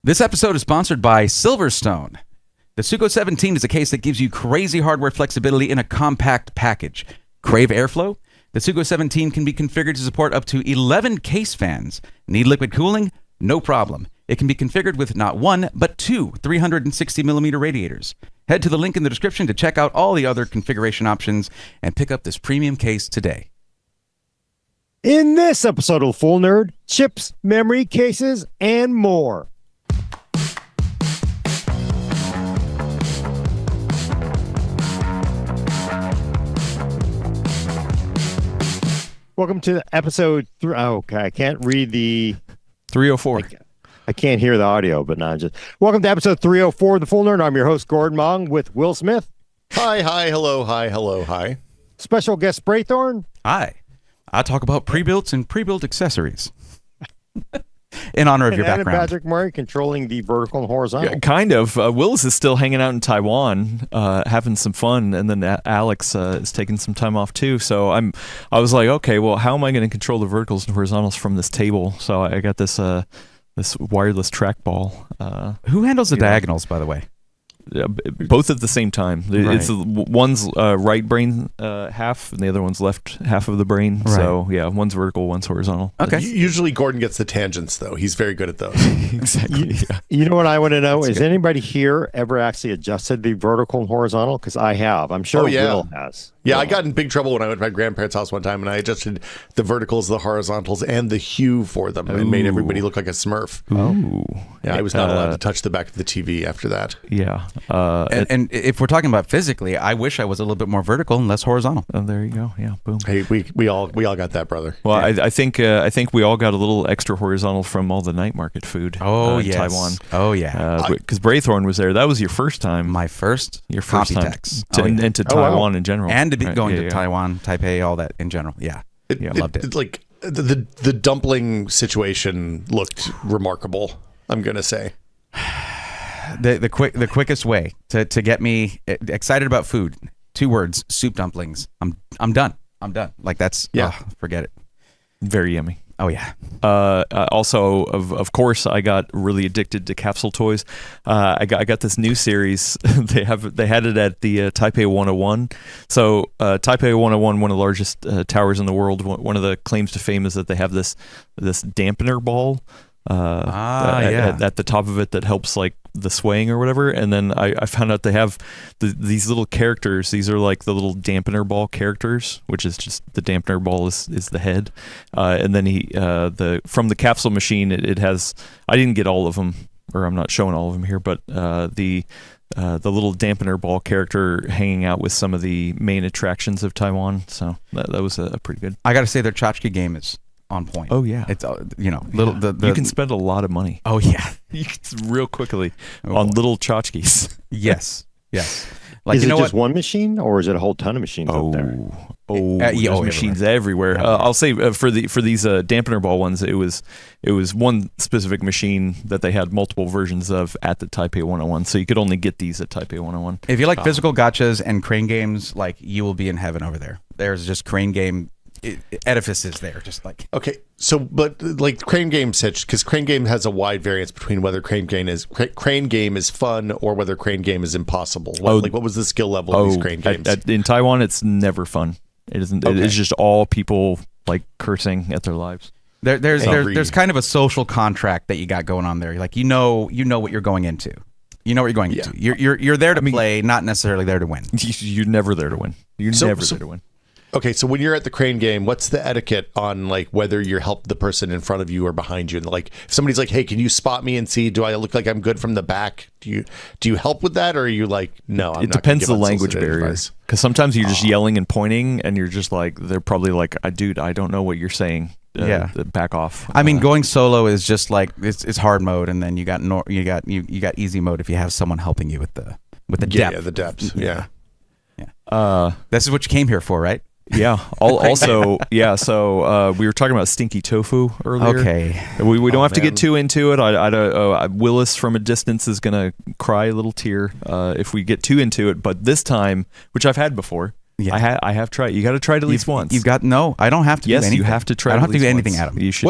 This episode is sponsored by Silverstone. The Suco 17 is a case that gives you crazy hardware flexibility in a compact package. Crave airflow? The Suco 17 can be configured to support up to 11 case fans. Need liquid cooling? No problem. It can be configured with not one, but two 360mm radiators. Head to the link in the description to check out all the other configuration options and pick up this premium case today. In this episode of Full Nerd, chips, memory cases, and more. Welcome to episode 3. Okay, I can't read the 304. I can't hear the audio, but not just. Welcome to episode 304 of the Full Nerd. I'm your host, Gordon Mong, with Will Smith. Hi, hello, hi. Special guest Spraythorn. Hi. I talk about pre-built and pre-built accessories. In honor of your Adam background. Patrick Murray controlling the vertical and horizontal. Yeah, kind of. Willis is still hanging out in Taiwan, having some fun, and then Alex is taking some time off too. So I was like, okay, well, how am I going to control the verticals and horizontals from this table? So I got this this wireless trackball. Who handles the diagonals, by the way? Both at the same time. Right. It's one's right brain half, and the other one's left half of the brain. Right. So yeah, one's vertical, one's horizontal. Okay. Usually Gordon gets the tangents, though. He's very good at those. Exactly. Yeah. You know what I want to know? That's Is good. anybody here ever actually adjusted the vertical and horizontal? Because I have. I'm sure Oh, yeah. Will has. Yeah, I got in big trouble when I went to my grandparents' house one time, and I adjusted the verticals, the horizontals, and the hue for them, and made everybody look like a Smurf. Oh. Yeah, I was not allowed to touch the back of the TV after that. Yeah. And if we're talking about physically, I wish I was a little bit more vertical and less horizontal. Oh, there you go. Yeah. Boom. Hey, we all got that, brother. Well, I think we all got a little extra horizontal from all the night market food. In yes. Taiwan. Oh, yeah. Because Braithorn was there. That was your first time. My first Computex. time. And to wow. Taiwan in general. And to be Right, going yeah, to yeah. Taiwan, Taipei, all that in general. Yeah. Loved it. It's like the dumpling situation looked remarkable, I'm gonna say. The quickest way to get me excited about food. 2 words: soup dumplings. I'm done. Like that's forget it. Very yummy. Oh yeah. Also, of course, I got really addicted to capsule toys. I got this new series. They had it at the Taipei 101. So Taipei 101, one of the largest towers in the world. One of the claims to fame is that they have this dampener ball at the top of it that helps like the swaying or whatever. And then I found out they have these little characters. These are like the little dampener ball characters, which is just the dampener ball is the head. And then from the capsule machine, it has, I didn't get all of them, or I'm not showing all of them here, but the little dampener ball character hanging out with some of the main attractions of Taiwan. So that was a pretty good. I got to say their tchotchke game is on point. Oh yeah, it's little. You can spend a lot of money. Oh yeah. Real quickly on little tchotchkes. Yes. Like, Is you it know just what? one machine, or is it a whole ton of machines up there? There's machines everywhere. I'll say for these dampener ball ones, it was one specific machine that they had multiple versions of at the Taipei 101. So you could only get these at Taipei 101. If you like physical gotchas and crane games, like you will be in heaven over there. There's just crane game edifices there, just like. Okay, so but like Crane Game Sitch, because Crane Game has a wide variance between whether Crane Game is fun or whether Crane Game is impossible. What was the skill level of these Crane games? In Taiwan, it's never fun. It isn't. Okay. It's just all people like cursing at their lives. There's kind of a social contract that you got going on there. Like you know what you're going into. You know what you're going into. You're there to play, not necessarily there to win. You're never there to win. You're never there to win. Okay, so when you're at the Crane Game, what's the etiquette on like whether you're help the person in front of you or behind you? And like, if somebody's like, "Hey, can you spot me and see? Do I look like I'm good from the back?" Do you help with that, or are you like, "No, I'm it not depends gonna the give language unsolicited barrier. advice." Because sometimes you're just yelling and pointing, and you're just like, they're probably like, "Dude, I don't know what you're saying." Back off. I mean, going solo is just like it's hard mode, and then you got easy mode if you have someone helping you with the depth. Yeah, the depth. Yeah. This is what you came here for, right? Yeah. Also, yeah. So we were talking about stinky tofu earlier. Okay. We don't have to man. get too into it. Willis from a distance is gonna cry a little tear if we get too into it. But this time, which I've had before, I have tried. You got to try it at least once. You've got no. I don't have to. Yes, do anything. you have to try. I don't it have to do at least anything, once. Adam. You should.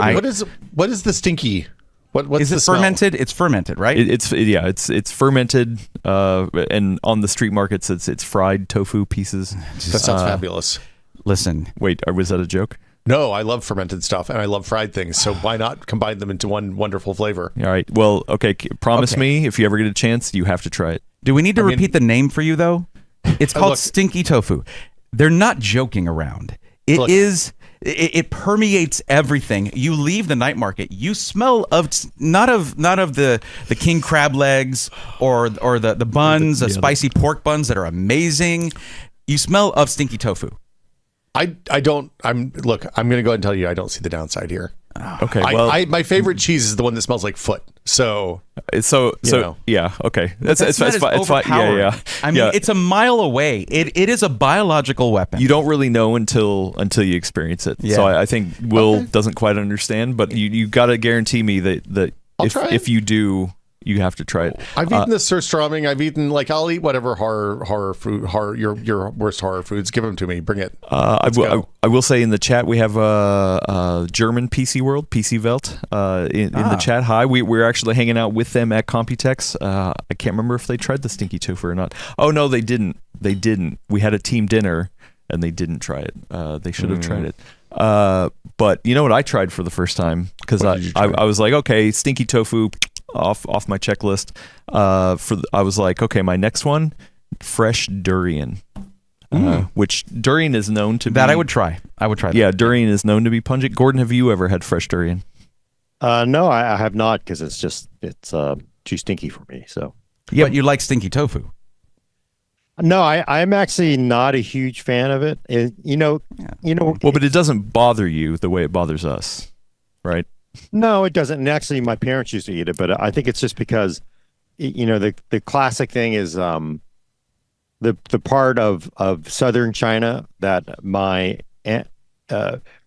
What is the stinky? What's Is the it smell? fermented? It's fermented, right? It's fermented, and on the street markets, it's fried tofu pieces. That sounds fabulous. Listen, Wait, was that a joke? No, I love fermented stuff and I love fried things. So why not combine them into one wonderful flavor? All right. Well, okay. Promise Okay. me if you ever get a chance, you have to try it. do we need to I mean- repeat the name for you though? It's called Look- stinky tofu. They're not joking around. It Look. is. It permeates everything. You leave the night market, you smell of not of the king crab legs or the buns, the spicy pork buns that are amazing. You smell of stinky tofu. I don't. I'm going to go ahead and tell you I don't see the downside here. Okay. Well, My favorite cheese is the one that smells like foot. So so know. yeah. Okay. That's That's not as fine. It's fine. Yeah, overpowering. yeah. I mean, yeah. it's a mile away. It is a biological weapon. You don't really know until you experience it. Yeah. So I think Will doesn't quite understand, but you got to guarantee me that I'll try it. if you do, you have to try it. I've eaten the surströmming. I've eaten I'll eat whatever horror food, your worst horror foods. Give them to me. Bring it. I will say in the chat we have German PCWorld, PCWelt in the chat. Hi, we're actually hanging out with them at Computex. I can't remember if they tried the stinky tofu or not. Oh no, they didn't. They didn't. We had a team dinner and they didn't try it. They should have tried it. But you know what I tried for the first time because I was like, okay, stinky tofu off my checklist. I was like, okay, my next one, fresh durian. Which durian is known to be. That I would try. That. Yeah, durian is known to be pungent. Gordon, have you ever had fresh durian? No, I have not because it's too stinky for me. So Yeah, but you like stinky tofu. no, I'm actually not a huge fan of it. Well, but it doesn't bother you the way it bothers us, right? No, it doesn't. And actually, my parents used to eat it, but I think it's just because, the classic thing is the part of southern China that my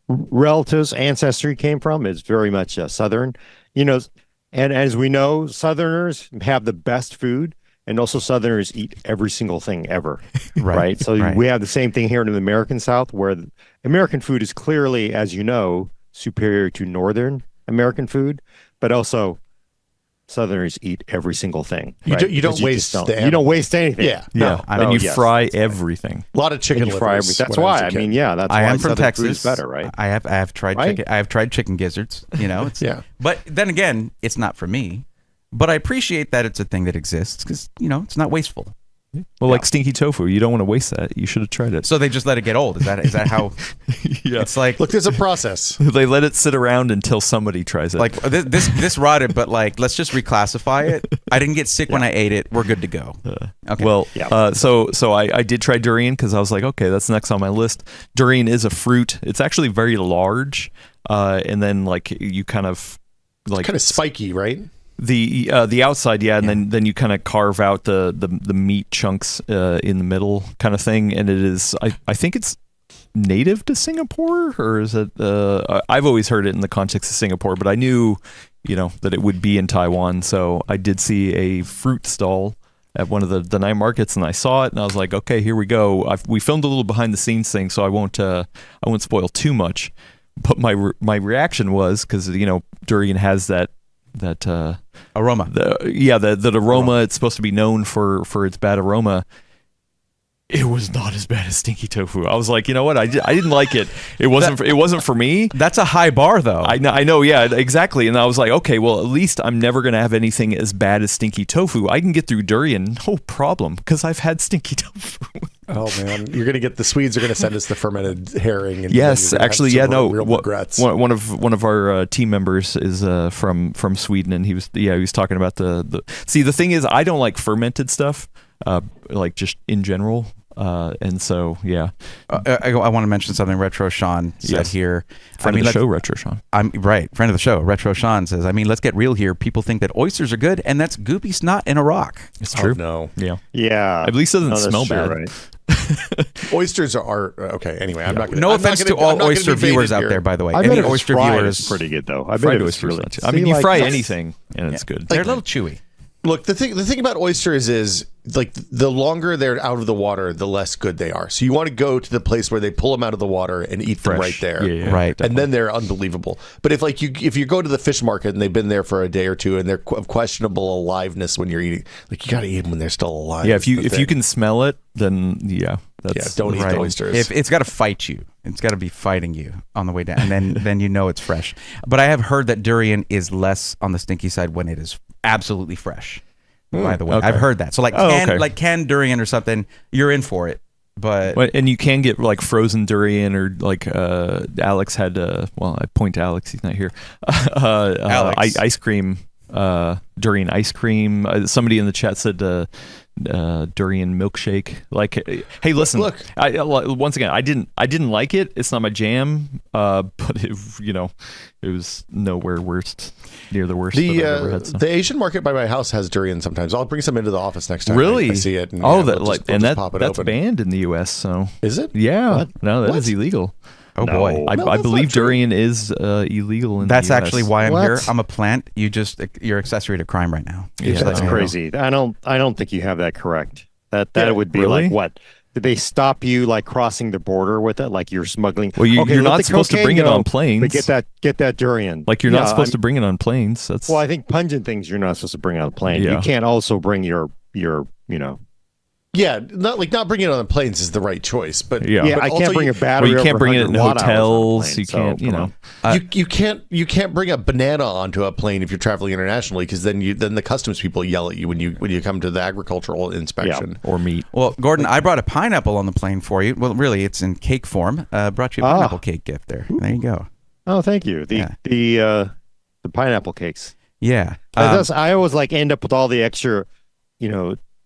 relatives' ancestry came from is very much southern. And as we know, Southerners have the best food, and also Southerners eat every single thing ever. Right. So we have the same thing here in the American South, where American food is clearly, as you know, superior to Northern American food, but also Southerners eat every single thing. You right? don't Because waste just the don't. You don't waste anything. Yeah. Yeah, I mean, and you yes, fry that's right. everything. A lot of chicken And you fry livers. everything. That's when why. was a I kid. mean, yeah, that's I why am from Southern food Texas. is better, right? I have tried Right? chicken. I have tried chicken gizzards. It's, Yeah. But then again, it's not for me. But I appreciate that it's a thing that exists because it's not wasteful. Well, like stinky tofu, you don't want to waste that. You should have tried it. So they just let it get old. Is that how? Yeah. It's like Look, there's a process. They let it sit around until somebody tries it. like this rotted, but like let's just reclassify it. I didn't get sick when I ate it. We're good to go. Okay. Well, Yeah. so I did try durian because I was like, okay, that's next on my list. Durian is a fruit. It's actually very large, and then like you kind of like Kind of spiky, right? the outside, yeah, and then you kind of carve out the meat chunks in the middle, kind of thing. And it is, I think it's native to Singapore, or is it? I've always heard it in the context of Singapore, but I knew, that it would be in Taiwan. So I did see a fruit stall at one of the night markets, and I saw it, and I was like, okay, here we go. We filmed a little behind the scenes thing, so I won't spoil too much. But my reaction was because durian has that aroma. The aroma. It's supposed to be known for its bad aroma. It was not as bad as stinky tofu. I was like, you know what? I didn't like it. It wasn't for me. That's a high bar, though. I know, yeah, exactly. And I was like, okay, well, at least I'm never going to have anything as bad as stinky tofu. I can get through durian, no problem, because I've had stinky tofu. Oh man, you're gonna get the Swedes are gonna send us the fermented herring. And Yes, then you're gonna have actually, some yeah, no. real regrets. One of our team members is from Sweden, and he was talking about the. See, the thing is, I don't like fermented stuff, like just in general. And so, yeah. I want to mention something Retro Sean said here. Friend of the show, Retro Sean. I'm right. Friend of the show, Retro Sean says, let's get real here. People think that oysters are good, and that's goopy snot in a rock. It's true. Oh, no. Yeah. Yeah. At least it doesn't No, that's smell true, bad. Right? Oysters are okay. Anyway, I'm not gonna. No I'm not offense gonna- to all I'm not gonna oyster debate it viewers out here. there, by the way. I Any bet if it's oyster fried, viewers, it's pretty good though. I bet Fried if it's oysters really. not too. I mean, you fry anything, and it's good. they're a little chewy. Look, the thing about oysters is like the longer they're out of the water, the less good they are. So you want to go to the place where they pull them out of the water and eat them right there. Yeah, right. And then they're unbelievable. But if you go to the fish market and they've been there for a day or two and they're of questionable aliveness when you're eating, like you got to eat them when they're still alive. Yeah, if you can smell it, then don't eat the oysters. If it's got to fight you, it's got to be fighting you on the way down, and then you know it's fresh. But I have heard that durian is less on the stinky side when it is absolutely fresh. By the way, okay. I've heard that. So like canned durian or something, you're in for it. But and you can get like frozen durian, or like Alex had. Well, I point to Alex; he's not here. Alex. Ice cream, durian ice cream. Somebody in the chat said durian milkshake. Like, hey, listen. Look, once again, I didn't like it. It's not my jam. But it was nowhere near the worst that I've ever had. So. The Asian market by my house has durian sometimes. I'll bring some into the office next time. Really? I see it. And, that's banned in the U.S. So is it? Yeah, what? No, that is illegal. oh boy, I believe durian is illegal in that's the US. actually why I'm What? here. I'm a plant. You're accessory to crime right now. Yeah, That's I know. crazy. I don't think you have that correct. That Yeah, would be really? like what? Did they stop you like crossing the border with it? Like you're smuggling? Well, you're let not the supposed to cocaine bring it go, on planes. But get that durian. Like you're not Yeah, supposed to bring it on planes. That's Well, I think pungent things you're not supposed to bring on a plane. Yeah. You can't also bring your Yeah, not bringing it on planes is the right choice, but Yeah. Yeah, but I also can't bring a Well, battery. you can't over bring it in 100 watt hours on a hotels. plane, You so, can't, come on. you can't bring a banana onto a plane if you're traveling internationally, because then the customs people yell at you when you come to the agricultural inspection. or meat. Well, Gordon, I brought a pineapple on the plane for you. Well, really, it's in cake form. Brought you a pineapple cake gift there. There you go. Oh, thank you. The pineapple cakes. Yeah. I always like end up with all the extra,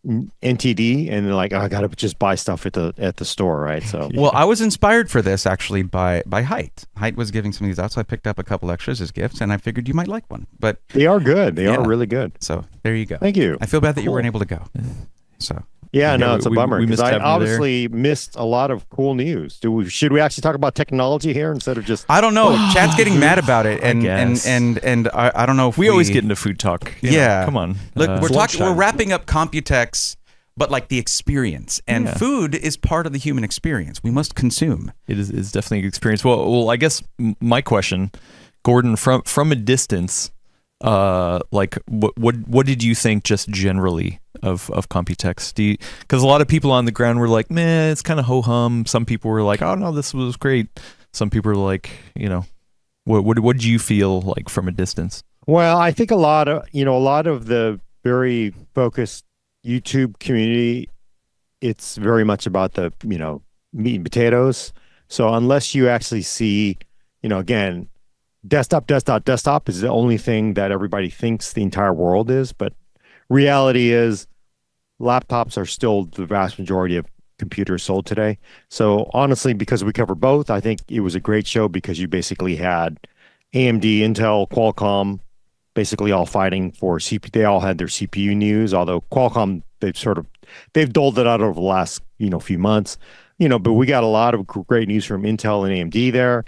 NTD, and like I gotta just buy stuff at the store, right? So Well, I was inspired for this actually by Height. Height was giving some of these out, so I picked up a couple extras as gifts, and I figured you might like one. But they are good. They Yeah. are really good. so there you go. Thank you. I feel bad that you weren't able to go. So Yeah, no, it's a bummer we because missed I having you there. obviously missed a lot of cool news. Should we actually talk about technology here instead of just? I don't know. Chat's getting mad about it, and guess. and I don't know if We always get into food talk. you know. Yeah. Come on. Look, we're lunchtime. wrapping up Computex, but like the experience, and Yeah. food is part of the human experience. We must consume. It is definitely an experience. Well, I guess my question, Gordon, from a distance, like what did you think just generally of Computex? Because a lot of people on the ground were like, "Meh, it's kind of ho hum." Some people were like, "Oh no, this was great." Some people were like, what did you feel like from a distance? Well, I think a lot of the very focused YouTube community, it's very much about the meat and potatoes. So unless you actually see, again, desktop is the only thing that everybody thinks the entire world is, but reality is laptops are still the vast majority of computers sold today. So honestly, because we cover both, I think it was a great show because you basically had AMD, Intel, Qualcomm, basically all fighting for CPU. They all had their CPU news, although Qualcomm, they've doled it out over the last, few months, but we got a lot of great news from Intel and AMD there.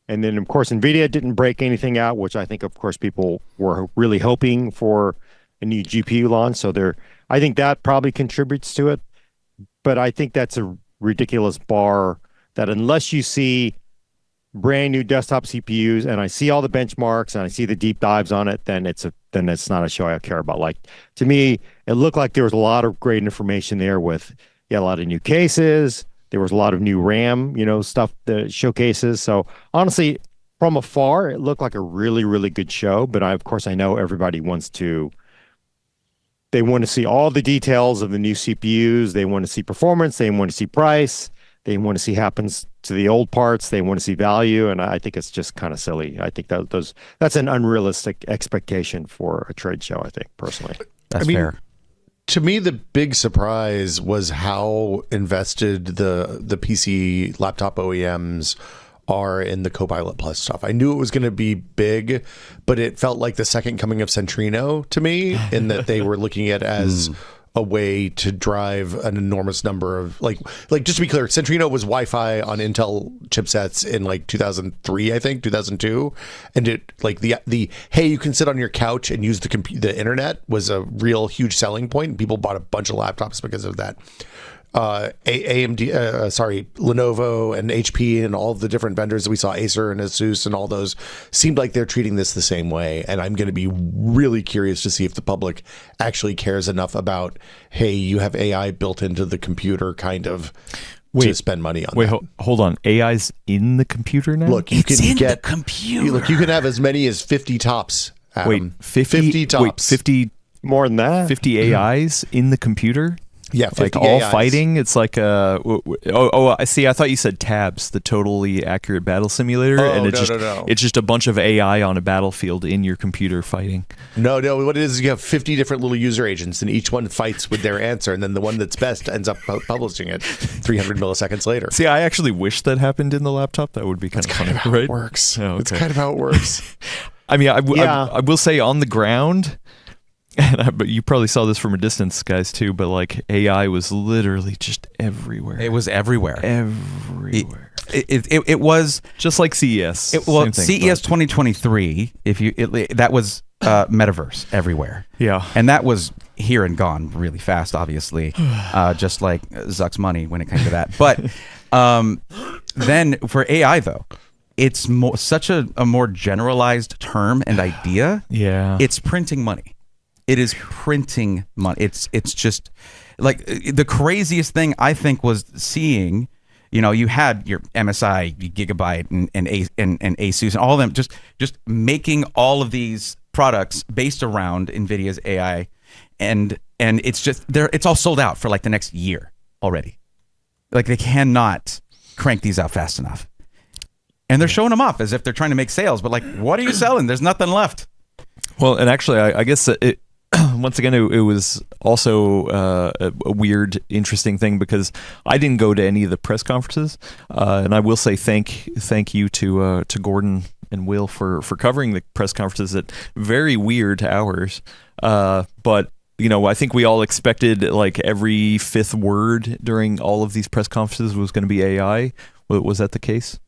And then, of course, NVIDIA didn't break anything out, which I think, of course, people were really hoping for a new GPU launch. So I think that probably contributes to it. But I think that's a ridiculous bar that unless you see brand new desktop CPUs and I see all the benchmarks and I see the deep dives on it, then it's not a show I care about. Like, to me, it looked like there was a lot of great information there with a lot of new cases. There was a lot of new RAM, stuff, the showcases. So honestly, from afar, it looked like a really, really good show. But of course, I know everybody they want to see all the details of the new CPUs. They want to see performance. They want to see price. They want to see happens to the old parts. They want to see value. And I think it's just kind of silly. I think that's an unrealistic expectation for a trade show, I think, personally. That's fair. To me, the big surprise was how invested the PC laptop OEMs are in the Copilot Plus stuff. I knew it was going to be big, but it felt like the second coming of Centrino to me, in that they were looking at it as a way to drive an enormous number of like just to be clear, Centrino was Wi-Fi on Intel chipsets in like 2003, I think 2002, and it like the hey, you can sit on your couch and use the internet was a real huge selling point, and people bought a bunch of laptops because of that. Lenovo and HP and all the different vendors that we saw, Acer and Asus and all those, seemed like they're treating this the same way. And I'm going to be really curious to see if the public actually cares enough about, hey, you have AI built into the computer kind of to spend money on that. Hold on. AI's in the computer now? Look, you It's can in get the computer. Look, you can have as many as 50 tops. Adam. 50 tops. Wait, 50 More than that. 50 AIs in the computer? Yeah, 50 like all AIs. fighting. It's like I see. I thought you said Tabs, the totally accurate battle simulator, and it's it's just a bunch of AI on a battlefield in your computer fighting. No. What it is you have 50 different little user agents, and each one fights with their answer, and then the one that's best ends up publishing it 300 milliseconds later. See, I actually wish that happened in the laptop. That would be kind of funny, How right? it works. Oh, okay. It's kind of how it works. I mean, I will say on the ground. But you probably saw this from a distance, guys, too. But like AI was literally just everywhere. It was everywhere. Everywhere. It was just like CES. CES 2023. That was metaverse everywhere. Yeah, and that was here and gone really fast. Obviously, just like Zuck's money when it came to that. But then for AI though, it's such a more generalized term and idea. Yeah, it's printing money. It is printing money. It's just like the craziest thing I think was seeing. You had your MSI, Gigabyte, and Asus, and all of them just making all of these products based around NVIDIA's AI, and it's just it's all sold out for like the next year already. Like they cannot crank these out fast enough, and they're showing them off as if they're trying to make sales. But like, what are you selling? There's nothing left. Well, and actually, I guess it. Once again, it was also a weird, interesting thing because I didn't go to any of the press conferences, and I will say thank you to Gordon and Will for covering the press conferences at very weird hours. But I think we all expected like every fifth word during all of these press conferences was going to be AI. Was that the case?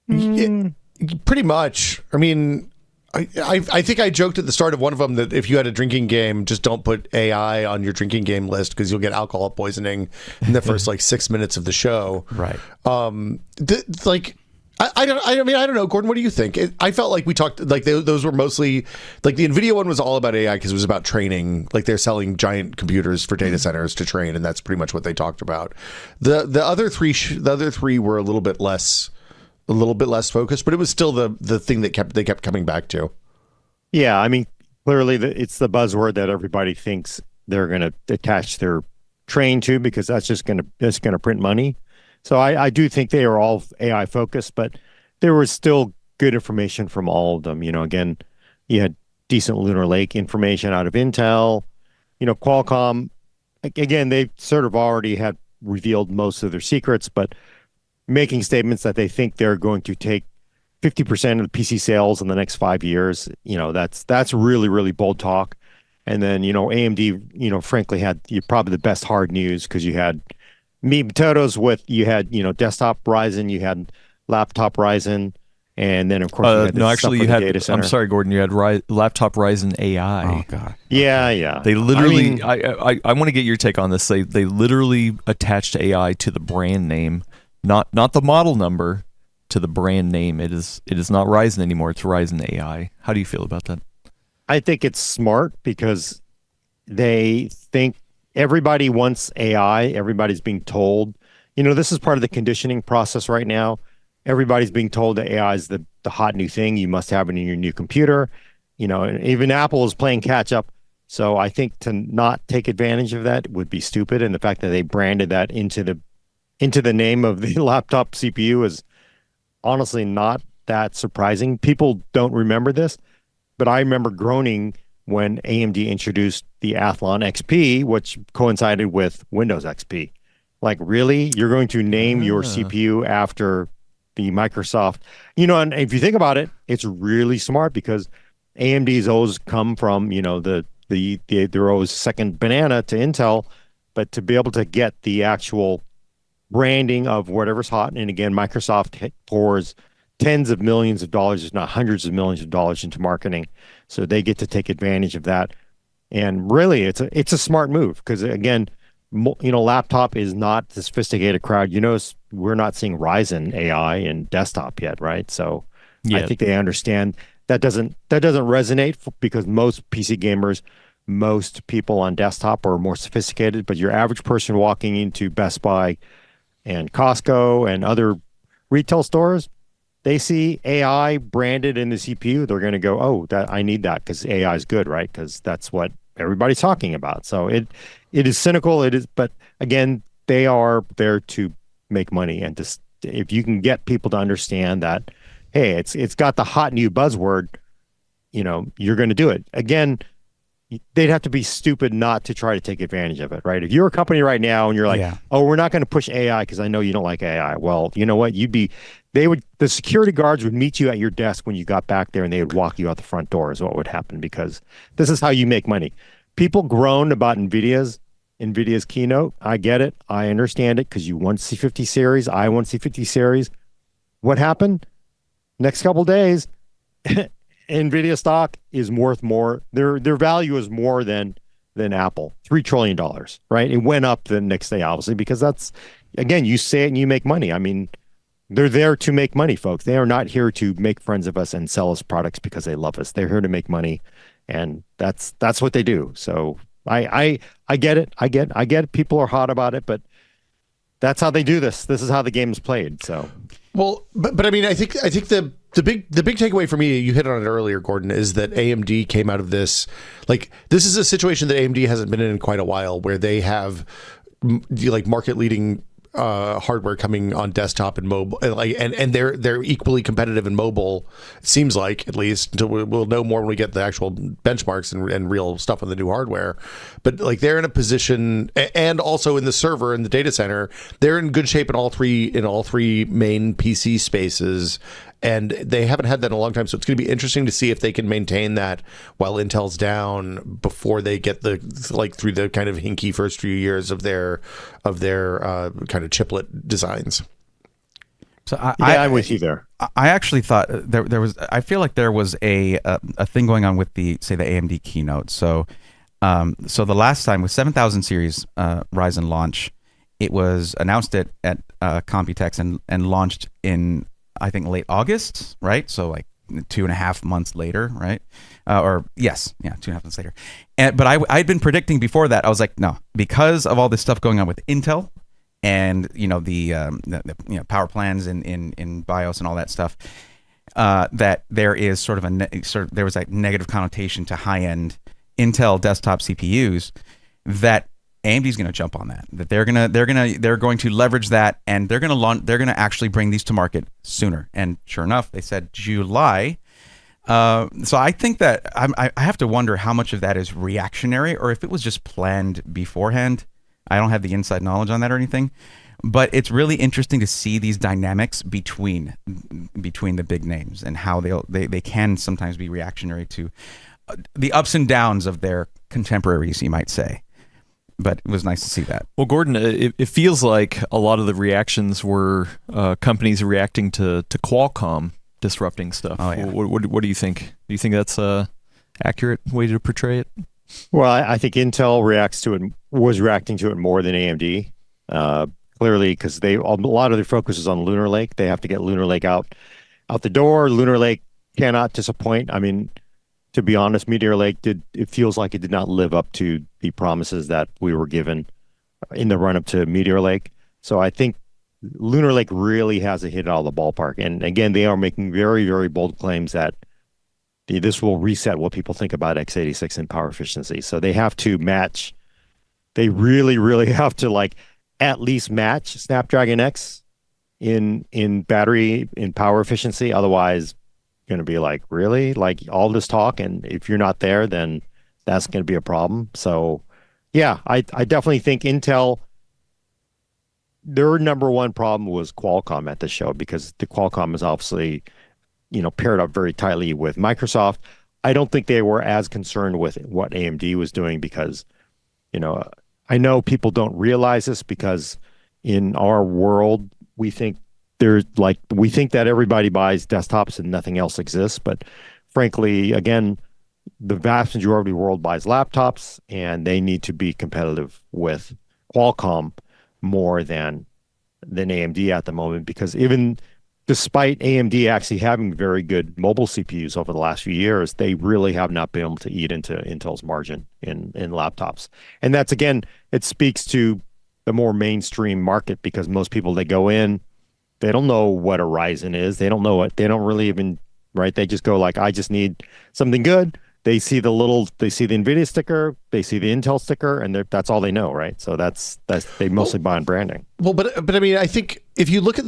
Pretty much. I mean. I think I joked at the start of one of them that if you had a drinking game, just don't put AI on your drinking game list because you'll get alcohol poisoning in the first like 6 minutes of the show. Right. I don't know, Gordon. What do you think? I felt like we talked like those were mostly like the NVIDIA one was all about AI because it was about training. Like they're selling giant computers for data centers to train, and that's pretty much what they talked about. The other three were a little bit less focused, but it was still the thing that they kept coming back to. Yeah, I mean, clearly it's the buzzword that everybody thinks they're going to attach their train to because that's going to print money. So I do think they are all AI focused, but there was still good information from all of them. Again, you had decent Lunar Lake information out of Intel. Qualcomm, again, they sort of already had revealed most of their secrets, but making statements that they think they're going to take 50% of the PC sales in the next 5 years, that's really, really bold talk. And then, AMD, frankly, had probably the best hard news because you had meat and potatoes you had desktop Ryzen, you had laptop Ryzen, and then of course you had data center. I'm sorry, Gordon, you had laptop Ryzen AI. Oh god. Yeah. They literally. I want to get your take on this. They literally attached AI to the brand name. Not the model number, to the brand name. It is not Ryzen anymore. It's Ryzen AI. How do you feel about that? I think it's smart because they think everybody wants AI. Everybody's being told, this is part of the conditioning process right now. Everybody's being told that AI is the hot new thing. You must have it in your new computer. And even Apple is playing catch up. So I think to not take advantage of that would be stupid. And the fact that they branded that into the name of the laptop CPU is honestly not that surprising. People don't remember this, but I remember groaning when AMD introduced the Athlon XP, which coincided with Windows XP. Like, really? You're going to name your CPU after the Microsoft? And if you think about it, it's really smart because AMD's always come from, the they're always second banana to Intel, but to be able to get the actual branding of whatever's hot, and again, Microsoft pours tens of millions of dollars, if not hundreds of millions of dollars into marketing, so they get to take advantage of that. And really, it's a smart move because again, laptop is not the sophisticated crowd. We're not seeing Ryzen AI in desktop yet, right? So I think they understand that doesn't resonate because most PC gamers, most people on desktop are more sophisticated, but your average person walking into Best Buy and Costco and other retail stores, they see AI branded in the CPU. They're going to go, oh, I need that because AI is good, right? Because that's what everybody's talking about. So it is cynical. It is, but again, they are there to make money, and if you can get people to understand that, hey, it's got the hot new buzzword, you're going to do it. Again, they'd have to be stupid not to try to take advantage of it, right? If you're a company right now and you're like, oh, we're not going to push AI because I know you don't like AI. Well, you know what? The security guards would meet you at your desk when you got back there and they would walk you out the front door is what would happen, because this is how you make money. People groaned about NVIDIA's keynote. I get it. I understand it because you want C50 series. I want C50 series. What happened? Next couple days, NVIDIA stock is worth more. Their value is more than Apple, $3 trillion, right? It went up the next day, obviously, because that's, again, you say it and you make money. I mean, they're there to make money, folks. They are not here to make friends of us and sell us products because they love us. They're here to make money, and that's what they do. So I get it. I get it. People are hot about it, but that's how they do this. This is how the game is played. So, well, but I mean, I think the big takeaway for me, you hit on it earlier, Gordon, is that AMD came out of this. Like, this is a situation that AMD hasn't been in quite a while, where they have like market leading hardware coming on desktop and mobile, and they're equally competitive in mobile. It seems like, at least, until we'll know more when we get the actual benchmarks and real stuff on the new hardware. But like, they're in a position, and also in the server and the data center, they're in good shape in all three main PC spaces. And they haven't had that in a long time, so it's going to be interesting to see if they can maintain that while Intel's down before they get through the kind of hinky first few years of their kind of chiplet designs. So I'm with you there. I actually thought there was. I feel like there was a thing going on with the AMD keynote. So the last time with 7000 series Ryzen launch, it was announced at Computex and launched in, I think, late August, right? So like 2.5 months later, right? 2.5 months later. But I'd been predicting before that. I was like, no, because of all this stuff going on with Intel and the power plans in BIOS and all that stuff, that there is sort of there was a negative connotation to high end Intel desktop CPUs, that AMD's going to jump on that. That they're going to leverage that, and they're going to actually bring these to market sooner. And sure enough, they said July. So I think that I have to wonder how much of that is reactionary, or if it was just planned beforehand. I don't have the inside knowledge on that or anything, but it's really interesting to see these dynamics between the big names and how they can sometimes be reactionary to the ups and downs of their contemporaries, you might say. But it was nice to see that. Well, Gordon, it feels like a lot of the reactions were companies reacting to Qualcomm disrupting stuff. Oh, yeah. What do you think? Do you think that's a accurate way to portray it? Well, I think Intel was reacting to it more than AMD. Clearly, because a lot of their focus is on Lunar Lake. They have to get Lunar Lake out the door. Lunar Lake cannot disappoint. I mean, to be honest, Meteor Lake it feels like it did not live up to the promises that we were given in the run up to Meteor Lake. So I think Lunar Lake really has hit out of the ballpark. And again, they are making very, very bold claims that this will reset what people think about x86 and power efficiency. So they have to match. They really, really have to at least match Snapdragon X in battery, in power efficiency. Otherwise, going to be like, really, all this talk, and if you're not there, then that's going to be a problem. So yeah, I definitely think Intel, their number one problem was Qualcomm at the show, because the Qualcomm is obviously paired up very tightly with Microsoft. I don't think they were as concerned with what AMD was doing because, I know people don't realize this because in our world, we think that everybody buys desktops and nothing else exists. But frankly, again, the vast majority of the world buys laptops, and they need to be competitive with Qualcomm more than AMD at the moment, because even despite AMD actually having very good mobile CPUs over the last few years, they really have not been able to eat into Intel's margin in laptops. And that's, again, it speaks to the more mainstream market, because most people that go in, they don't know what a Ryzen is. They don't know it. They don't really even, right? They just go like, I just need something good. They see the NVIDIA sticker, they see the Intel sticker, and that's all they know, right? So that's they mostly buy on branding. Well, but I mean, I think if you look at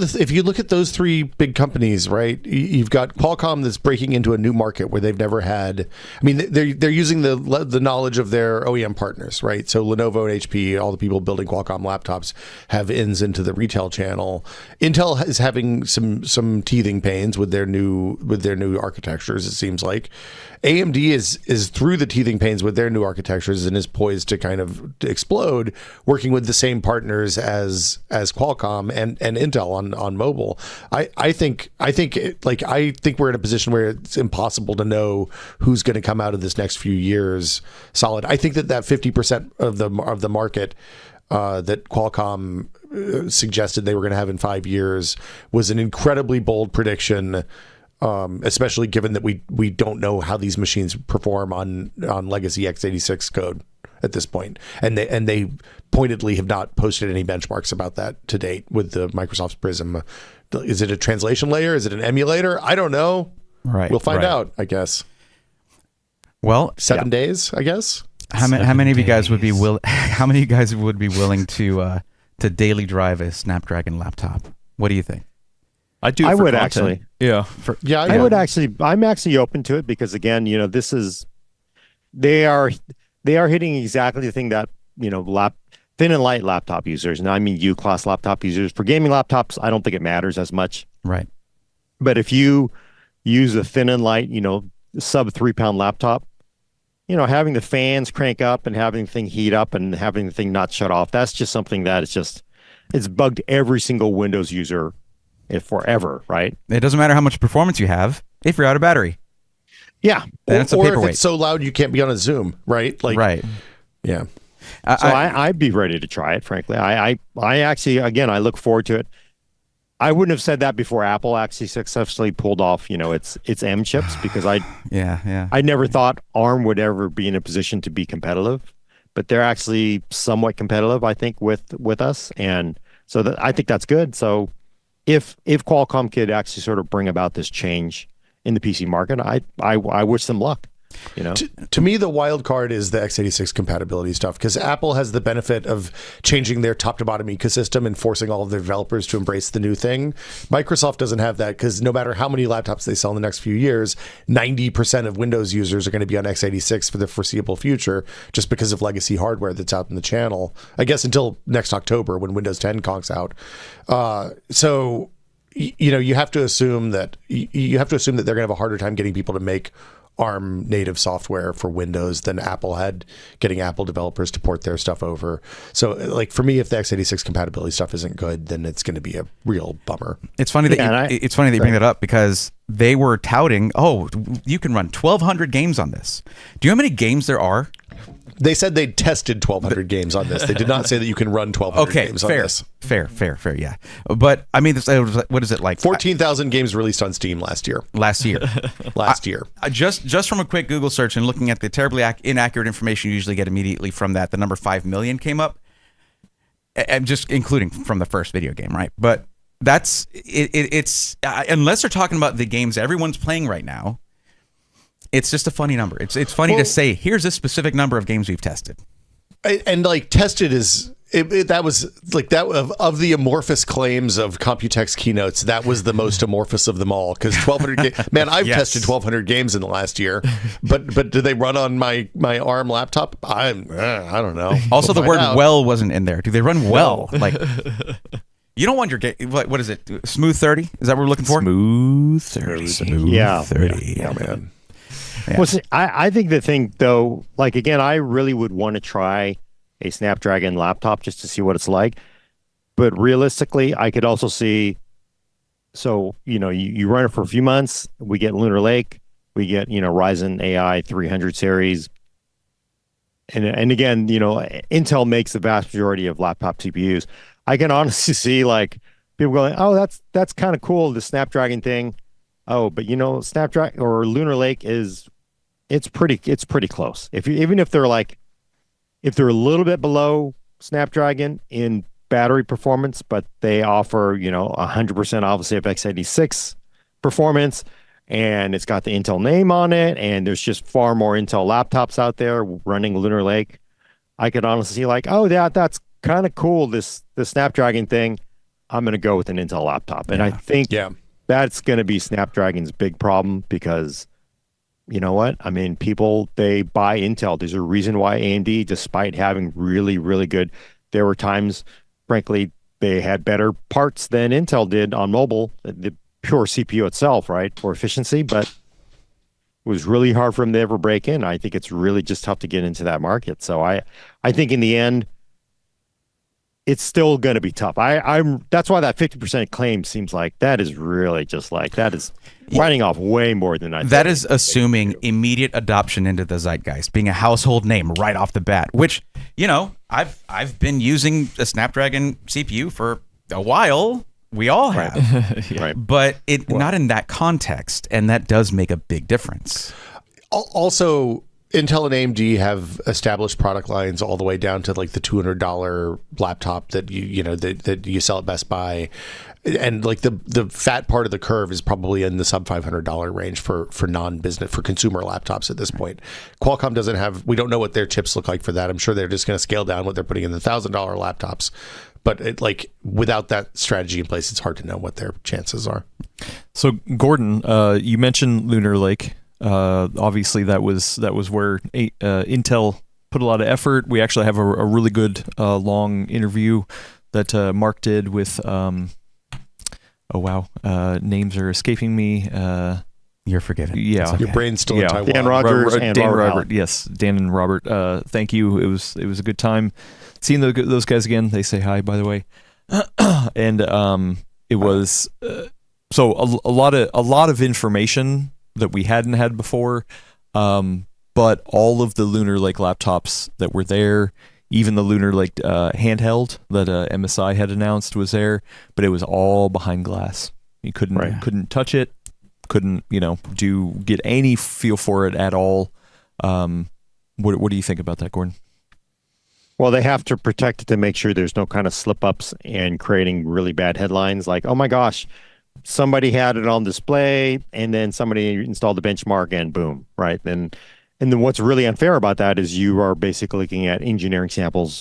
those three big companies, right? You've got Qualcomm that's breaking into a new market where they've never had. I mean, they're using the knowledge of their OEM partners, right? So Lenovo and HP, all the people building Qualcomm laptops, have ins into the retail channel. Intel is having some teething pains with their new architectures. It seems like AMD is through the teething pains with their new architectures and is poised to kind of explode, working with the same partners as Qualcomm and Intel on mobile. I think we're in a position where it's impossible to know who's going to come out of this next few years solid. I think that 50% of the market that Qualcomm suggested they were going to have in 5 years was an incredibly bold prediction. Especially given that we don't know how these machines perform on legacy x86 code at this point, and they pointedly have not posted any benchmarks about that to date with the Microsoft Prism. Is it a translation layer? Is it an emulator? I don't know. Right, we'll find out, I guess. Well, 7 days, I guess. How many of you guys would be How many of you guys would be willing to daily drive a Snapdragon laptop? What do you think? I do. I would content. actually. Yeah. I would actually. I'm actually open to it because, again, they are hitting exactly the thing that thin and light laptop users. And I mean U-class laptop users. For gaming laptops, I don't think it matters as much. Right. But if you use a thin and light, sub 3-pound laptop, having the fans crank up and having the thing heat up and having the thing not shut off, that's just something that it's bugged every single Windows user forever, right? It doesn't matter how much performance you have if you're out of battery. Yeah. Then it's a or paperweight. if it's so loud you can't be on a Zoom, right? Right. Yeah. So I'd be ready to try it, frankly. I actually, again, I look forward to it. I wouldn't have said that before Apple actually successfully pulled off, its M chips, because I never thought ARM would ever be in a position to be competitive, but they're actually somewhat competitive, I think, with us, and so I think that's good. So if Qualcomm could actually sort of bring about this change in the PC market, I wish them luck. To me, the wild card is the x86 compatibility stuff, because Apple has the benefit of changing their top to bottom ecosystem and forcing all of their developers to embrace the new thing. Microsoft doesn't have that, because no matter how many laptops they sell in the next few years, 90% of Windows users are going to be on x86 for the foreseeable future, just because of legacy hardware that's out in the channel, I guess, until next October when Windows 10 conks out. So you have to assume that they're going to have a harder time getting people to make ARM native software for Windows than Apple had getting Apple developers to port their stuff over. So, like, for me, if the x86 compatibility stuff isn't good, then it's going to be a real bummer. It's funny that you bring that up, because they were touting, you can run 1,200 games on this. Do you know how many games there are? They said they tested 1,200 games on this. They did not say that you can run 1,200 games on this. Fair, yeah. But I mean, what is it like? 14,000 games released on Steam last year. Last year. Just from a quick Google search and looking at the terribly inaccurate information you usually get immediately from that, the number 5 million came up. And just including from the first video game, right? But that's it's unless they're talking about the games everyone's playing right now. It's just a funny number. It's funny to say, here's this specific number of games we've tested. And like tested that was like that of the amorphous claims of Computex keynotes, that was the most amorphous of them all, because 1,200 man, I've tested 1,200 games in the last year, but do they run on my ARM laptop? I don't know. Also, the word well wasn't in there. Do they run well? Like, you don't want your game. What is it? Smooth 30? Is that what we're looking for? Smooth 30. Smooth 30. Yeah, man. Yeah. Well, see, I think the thing though, like again, I really would want to try a Snapdragon laptop just to see what it's like. But realistically, I could also see. So you run it for a few months. We get Lunar Lake. We get Ryzen AI 300 series. And again, Intel makes the vast majority of laptop CPUs. I can honestly see like people going, "Oh, that's kind of cool, the Snapdragon thing." Oh, but Snapdragon or Lunar Lake it's pretty close. Even if they're a little bit below Snapdragon in battery performance, but they offer 100% obviously of x86 performance. And it's got the Intel name on it, and there's just far more Intel laptops out there running Lunar Lake. I could honestly see like, oh, that's kind of cool, this Snapdragon thing. I'm going to go with an Intel laptop. And I think that's going to be Snapdragon's big problem because, you know what? I mean, people, they buy Intel. There's a reason why AMD, despite having really, really good, there were times, frankly, they had better parts than Intel did on mobile. The pure CPU itself, right, for efficiency, but it was really hard for them to ever break in. I think it's really just tough to get into that market. So I think in the end, it's still going to be tough. That's why that 50% claim seems like that is really just like that is writing off way more than I think. That is assuming immediate adoption into the zeitgeist, being a household name right off the bat, which, I've been using a Snapdragon CPU for a while. We all have, Right. But not in that context, and that does make a big difference. Also, Intel and AMD have established product lines all the way down to like the $200 laptop that that you sell at Best Buy, and like the fat part of the curve is probably in the sub $500 range for non-business, for consumer laptops at this point. Qualcomm doesn't have. We don't know what their chips look like for that. I'm sure they're just going to scale down what they're putting in the $1,000 laptops. But without that strategy in place, it's hard to know what their chances are. So Gordon, you mentioned Lunar Lake. Obviously, that was where Intel put a lot of effort. We actually have a really good long interview that Mark did with. Names are escaping me. You're forgetting. Yeah, okay. Your brain's still in Taiwan. Dan Rogers and Dan Robert. Robert. Yes, Dan and Robert. Thank you. It was a good time seeing those guys again. They say hi, by the way. And it was so a lot of information that we hadn't had before. But all of the Lunar Lake laptops that were there, even the Lunar Lake handheld that MSI had announced was there, but it was all behind glass. You couldn't touch it. Couldn't get any feel for it at all. What do you think about that, Gordon? Well, they have to protect it to make sure there's no kind of slip ups and creating really bad headlines like, oh my gosh, somebody had it on display and then somebody installed the benchmark and boom, right? And then what's really unfair about that is you are basically looking at engineering sample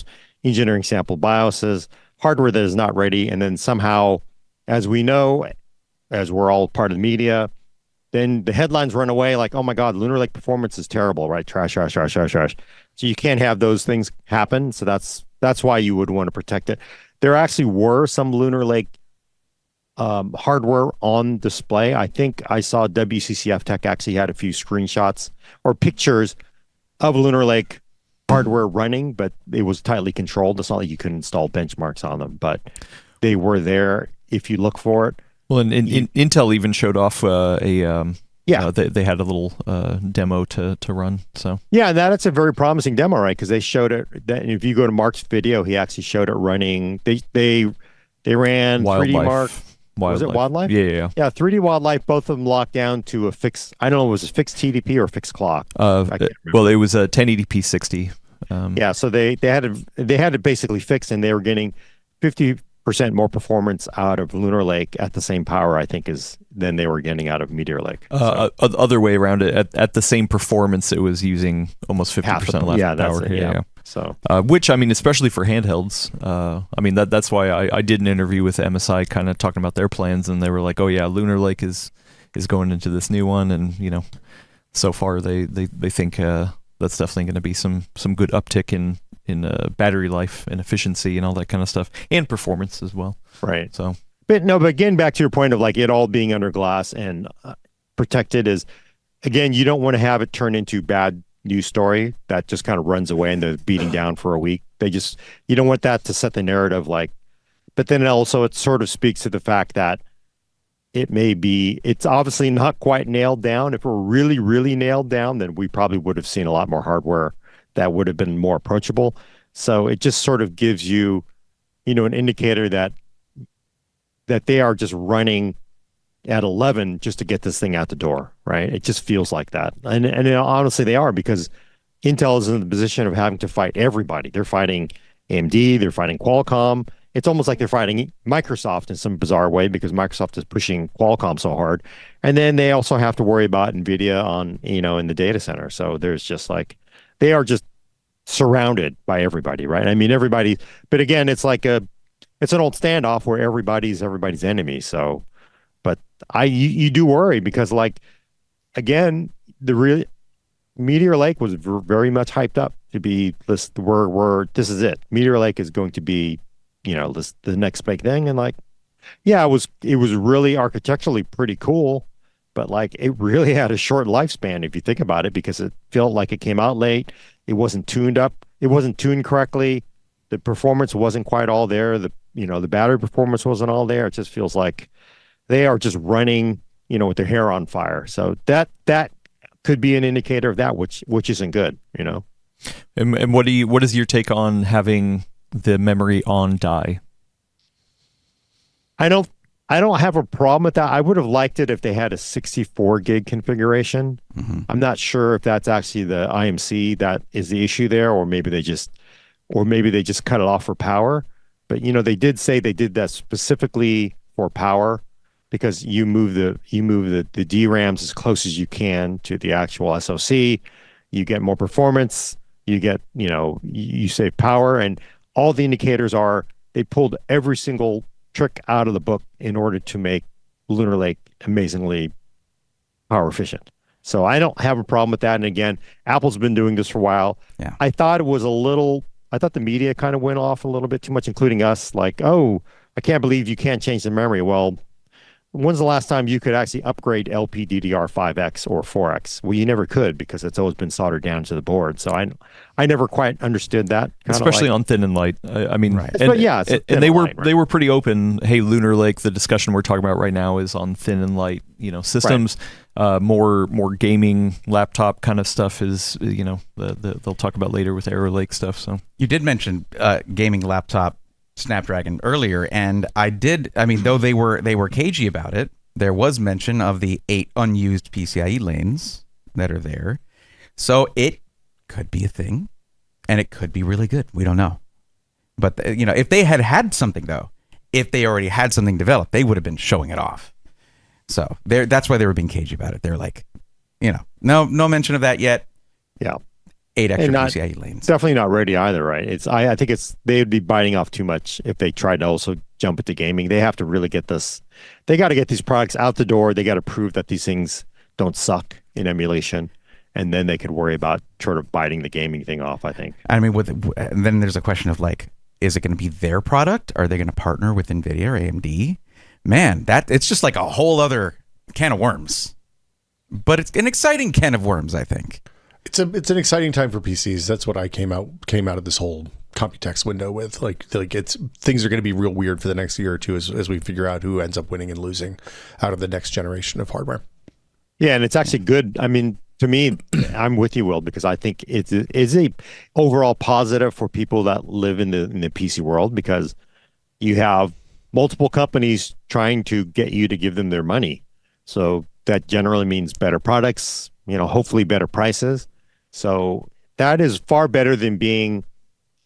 BIOSes, hardware that is not ready, and then somehow, as we know, as we're all part of the media, then the headlines run away like, oh my God, Lunar Lake performance is terrible, right? Trash. So you can't have those things happen. So that's why you would want to protect it. There actually were some Lunar Lake hardware on display. I think I saw WCCF Tech actually had a few screenshots or pictures of Lunar Lake hardware running, but it was tightly controlled. It's not like you could install benchmarks on them, but they were there if you look for it. Well, and Intel even showed off they had a little demo to run. So that's a very promising demo, right? Because they showed it. That if you go to Mark's video, he actually showed it running. They ran Wildlife. 3D Mark. Was it Wildlife? Yeah. 3D Wildlife. Both of them locked down to a fixed. I don't know. Was it fixed TDP or fixed clock? I can't remember. Well, it was a 1080p 60. So they had it basically fixed, and they were getting 50% more performance out of Lunar Lake at the same power, I think, than they were getting out of Meteor Lake. Other way around it, at the same performance, it was using almost 50% less power. Yeah. So, which, I mean, especially for handhelds, that's why I did an interview with MSI, kind of talking about their plans, and they were like, "Oh yeah, Lunar Lake is going into this new one," and so far they think that's definitely going to be some good uptick in battery life and efficiency and all that kind of stuff, and performance as well. Right. So, but getting back to your point of like it all being under glass and protected is, again, you don't want to have it turn into bad news story that just kind of runs away and they're beating down for a week. You don't want that to set the narrative but then also it sort of speaks to the fact that it's obviously not quite nailed down. If we're really, really nailed down, then we probably would have seen a lot more hardware that would have been more approachable. So it just sort of gives you, an indicator that they are just running at 11 just to get this thing out the door, right? It just feels like that. And honestly, they are, because Intel is in the position of having to fight everybody. They're fighting AMD, they're fighting Qualcomm. It's almost like they're fighting Microsoft in some bizarre way, because Microsoft is pushing Qualcomm so hard. And then they also have to worry about NVIDIA on, in the data center. So there's just they are just surrounded by everybody, right? I mean, everybody, but again, it's an old standoff where everybody's everybody's enemy. So, but you do worry, because again, the real Meteor Lake was very much hyped up to be this, this is it. Meteor Lake is going to be, the next big thing. And it was really architecturally pretty cool, but it really had a short lifespan if you think about it, because it felt like it came out late. It wasn't tuned up. It wasn't tuned correctly. The performance wasn't quite all there. The battery performance wasn't all there. It just feels like they are just running, with their hair on fire. So that could be an indicator of that, which isn't good, And what is your take on having the memory on die? I don't have a problem with that. I would have liked it if they had a 64 gig configuration. Mm-hmm. I'm not sure if that's actually the IMC that is the issue there, or maybe they just cut it off for power. But they did say they did that specifically for power, because you move the DRAMs as close as you can to the actual SoC. You get more performance. You get you save power, and all the indicators are they pulled every single trick out of the book in order to make Lunar Lake amazingly power efficient. So I don't have a problem with that. And again, Apple's been doing this for a while. Yeah. I thought the media kind of went off a little bit too much, including us. Oh, I can't believe you can't change the memory. Well, when's the last time you could actually upgrade LPDDR5X or 4X? Well, you never could, because it's always been soldered down to the board. So I never quite understood that. Especially on thin and light. I mean, right. And they were pretty open. Hey, Lunar Lake, the discussion we're talking about right now is on thin and light, systems. Right. More gaming laptop kind of stuff is, they'll talk about later with Arrow Lake stuff. So you did mention gaming laptop Snapdragon earlier, and though they were cagey about it, there was mention of the 8 unused PCIe lanes that are there. So it could be a thing, and it could be really good. We don't know. But if they had something, though, if they already had something developed, they would have been showing it off. So that's why they were being cagey about it. They're like, no mention of that yet. Yeah. 8 extra PCIe lanes. Definitely not ready either, right? I think they'd be biting off too much if they tried to also jump into gaming. They have to really get this. They got to get these products out the door. They got to prove that these things don't suck in emulation, and then they could worry about sort of biting the gaming thing off, I think. I mean, and then there's a question of is it going to be their product? Are they going to partner with NVIDIA or AMD? Man, it's just like a whole other can of worms. But it's an exciting can of worms, I think. It's an exciting time for PCs. That's what I came out of this whole Computex window with. Things are going to be real weird for the next year or two as we figure out who ends up winning and losing out of the next generation of hardware. Yeah, and it's actually good. I mean, to me, I'm with you, Will, because I think it's a overall positive for people that live in the PC world, because you have multiple companies trying to get you to give them their money. So that generally means better products, hopefully better prices. So that is far better than being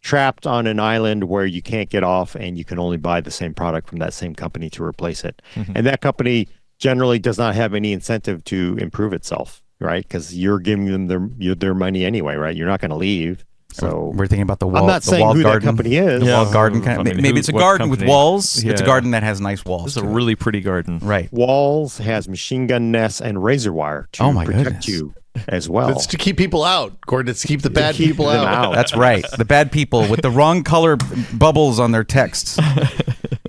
trapped on an island where you can't get off and you can only buy the same product from that same company to replace it. Mm-hmm. And that company generally does not have any incentive to improve itself, right? Because you're giving them their money anyway, right? You're not going to leave. So we're thinking about the wall. I'm not saying who garden. that company is. The walled garden kind of. Maybe it's a garden with walls. Yeah. It's a garden that has nice walls. It's a really pretty garden. Right. Walls, has machine gun nests and razor wire to protect you as well. It's to keep people out, Gordon. It's to keep the bad people out. That's right. The bad people with the wrong color bubbles on their texts.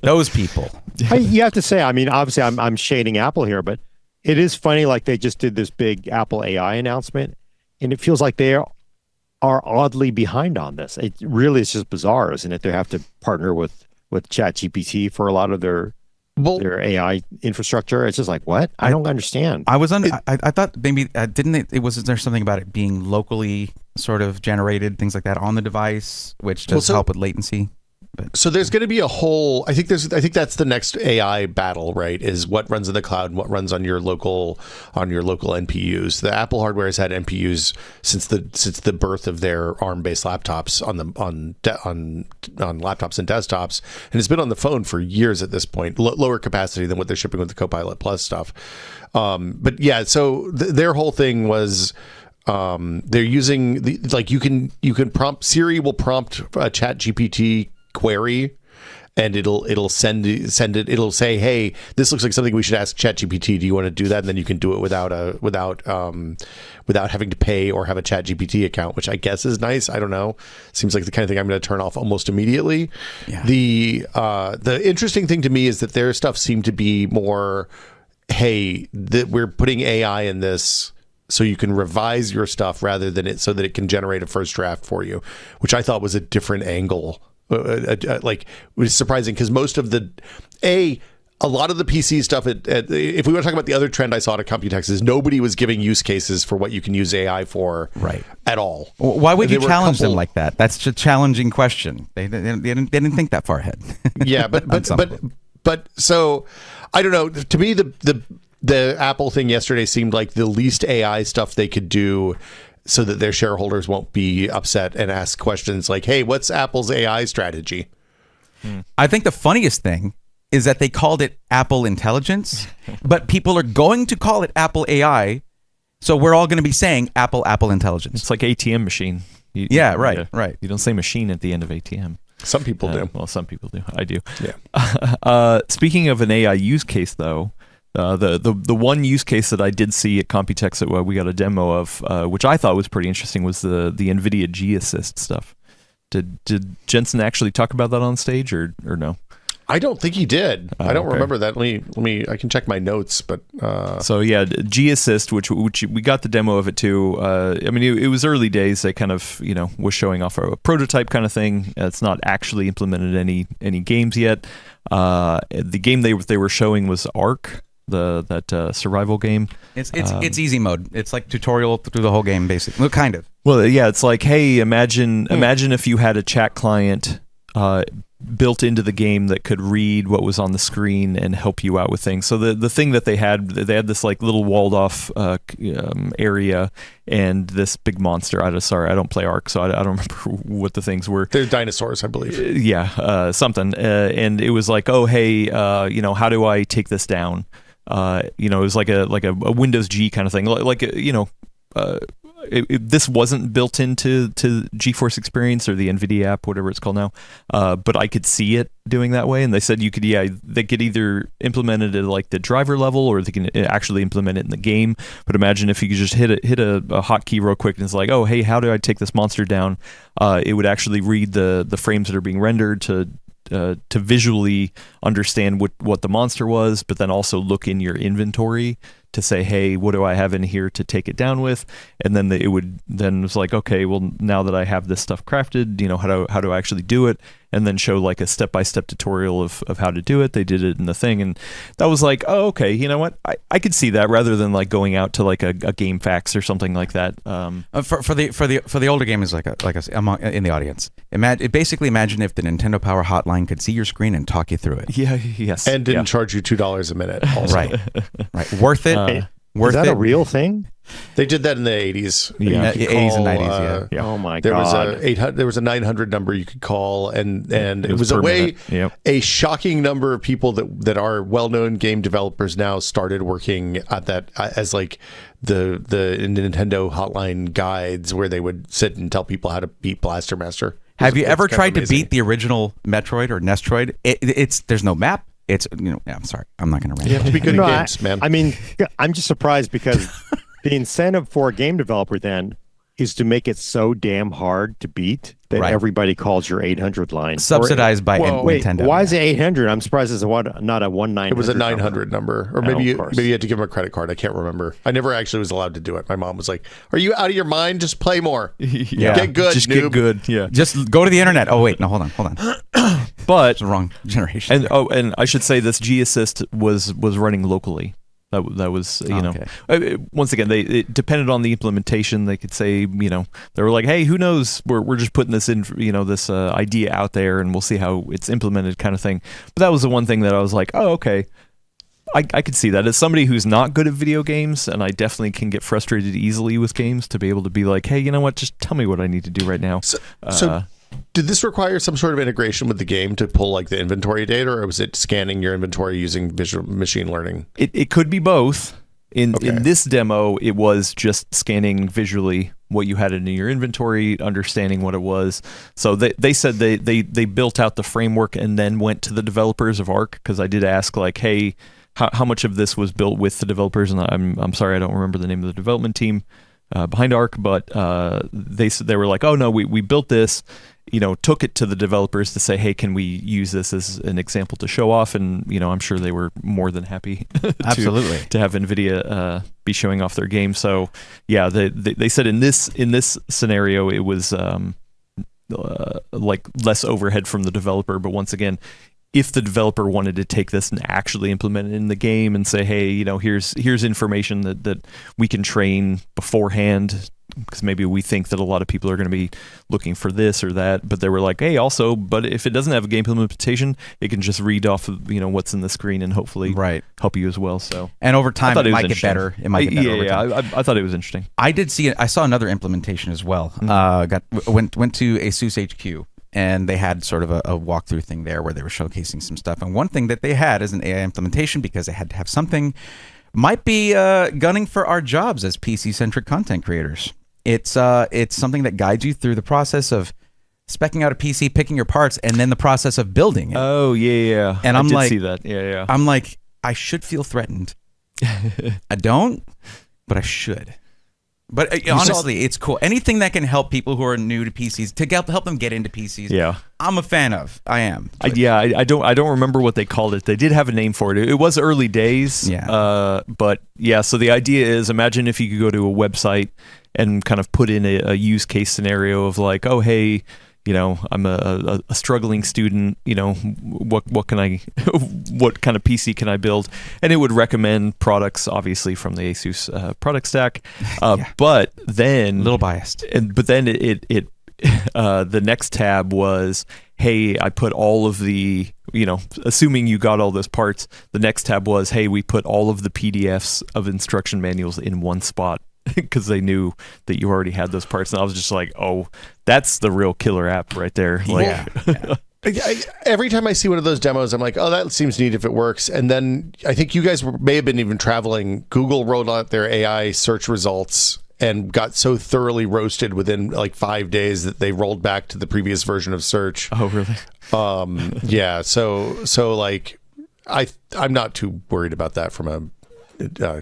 Those people. You have to say, I mean, obviously I'm shading Apple here, but it is funny. Like they just did this big Apple AI announcement, and it feels like they are oddly behind on this. It really is just bizarre, isn't it? They have to partner with ChatGPT for a lot of their AI infrastructure. It's just like, what? I don't understand. I thought maybe wasn't there something about it being locally sort of generated, things like that on the device, which does help with latency. So there's going to be a whole. I think that's the next AI battle, right? Is what runs in the cloud and what runs on your local NPUs. The Apple hardware has had NPUs since the birth of their ARM-based laptops on laptops and desktops, and it's been on the phone for years at this point. Lower capacity than what they're shipping with the Copilot Plus stuff. But yeah, so their whole thing was. They're using you can prompt Siri will prompt a ChatGPT query, and it'll send it. It'll say, "Hey, this looks like something we should ask ChatGPT. Do you want to do that?" And then you can do it without having to pay or have a ChatGPT account, which I guess is nice. I don't know. Seems like the kind of thing I'm going to turn off almost immediately. Yeah. The interesting thing to me is that their stuff seemed to be more, "Hey, we're putting AI in this." So you can revise your stuff rather than so that it can generate a first draft for you, which I thought was a different angle. It was surprising because most of a lot of the PC stuff. If we want to talk about the other trend I saw at Computex is nobody was giving use cases for what you can use AI for, at all. Why would you challenge them like that? That's a challenging question. They didn't think that far ahead. Yeah, but so I don't know. To me, the Apple thing yesterday seemed like the least AI stuff they could do so that their shareholders won't be upset and ask questions like, hey, what's Apple's AI strategy? I think the funniest thing is that they called it Apple Intelligence, but people are going to call it Apple AI. So we're all going to be saying Apple Intelligence. It's like ATM machine. Right. You don't say machine at the end of ATM. Some people do. Well, some people do. I do. Yeah. Speaking of an AI use case, though, the one use case that I did see at Computex that we got a demo of, which I thought was pretty interesting, was the NVIDIA G Assist stuff. Did Jensen actually talk about that on stage or no? I don't think he did. I don't remember that. Let me. I can check my notes, but so yeah, G Assist, which we got the demo of it too. I mean, it was early days. They kind of was showing off a prototype kind of thing. It's not actually implemented any games yet. The game they were showing was Ark. That survival game. It's easy mode. It's like tutorial through the whole game, basically. Well, kind of. Well, yeah, it's like, hey, imagine if you had a chat client built into the game that could read what was on the screen and help you out with things. So the thing that they had this like little walled off area and this big monster. I don't play Ark, so I don't remember what the things were. They're dinosaurs, I believe. Something. And it was like, oh, hey, how do I take this down? It was like a Windows G kind of thing. This wasn't built into GeForce Experience or the NVIDIA app, whatever it's called now. But I could see it doing that way, and they said they could either implement it at like the driver level, or they can actually implement it in the game. But imagine if you could just hit a hotkey real quick, and it's like, oh, hey, how do I take this monster down? It would actually read the frames that are being rendered to visually understand what the monster was, but then also look in your inventory to say, hey, what do I have in here to take it down with? And then it was like, okay, well, now that I have this stuff crafted, how do I actually do it? And then show like a step-by-step tutorial of how to do it. They did it in the thing, and that was like, oh, okay, you know what? I could see that rather than like going out to like a Game Facts or something like that. For the older gamers in the audience, basically imagine if the Nintendo Power Hotline could see your screen and talk you through it. Yeah, yes, and didn't charge you $2 a minute. Also. right, worth it. Is that a real thing? They did that in the 80s. Yeah, 80s and 90s. Yeah. Oh my God! God! There was a 900 number you could call, and it was a shocking number of people that are well-known game developers now started working at that as like the Nintendo hotline guides, where they would sit and tell people how to beat Blaster Master. Have you ever tried to beat the original Metroid or Nestroid? There's no map. I'm sorry, I'm not going to rant. You have to be good at games, man. I mean, I'm just surprised because the incentive for a game developer then is to make it so damn hard to beat that everybody calls your 800 line. Subsidized by Nintendo. Why is it 800? I'm surprised it's not a 1-900. It was a 900 number. Or maybe you had to give him a credit card. I can't remember. I never actually was allowed to do it. My mom was like, "Are you out of your mind? Just play more. Get good, just noob. get good." Yeah. Just go to the internet. Oh wait, no, hold on. But it's the wrong generation. And I should say this G Assist was running locally. That was once again it depended on the implementation. They could say they were like, hey, who knows, we're just putting this in, this idea out there and we'll see how it's implemented, kind of thing. But that was the one thing that I was like, oh, okay, I could see that. As somebody who's not good at video games, and I definitely can get frustrated easily with games, to be able to be like, hey, you know what, just tell me what I need to do right now. So did this require some sort of integration with the game to pull like the inventory data, or was it scanning your inventory using visual machine learning? It could be both. In this demo, it was just scanning visually what you had in your inventory, understanding what it was. So they said they built out the framework and then went to the developers of Arc, because I did ask like, hey, how much of this was built with the developers? And I'm sorry, I don't remember the name of the development team behind Arc, but they were like, oh no, we built this. Took it to the developers to say, hey, can we use this as an example to show off? And, I'm sure they were more than happy Absolutely to have NVIDIA be showing off their game. So, yeah, they said in this scenario, it was like less overhead from the developer. But once again, if the developer wanted to take this and actually implement it in the game and say, hey, here's information that we can train beforehand, because maybe we think that a lot of people are going to be looking for this or that, but they were like, hey, also, but if it doesn't have a game implementation, it can just read off of, what's in the screen and hopefully help you as well. So, and over time, it might get better. It might get better over time. I thought it was interesting. I did see it. I saw another implementation as well. Went to ASUS HQ, and they had sort of a walkthrough thing there where they were showcasing some stuff. And one thing that they had is an AI implementation, because they had to have something, might be gunning for our jobs as PC-centric content creators. It's something that guides you through the process of speccing out a PC, picking your parts, and then the process of building it. Oh, yeah. And I'm like, see that. Yeah. I'm like, I should feel threatened. I don't, but I should. But honestly, it's cool. Anything that can help people who are new to PCs, to help them get into PCs, I'm a fan of. I am. I don't remember what they called it. They did have a name for it. It was early days. Yeah. But yeah, so the idea is, imagine if you could go to a website and kind of put in a use case scenario of like, oh, hey, I'm a struggling student, what can I, what kind of PC can I build? And it would recommend products, obviously, from the ASUS product stack. But then, a little biased. But then the next tab was, hey, I put all of the, assuming you got all those parts, the next tab was, hey, we put all of the PDFs of instruction manuals in one spot, because they knew that you already had those parts. And I was just like, oh, that's the real killer app right there. Every time I see one of those demos, I'm like, oh, that seems neat if it works. And then I think you guys may have been even traveling. Google rolled out their AI search results and got so thoroughly roasted within like 5 days that they rolled back to the previous version of search. Oh, really? Yeah. So like, I'm not too worried about that from a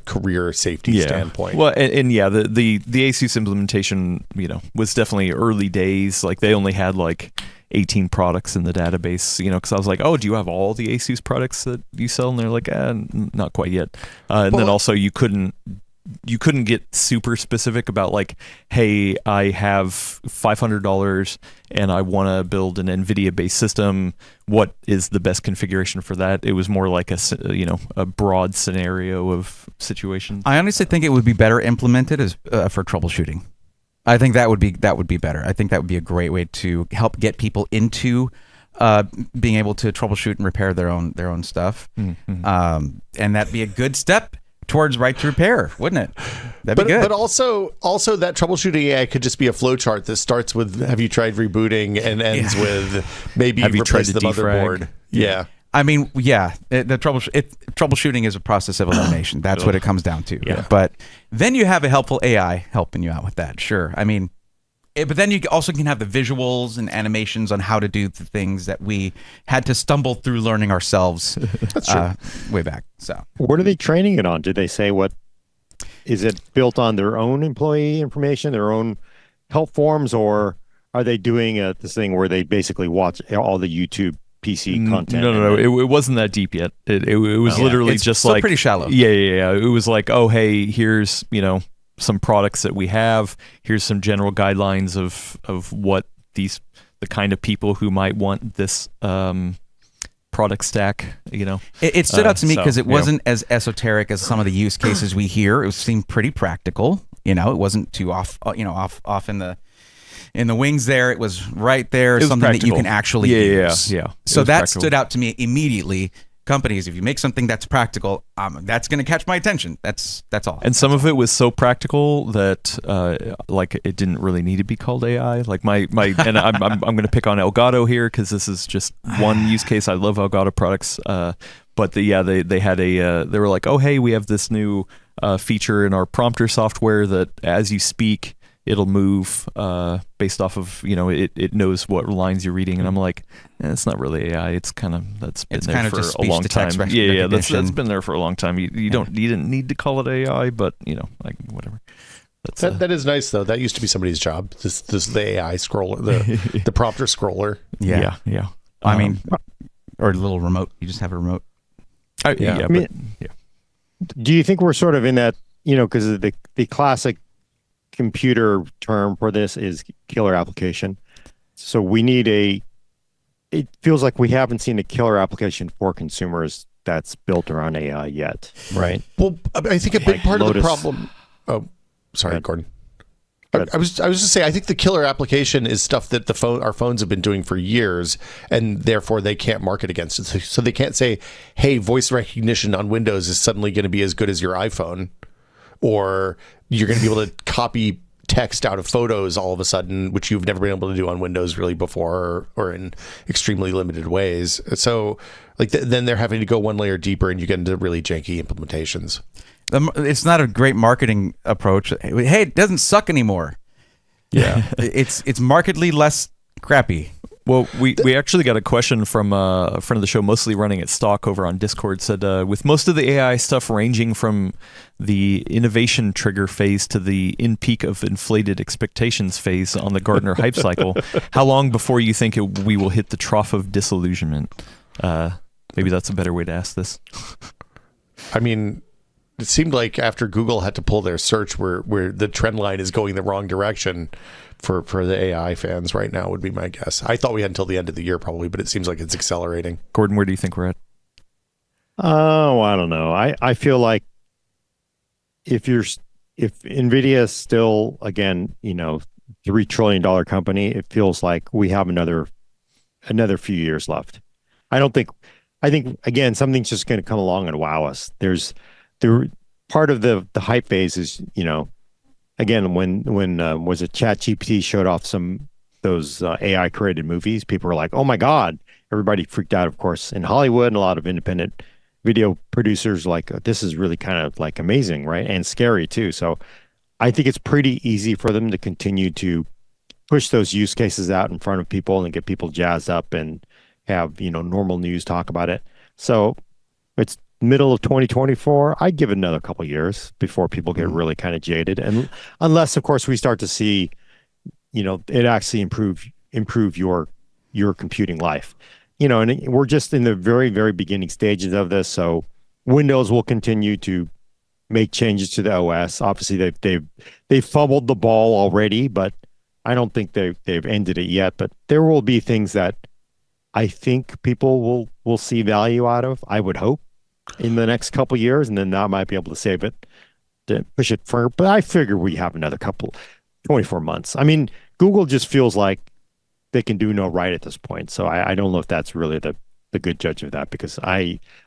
career safety standpoint. Well, and the ASUS implementation, was definitely early days. Like, they only had like 18 products in the database, because I was like, oh, do you have all the ASUS products that you sell? And they're like, not quite yet. And then also you couldn't get super specific about like, hey, I have $500 and I want to build an NVIDIA based system. What is the best configuration for that? It was more like a broad scenario of situations. I honestly think it would be better implemented as for troubleshooting. I think that would be better. I think that would be a great way to help get people into being able to troubleshoot and repair their own stuff. Mm-hmm. And that'd be a good step towards right to repair, wouldn't it? That'd be good. But also that troubleshooting AI could just be a flowchart that starts with, have you tried rebooting, and ends with, maybe have you replace tried the defrag? motherboard. Yeah. I mean, the troubleshooting is a process of elimination. That's what it comes down to. Yeah. But then you have a helpful AI helping you out with that. Sure. I mean, but then you also can have the visuals and animations on how to do the things that we had to stumble through learning ourselves. That's true. Way back. So what are they training it on? Did they say what? Is it built on their own employee information, their own help forums, or are they doing this thing where they basically watch all the YouTube PC content? No. It wasn't that deep yet. It was literally It's just still like pretty shallow. Yeah. It was like, oh, hey, here's some products that we have. Here's some general guidelines of what the kind of people who might want this product stack. It stood out to me because it wasn't as esoteric as some of the use cases we hear. It seemed pretty practical. It wasn't too off in the wings there. It was right there, something practical. that you can actually use. Yeah. So that stood out to me immediately. Companies, if you make something that's practical, that's going to catch my attention. That's all. And some of it was so practical that like it didn't really need to be called AI. Like my and I'm going to pick on Elgato here because this is just one use case. I love Elgato products. But they had they were like, oh hey, we have this new feature in our prompter software that as you speak, it'll move based off of it knows what lines you're reading, and I'm like, it's not really AI. It's kind of been there for a long time. Yeah, that's been there for a long time. You didn't need to call it AI, but like whatever. That is nice though. That used to be somebody's job. This the AI scroller, the prompter scroller. Yeah. I mean, or a little remote. You just have a remote. Do you think we're sort of in that? Because the classic computer term for this is killer application. So we need it feels like we haven't seen a killer application for consumers that's built around AI yet, right? Well, I think a big part of the problem. Oh, sorry, Gordon. I was just to say, I think the killer application is stuff that our phones have been doing for years, and therefore they can't market against it. So they can't say, hey, voice recognition on Windows is suddenly going to be as good as your iPhone, or you're going to be able to copy text out of photos all of a sudden, which you've never been able to do on Windows really before, or in extremely limited ways. So like then they're having to go one layer deeper, and you get into really janky implementations. It's not a great marketing approach. Hey, it doesn't suck anymore. Yeah. It's markedly less crappy. Well, we actually got a question from a friend of the show, mostly running at Stock over on Discord, said, with most of the AI stuff ranging from the innovation trigger phase to the in-peak of inflated expectations phase on the Gartner hype cycle, how long before you think we will hit the trough of disillusionment? Maybe that's a better way to ask this. I mean, it seemed like after Google had to pull their search where the trend line is going the wrong direction for the AI fans right now would be my guess. I thought we had until the end of the year probably, but it seems like it's accelerating. Gordon, where do you think we're at? Oh, I don't know. I feel like if NVIDIA is still, again, $3 trillion company, it feels like we have another few years left. I think again, something's just going to come along and wow us. Part of the hype phase is, again, when was it ChatGPT showed off those AI created movies, people were like, oh my God, everybody freaked out, of course, in Hollywood, and a lot of independent video producers like, this is really kind of like amazing, right? And scary too. So I think it's pretty easy for them to continue to push those use cases out in front of people and get people jazzed up and have, normal news talk about it. So it's middle of 2024. I'd give it another couple of years before people get really kind of jaded. And unless, of course, we start to see, it actually improve your computing life. And we're just in the very, very beginning stages of this. So Windows will continue to make changes to the OS. Obviously, they've fumbled the ball already, but I don't think they've ended it yet. But there will be things that I think people will see value out of, I would hope, in the next couple of years, and then I might be able to save it, to push it further. But I figure we have another 24 months. I mean, Google just feels like they can do no right at this point. So I don't know if that's really the good judge of that, because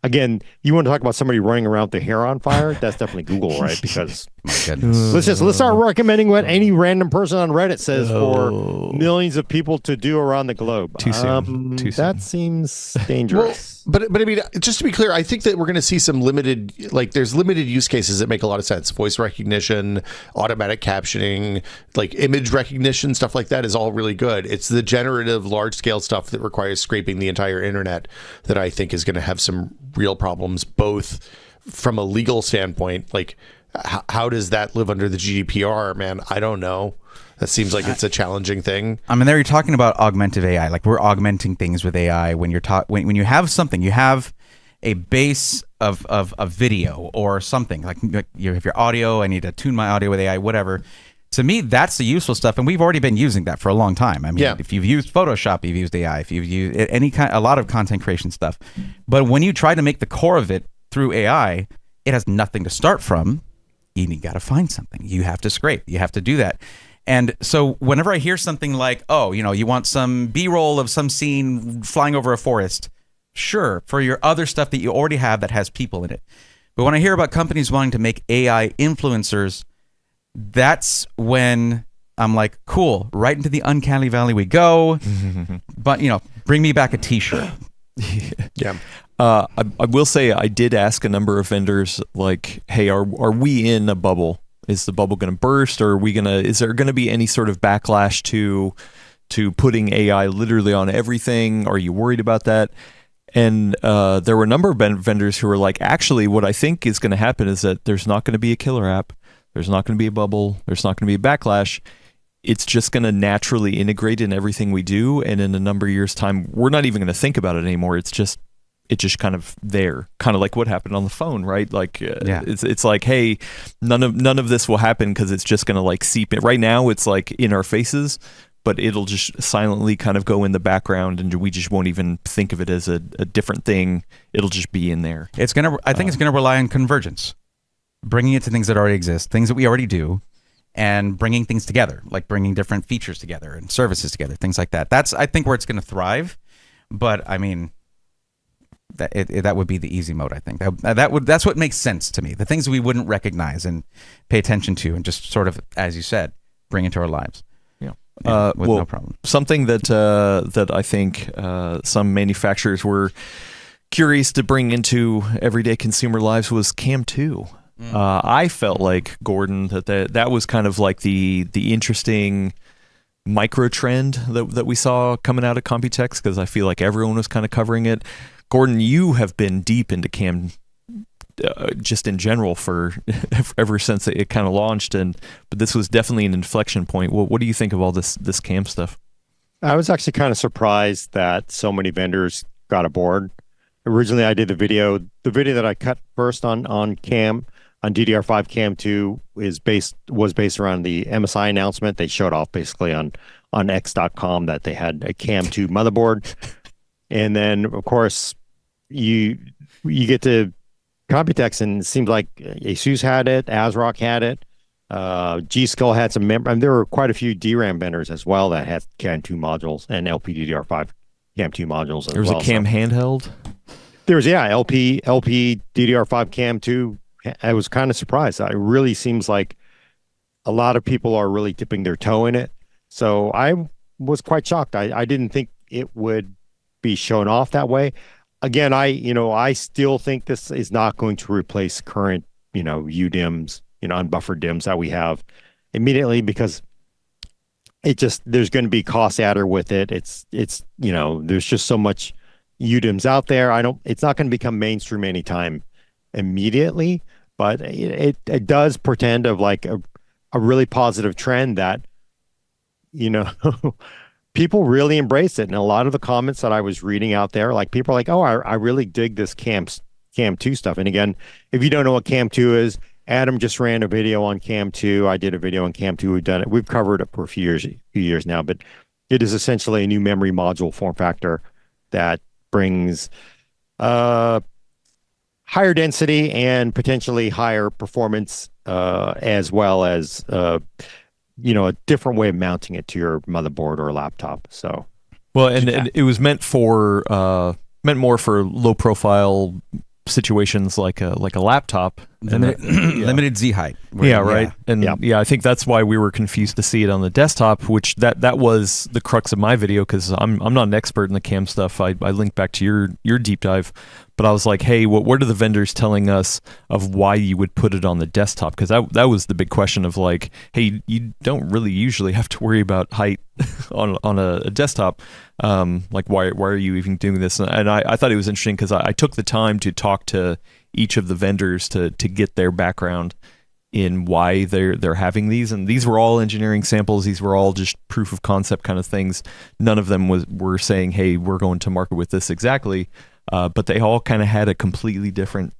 again, you want to talk about somebody running around with their hair on fire? That's definitely Google, right? Because My goodness. let's start recommending what any random person on Reddit says for millions of people to do around the globe. Too soon. That seems dangerous. But I mean, just to be clear, I think that we're going to see some there's limited use cases that make a lot of sense. Voice recognition, automatic captioning, like image recognition, stuff like that is all really good. It's the generative large scale stuff that requires scraping the entire internet that I think is going to have some real problems, both from a legal standpoint, like How does that live under the GDPR, man? I don't know. That seems like it's a challenging thing. I mean, there you're talking about augmented AI. Like we're augmenting things with AI. When you're when you have something, you have a base of video or something. Like you have your audio. I need to tune my audio with AI, whatever. To me, that's the useful stuff, and we've already been using that for a long time. I mean, if you've used Photoshop, you've used AI. If you've used a lot of content creation stuff. But when you try to make the core of it through AI, it has nothing to start from. You got to find something. You have to scrape. You have to do that. And so whenever I hear something like, oh, you want some B-roll of some scene flying over a forest, sure, for your other stuff that you already have that has people in it. But when I hear about companies wanting to make AI influencers, that's when I'm like, cool, right into the uncanny valley we go. But, bring me back a T-shirt. Yeah. I will say I did ask a number of vendors, like, hey, are we in a bubble? Is the bubble going to burst, or is there going to be any sort of backlash to putting AI literally on everything? Are you worried about that? And there were a number of vendors who were like, actually, what I think is going to happen is that there's not going to be a killer app. There's not going to be a bubble. There's not going to be a backlash. It's just going to naturally integrate in everything we do. And in a number of years' time, we're not even going to think about it anymore. It's just kind of there, kind of like what happened on the phone, right? Like, it's like, hey, none of this will happen because it's just going to like seep in. Right now, it's like in our faces, but it'll just silently kind of go in the background, and we just won't even think of it as a different thing. It'll just be in there. I think it's gonna rely on convergence, bringing it to things that already exist, things that we already do, and bringing things together, like bringing different features together and services together, things like that. That's, I think, where it's going to thrive. But I mean, that would be the easy mode. I think that's what makes sense to me. The things we wouldn't recognize and pay attention to, and just sort of, as you said, bring into our lives. Yeah, with no problem. Something that I think some manufacturers were curious to bring into everyday consumer lives was Cam 2. I felt like, Gordon, that was kind of like the interesting micro trend that we saw coming out of Computex, because I feel like everyone was kind of covering it. Gordon, you have been deep into Cam just in general for ever since it kind of launched, but this was definitely an inflection point. What do you think of all this Cam stuff? I was actually kind of surprised that so many vendors got aboard. Originally, I did the video that I cut first on Cam, on DDR5 Cam 2 was based around the MSI announcement. They showed off basically on X.com that they had a Cam 2 motherboard. And then, of course, you get to Computex, and it seems like Asus had it, ASRock had it, G-Skill had some. There were quite a few DRAM vendors as well that had Cam 2 modules and LPDDR5 Cam 2 modules as well. There was a Cam handheld? There was, LP DDR5 Cam 2. I was kind of surprised. It really seems like a lot of people are really dipping their toe in it. So I was quite shocked. I didn't think it would be shown off that way. Again, I still think this is not going to replace current, UDIMMs, unbuffered DIMMs that we have immediately, because there's going to be cost adder with it. It's there's just so much UDIMMs out there. It's not going to become mainstream anytime immediately, but it does portend of like a really positive trend that, people really embrace it. And a lot of the comments that I was reading out there, like people are like, oh, I really dig this Cam 2 stuff. And again, if you don't know what Cam 2 is, Adam just ran a video on Cam 2. I did a video on Cam 2. We've covered it for a few years now, but it is essentially a new memory module form factor that brings higher density and potentially higher performance, as well as a different way of mounting it to your motherboard or laptop. So, well, and it was meant more for low profile situations like a laptop, limited Z height. Right. And I think that's why we were confused to see it on the desktop, which that was the crux of my video, because I'm not an expert in the Cam stuff. I linked back to your deep dive, but I was like, hey, what are the vendors telling us of why you would put it on the desktop? Because that was the big question of like, hey, you don't really usually have to worry about height on a desktop. Like why are you even doing this? And I thought it was interesting because I took the time to talk to each of the vendors to get their background in why they're having these, and these were all engineering samples. These were all just proof of concept kind of things. None of them were saying, "Hey, we're going to market with this exactly," but they all kind of had a completely different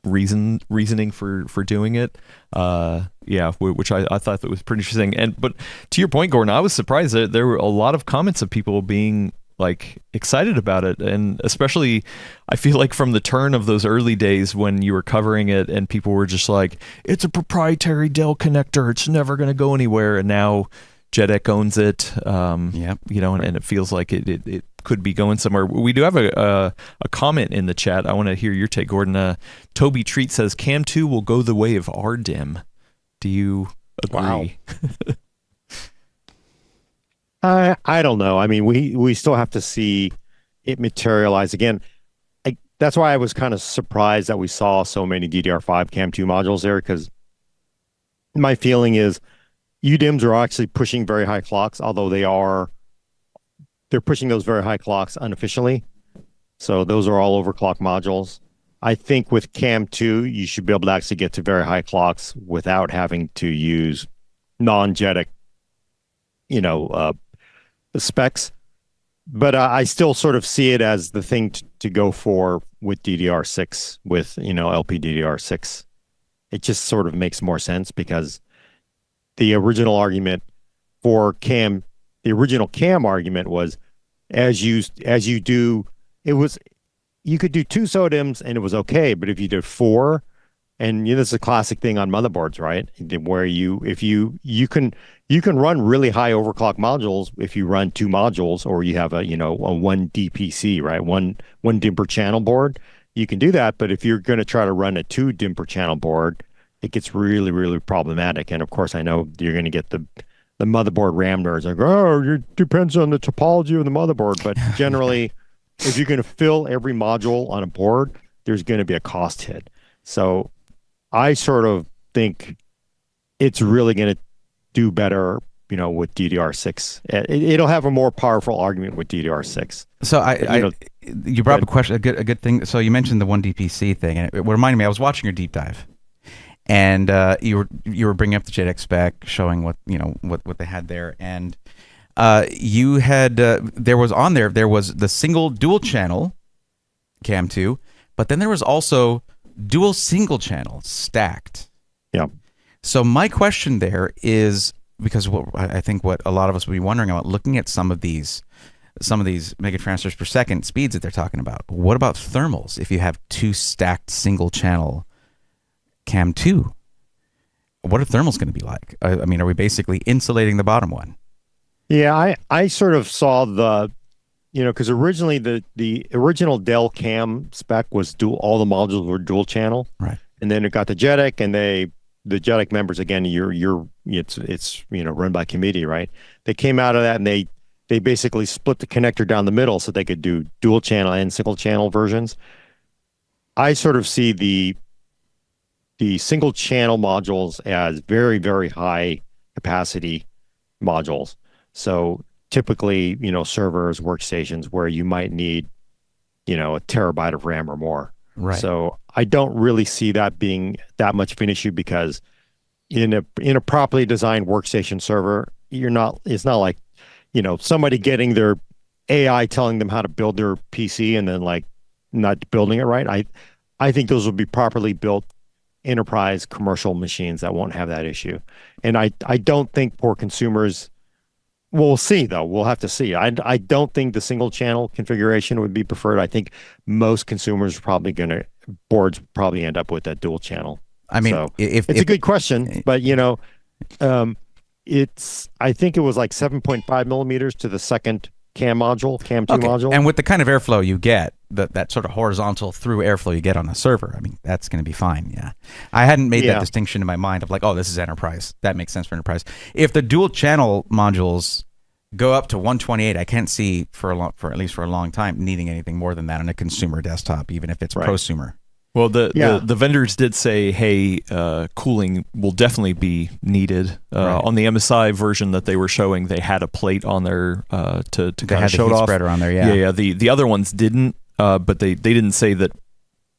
reasoning for doing it. Which I thought that was pretty interesting. But to your point, Gordon, I was surprised that there were a lot of comments of people being like excited about it, and especially I feel like from the turn of those early days when you were covering it and people were just like, it's a proprietary Dell connector, it's never going to go anywhere, and now JEDEC owns it. And it feels like it could be going somewhere. We do have a comment in the chat. I want to hear your take, Gordon. Toby Treat says Cam 2 will go the way of RDIMM. Do you agree? Wow. I don't know. I mean, we still have to see it materialize again. That's why I was kind of surprised that we saw so many DDR5 Cam 2 modules there, because my feeling is UDIMMs are actually pushing very high clocks, although they're pushing those very high clocks unofficially. So those are all overclock modules. I think with Cam 2, you should be able to actually get to very high clocks without having to use non-JEDEC, specs. But I still sort of see it as the thing to go for with DDR6, with, LPDDR6. It just sort of makes more sense, because the original argument for Cam, the original Cam argument was, you could do 2 SODIMMs and it was okay, but if you did 4, and this is a classic thing on motherboards, right? Where you can run really high overclock modules if you run 2 modules, or you have a 1 DPC, right? One DIMM per channel board. You can do that, but if you're going to try to run a 2 DIMM per channel board, it gets really, really problematic. And of course, I know you're going to get the motherboard RAM nerds like, it depends on the topology of the motherboard. But generally, if you're going to fill every module on a board, there's going to be a cost hit. So I sort of think it's really going to do better, with DDR6. It'll have a more powerful argument with DDR6. So you brought up a question, a good thing. So you mentioned the 1DPC thing, and it reminded me. I was watching your deep dive, and you were bringing up the JEDEC spec, showing what they had there, and you had there was the single dual channel Cam 2, but then there was also dual single channel stacked. Yeah. So my question there is, because I think what a lot of us would be wondering about, looking at some of these megatransfers per second speeds that they're talking about, what about thermals if you have 2 stacked single channel Cam 2? What are thermals going to be like? I mean, are we basically insulating the bottom one? Yeah, I sort of saw because originally the original Dell Cam spec was all the modules were dual channel, right? And then it got the JEDEC, and the JEDEC members, again, it's run by committee, right? They came out of that, and they basically split the connector down the middle so they could do dual channel and single channel versions. I sort of see the single channel modules as very, very high capacity modules. So typically, servers, workstations where you might need, a terabyte of RAM or more. Right. So I don't really see that being that much of an issue, because in a properly designed workstation server, it's not like, somebody getting their AI telling them how to build their PC and then like not building it right. I think those will be properly built enterprise commercial machines that won't have that issue. And I don't think for consumers, we'll see though. We'll have to see. I don't think the single channel configuration would be preferred. I think most consumers boards probably end up with that dual channel. I mean, so it's a good question, but I think it was like 7.5 millimeters to the second Cam 2 module. And with the kind of airflow you get, that sort of horizontal through airflow you get on a server, I mean, that's going to be fine. Yeah. I hadn't made that distinction in my mind of like, oh, this is enterprise. That makes sense for enterprise. If the dual channel modules go up to 128, I can't see for at least for a long time needing anything more than that on a consumer desktop, even if it's prosumer. Well, the vendors did say, hey, cooling will definitely be needed. On the MSI version that they were showing, they had a plate on there to kind of show it off. Spreader on there, yeah. The other ones didn't, but they didn't say that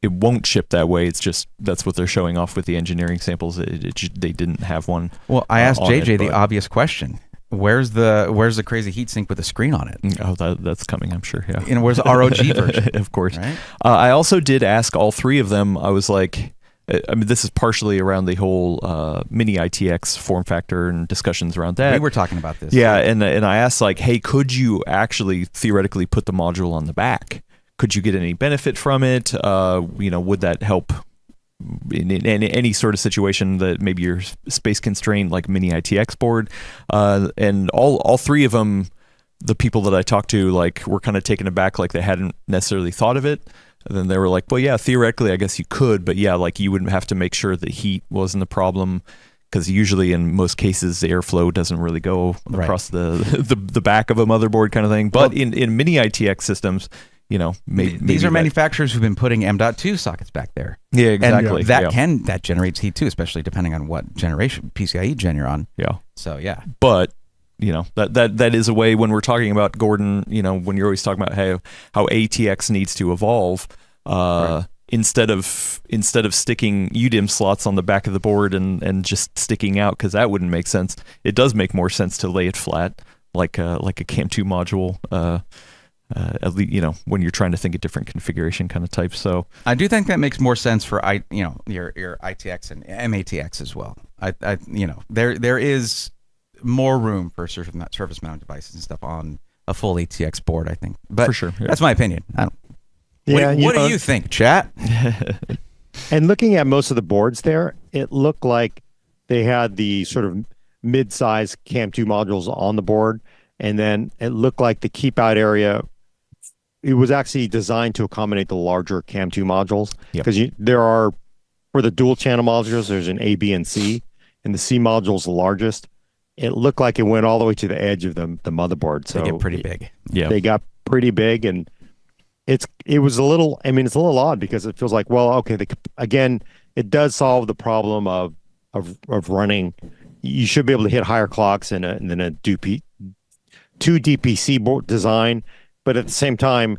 it won't ship that way. It's just that's what they're showing off with the engineering samples. They didn't have one. Well, I asked JJ the but- obvious question. Where's the crazy heatsink with the screen on it? Oh, that's coming, I'm sure. Yeah. You know, where's the ROG version? Of course. Right? I also did ask all three of them. I was like, I mean, this is partially around the whole mini ITX form factor and discussions around that. We were talking about this. Yeah, and I asked like, hey, could you actually theoretically put the module on the back? Could you get any benefit from it? Would that help in any sort of situation that maybe you're space constrained, like mini ITX board? And all three of them, the people that I talked to, like, were kind of taken aback, like they hadn't necessarily thought of it. And then they were like, well, yeah, theoretically, I guess you could, but yeah, like you would have to make sure that heat wasn't the problem, because usually in most cases the airflow doesn't really go across the back of a motherboard kind of thing. But in mini ITX systems, maybe these are manufacturers who've been putting M.2 sockets back there. Yeah, exactly. And that generates heat too, especially depending on what generation PCIe gen you're on. Yeah. So yeah. But that is a way when we're talking about Gordon, when you're always talking about how ATX needs to evolve, instead of sticking UDIM slots on the back of the board and just sticking out, because that wouldn't make sense. It does make more sense to lay it flat like a CAM2 module. At least, when you're trying to think of different configuration kind of types. So I do think that makes more sense for your ITX and MATX as well. There is more room for surface mount devices and stuff on a full ATX board, I think. But for sure, yeah. That's my opinion. What do you think, chat? And looking at most of the boards there, it looked like they had the sort of mid-size CAM2 modules on the board, and then it looked like the keep out area, it was actually designed to accommodate the larger CAM2 modules, because there are, for the dual channel modules, there's an A, B, and C, and the C module is the largest. It looked like it went all the way to the edge of the motherboard. So they get pretty big. Yeah, they got pretty big, and it was a little. I mean, it's a little odd because it feels like, well, okay, again, it does solve the problem of running. You should be able to hit higher clocks than a 2 DPC board design, but at the same time,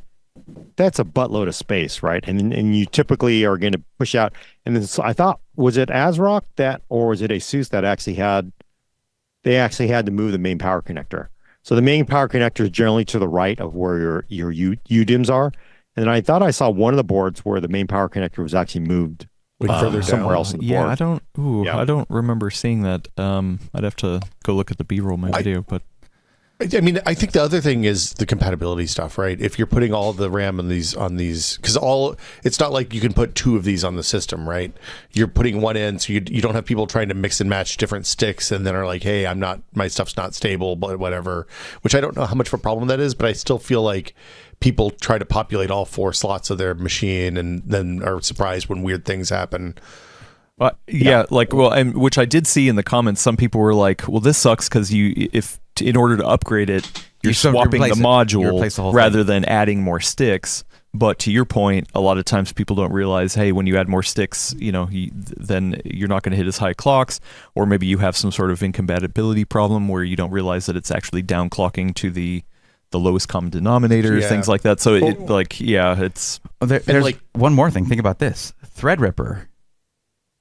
that's a buttload of space, right? And you typically are going to push out. And then, so I thought, was it ASRock or was it ASUS that actually had to move the main power connector? So the main power connector is generally to the right of where your UDIMs are. And I thought I saw one of the boards where the main power connector was actually moved further somewhere else in the board. I don't remember seeing that. I'd have to go look at the B-roll of my video, but I mean, I think the other thing is the compatibility stuff, right? If you're putting all the RAM on these, because it's not like you can put two of these on the system, right? You're putting one in, so you don't have people trying to mix and match different sticks and then are like, hey, my stuff's not stable, but whatever. Which I don't know how much of a problem that is, but I still feel like people try to populate all 4 slots of their machine and then are surprised when weird things happen. And which I did see in the comments, some people were like, well, this sucks because in order to upgrade it, you're swapping the module rather than adding more sticks. But to your point, a lot of times people don't realize, hey, when you add more sticks, then you're not going to hit as high clocks, or maybe you have some sort of incompatibility problem where you don't realize that it's actually downclocking to the lowest common denominator, things like that. So it's there's one more thing. Think about this: Threadripper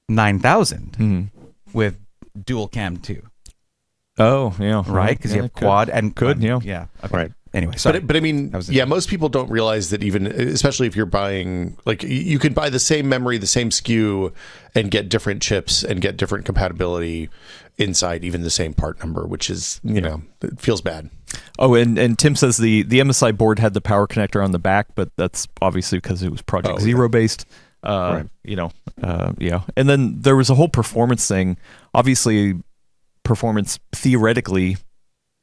9000 with dual cam 2. Oh yeah, right, because you have quad and okay. Right. Anyway, sorry. But I mean, most people don't realize that, even especially if you're buying, like, you can buy the same memory, the same SKU, and get different chips and get different compatibility inside even the same part number, which is it feels bad. Oh, and Tim says the MSI board had the power connector on the back, but that's obviously because it was Project Zero based. And then there was a whole performance thing. Obviously, performance theoretically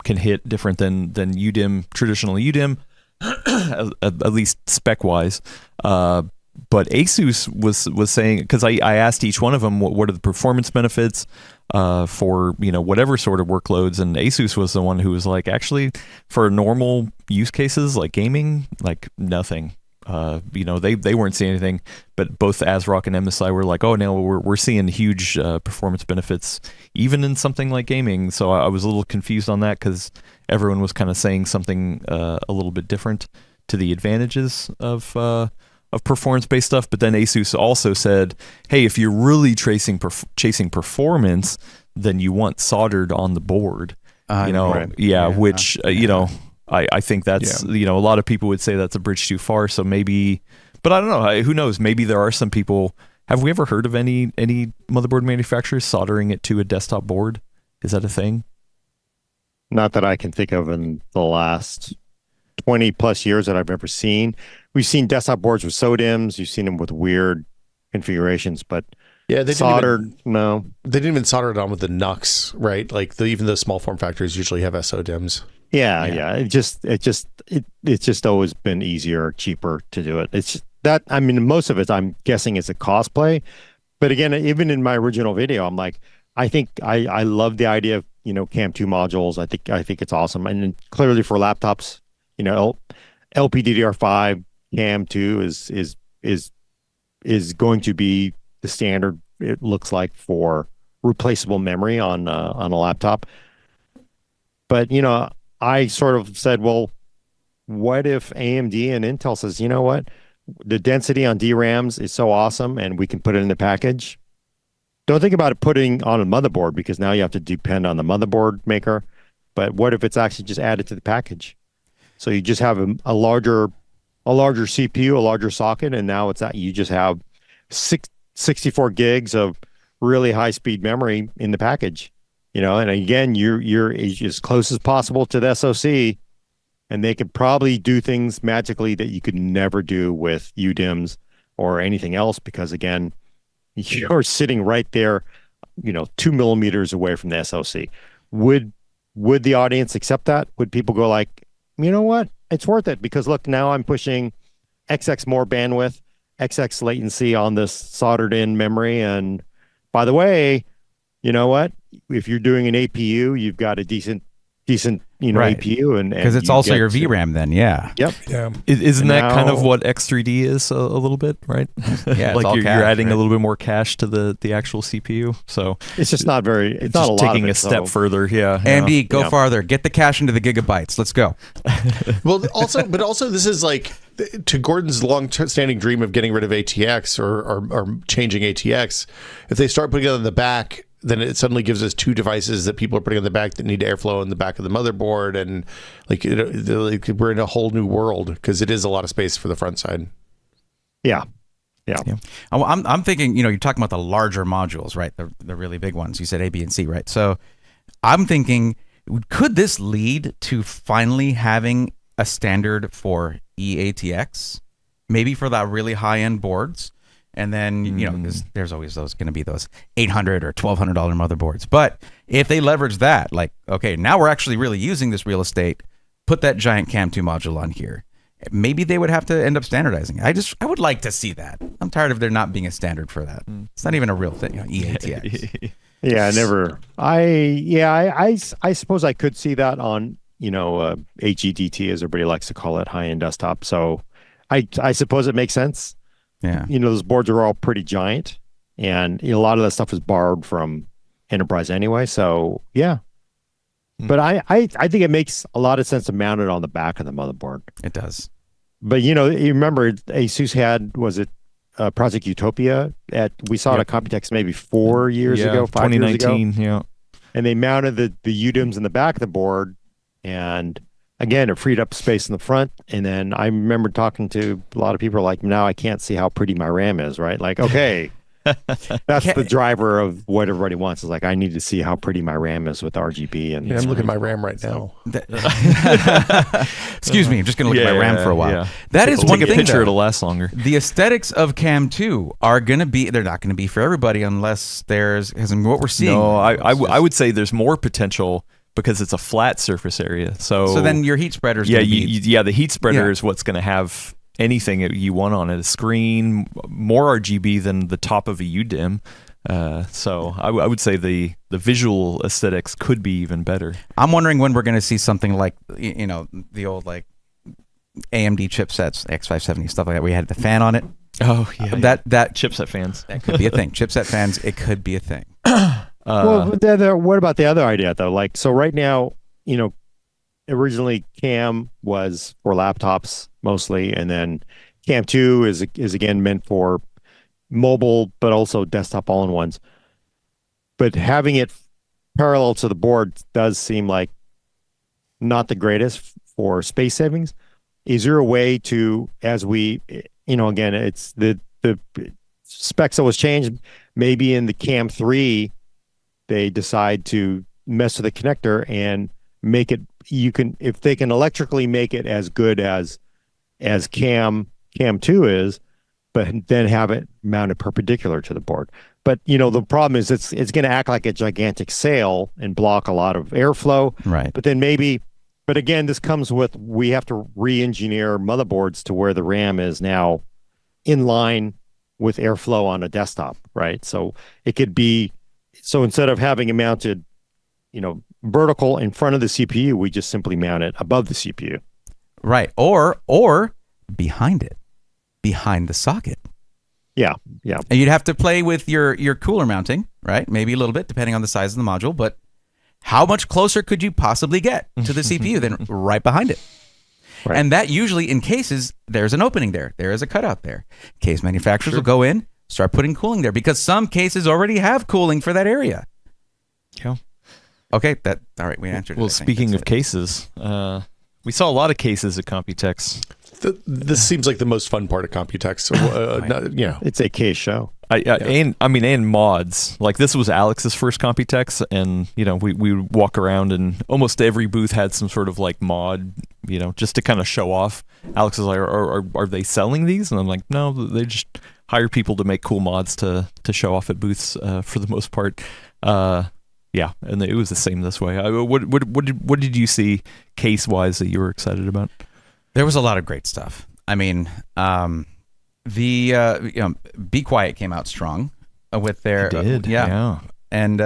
can hit different than UDIM, traditional UDIM, at least spec wise. But ASUS was saying, because I asked each one of them what are the performance benefits for whatever sort of workloads, and ASUS was the one who was like, actually, for normal use cases like gaming, like nothing. They weren't seeing anything, but both ASRock and MSI were like, oh no, we're seeing huge performance benefits even in something like gaming. So I was a little confused on that because everyone was kind of saying something a little bit different to the advantages of performance-based stuff, but then Asus also said, hey, if you're really chasing performance, then you want soldered on the board. Which I think that's a lot of people would say that's a bridge too far. So maybe, but I don't know. Who knows? Maybe there are some people. Have we ever heard of any motherboard manufacturers soldering it to a desktop board? Is that a thing? Not that I can think of in the last 20 plus years that I've ever seen. We've seen desktop boards with SODIMMs. You've seen them with weird configurations, but they soldered, no. They didn't even solder it on with the NUCs, right? Like even the small form factors usually have SODIMMs. Yeah. It's just always been easier, cheaper to do it. It's that, I mean, most of it, I'm guessing, is a cost play. But again, even in my original video, I'm like, I think I love the idea of, Cam 2 modules. I think it's awesome. And then clearly for laptops, LPDDR5 Cam 2 is going to be the standard, it looks like, for replaceable memory on a laptop. But I sort of said, well, what if AMD and Intel says, you know what, the density on DRAMs is so awesome and we can put it in the package? Don't think about it putting on a motherboard, because now you have to depend on the motherboard maker. But what if it's actually just added to the package? So you just have a larger CPU, a larger socket, and now it's that you just have 64 gigs of really high speed memory in the package. And again, you're as close as possible to the SoC, and they could probably do things magically that you could never do with UDIMMs or anything else, because again, you're sitting right there, 2 millimeters away from the SoC. Would the audience accept that? Would people go like, you know what, it's worth it, because look, now I'm pushing XX more bandwidth, XX latency on this soldered in memory, and by the way, you know what? If you're doing an APU, you've got a decent right. APU, and because it's also your VRAM then, yeah. Yep. Yeah. Isn't that kind of what X3D is a little bit, right? Yeah, like you're adding right? a little bit more cache to the actual CPU. So it's just not very. It's not just a lot taking of it, a step further. Yeah. AMD, go farther. Get the cache into the gigabytes. Let's go. Well, also, this is like, to Gordon's long-standing dream of getting rid of ATX or changing ATX. If they start putting it on the back, then it suddenly gives us two devices that people are putting on the back that need airflow in the back of the motherboard, and like we're in a whole new world, because it is a lot of space for the front side. Yeah. I'm thinking, you're talking about the larger modules, right? The really big ones. You said A, B, and C, right? So I'm thinking, could this lead to finally having a standard for eATX, maybe for that really high-end boards? And then, there's always going to be those $800 or $1,200 motherboards. But if they leverage that, like, okay, now we're actually really using this real estate, put that giant Cam 2 module on here. Maybe they would have to end up standardizing. I would like to see that. I'm tired of there not being a standard for that. It's not even a real thing, eATX. Yeah, I suppose I could see that on, HEDT, as everybody likes to call it, high-end desktop. So I suppose it makes sense. Yeah. Those boards are all pretty giant, and a lot of that stuff is borrowed from enterprise anyway. So yeah. But I think it makes a lot of sense to mount it on the back of the motherboard. It does. But you remember ASUS had, was it Project Utopia we saw it at Computex maybe 4 years ago, 5 years ago. 2019, yeah. And they mounted the UDIMMs in the back of the board, and again, it freed up space in the front. And then I remember talking to a lot of people like, now I can't see how pretty my RAM is, right? Like, okay, that's the driver of what everybody wants, is like, I need to see how pretty my RAM is with RGB. And I'm looking at my RAM right now. Excuse me, I'm just going to look at my RAM for a while. Yeah. That is one thing. Take a picture, though. it'll last longer. The aesthetics of Cam 2 are going to be, they're not going to be for everybody unless because what we're seeing. No, I would say there's more potential, because it's a flat surface area. So then your heat spreader is the heat spreader is what's going to have anything that you want on it. A screen, more RGB than the top of a UDIMM. So I would say the visual aesthetics could be even better. I'm wondering when we're going to see something like, the old like AMD chipsets, X570, stuff like that, where you had the fan on it. Oh, yeah. That chipset fans. That could be a thing. Chipset fans, it could be a thing. Well, what about the other idea though? Like, so right now, originally Cam was for laptops mostly, and then Cam 2 is again meant for mobile, but also desktop all-in-ones. But having it parallel to the board does seem like not the greatest for space savings. Is there a way to, as we, again, it's the specs that was changed, maybe in the Cam 3, they decide to mess with the connector and make it, if they can electrically make it as good as Cam 2 is, but then have it mounted perpendicular to the board. But the problem is it's going to act like a gigantic sail and block a lot of airflow. Right. But then but again, this comes with, we have to re-engineer motherboards to where the RAM is now in line with airflow on a desktop, right? So it could be, instead of having it mounted, vertical in front of the CPU, we just simply mount it above the CPU. Right. Or behind it, behind the socket. Yeah. And you'd have to play with your cooler mounting, right? Maybe a little bit, depending on the size of the module, but how much closer could you possibly get to the CPU than right behind it? Right. And that usually, in cases, there's an opening there. There is a cutout there. Case manufacturers will go in, start putting cooling there, because some cases already have cooling for that area. Yeah. Okay, all right, we answered it. Well, speaking of cases, we saw a lot of cases at Computex. This seems like the most fun part of Computex. It's a case show. And mods. Like, this was Alex's first Computex, and we walk around, and almost every booth had some sort of like mod, just to kind of show off. Alex is like, "Are they selling these?" And I'm like, "No, they just hire people to make cool mods to show off at booths for the most part." Yeah, and it was the same this way. What did you see case wise that you were excited about? There was a lot of great stuff. I mean, the Be Quiet came out strong with their yeah. And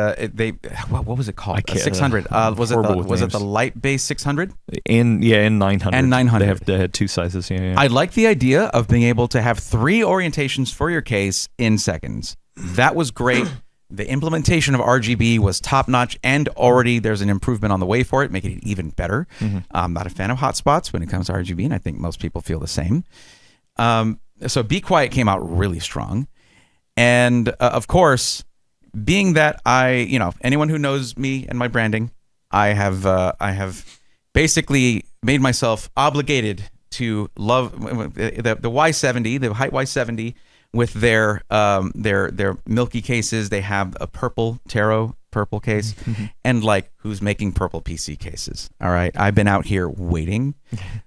what was it called? 600. Was it the light base 600? And 900. And 900. They had two sizes. Yeah. I like the idea of being able to have 3 orientations for your case in seconds. That was great. The implementation of RGB was top notch, and already there's an improvement on the way for it, making it even better. I'm not a fan of hotspots when it comes to RGB, and I think most people feel the same. So Be Quiet came out really strong. And of course, being that anyone who knows me and my branding, I have basically made myself obligated to love the Y70, the Height Y70, with their milky cases. They have a purple case, and like, who's making purple PC cases? All right, I've been out here waiting,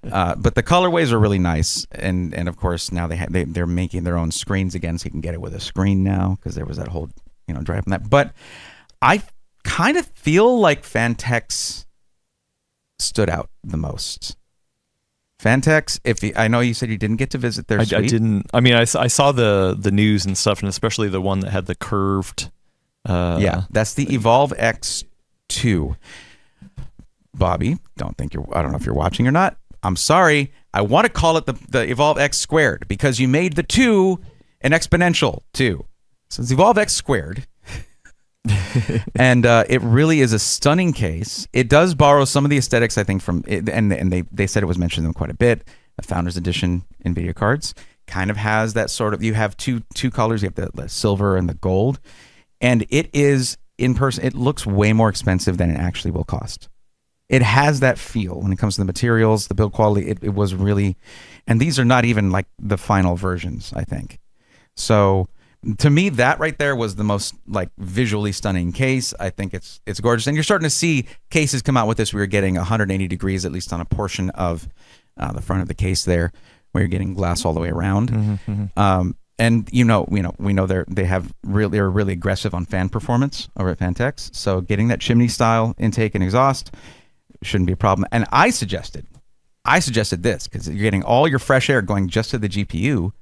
but the colorways are really nice, and of course now they're making their own screens again, so you can get it with a screen now, because there was that whole drive on that. But I kind of feel like Fantex stood out the most. Fantex, I know you said you didn't get to visit their suite. I didn't. I mean, I saw the news and stuff, and especially the one that had the curved. That's the Evolve X2. Bobby, I don't know if you're watching or not. I'm sorry. I want to call it the Evolve X squared, because you made the 2 an exponential 2. So it's Evolve X squared. And it really is a stunning case. It does borrow some of the aesthetics, I think, from it, and they said it was mentioned them quite a bit. The Founders Edition NVIDIA cards kind of has that sort of, you have two colors. You have the silver and the gold, and it is, in person, it looks way more expensive than it actually will cost. It has that feel when it comes to the materials, the build quality. It was really, and these are not even like the final versions, I think. So to me, that right there was the most like visually stunning case. I think it's gorgeous, and you're starting to see cases come out with this. We were getting 180 degrees at least on a portion of the front of the case there, where you're getting glass all the way around. And we know they're really aggressive on fan performance over at Fantex. So getting that chimney style intake and exhaust shouldn't be a problem. And I suggested this, because you're getting all your fresh air going just to the GPU.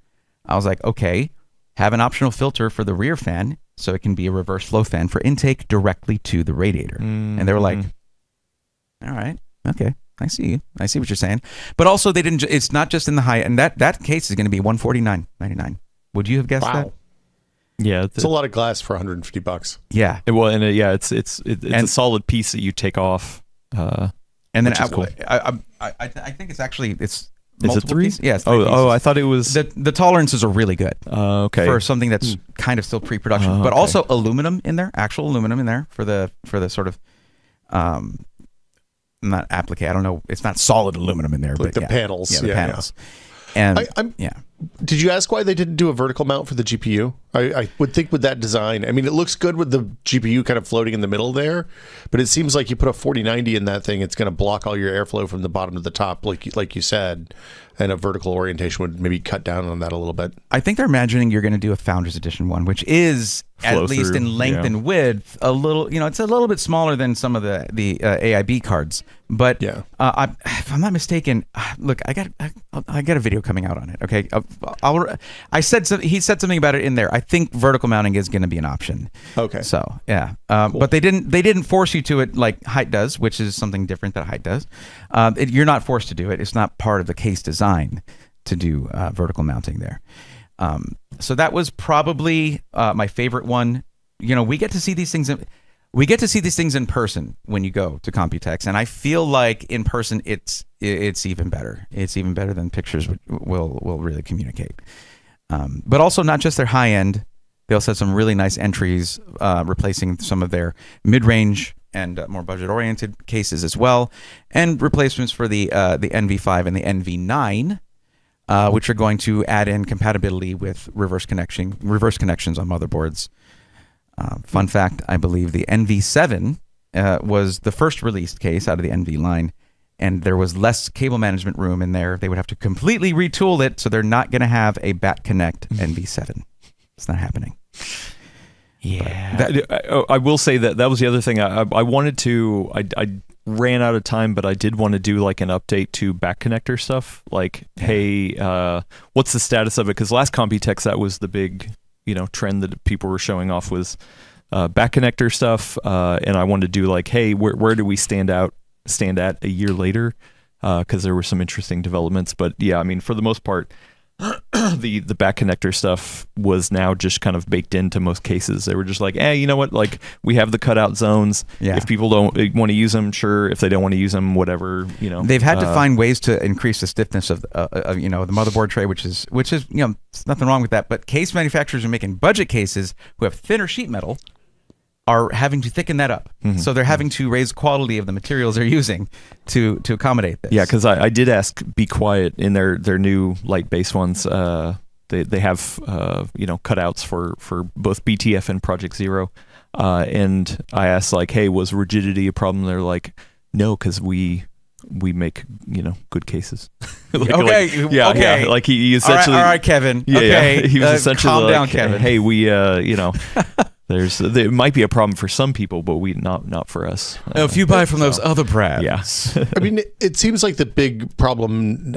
I was like, okay, have an optional filter for the rear fan, so it can be a reverse flow fan for intake directly to the radiator. And they were like, all right, okay, I see you. I see what you're saying. But also, they didn't. It's not just in the high, and that case is going to be $149.99. Would you have guessed that? Yeah, it's a lot of glass for $150. Yeah. It's a solid piece that you take off. And then cool. I think it's Is it 3? Yeah. It's 3 Oh, pieces. I thought it was. The tolerances are really good. Okay. For something that's kind of still pre-production, but okay. also aluminum in there, actual aluminum in there for the sort of, not applique. I don't know. It's not solid aluminum in there, Like but the panels. Yeah, the panels. And yeah. Did you ask why they didn't do a vertical mount for the GPU? I would think with that design, I mean, it looks good with the GPU kind of floating in the middle there, but it seems like you put a 4090 in that thing, it's going to block all your airflow from the bottom to the top, like you said, and a vertical orientation would maybe cut down on that a little bit. I think they're imagining you're going to do a Founders Edition one, which is Flow at least through, in length and width a little. It's a little bit smaller than some of the AIB cards. But Yeah. if I'm not mistaken, look, I got a video coming out on it. Okay, he said something about it in there. I think vertical mounting is going to be an option. Okay. So yeah, but they didn't force you to it like Height does, which is something different that Height does. You're not forced to do it. It's not part of the case design to do vertical mounting there. So that was probably my favorite one. We get to see these things. We get to see these things in person when you go to Computex, and I feel like in person it's even better. It's even better than pictures will really communicate. But also not just their high end. They also have some really nice entries, replacing some of their mid-range and more budget-oriented cases as well, and replacements for the NV5 and the NV9. Which are going to add in compatibility with reverse connections on motherboards. Fun fact, I believe the NV7 was the first released case out of the NV line, and there was less cable management room in there. They would have to completely retool it, so they're not going to have a Bat Connect NV7. It's not happening. Yeah. I will say that was the other thing. I wanted to... I ran out of time, but I did want to do like an update to back connector stuff. Like, hey, what's the status of it? Because last Computex, that was the big, trend that people were showing off was back connector stuff. And I wanted to do like, hey, where do we stand at a year later? Because there were some interesting developments. But yeah, I mean, for the most part, the back connector stuff was now just kind of baked into most cases. They were just like, you know what? Like, we have the cutout zones. Yeah. If people don't want to use them, sure. If they don't want to use them, whatever. They've had to find ways to increase the stiffness of the motherboard tray, which is there's nothing wrong with that. But case manufacturers are making budget cases who have thinner sheet metal are having to thicken that up. Mm-hmm. So they're having to raise quality of the materials they're using to accommodate this. Yeah, because I did ask Be Quiet in their new light base ones. They have cutouts for both BTF and Project Zero, and I asked like, hey, was rigidity a problem? They're like, no, because we make good cases. Okay. Yeah. Like he essentially. All right, Kevin. Yeah, okay. Yeah. He was essentially calm like, down, Kevin. Hey, we there might be a problem for some people, but not for us. If you buy from those other brands. Yeah. I mean, it seems like the big problem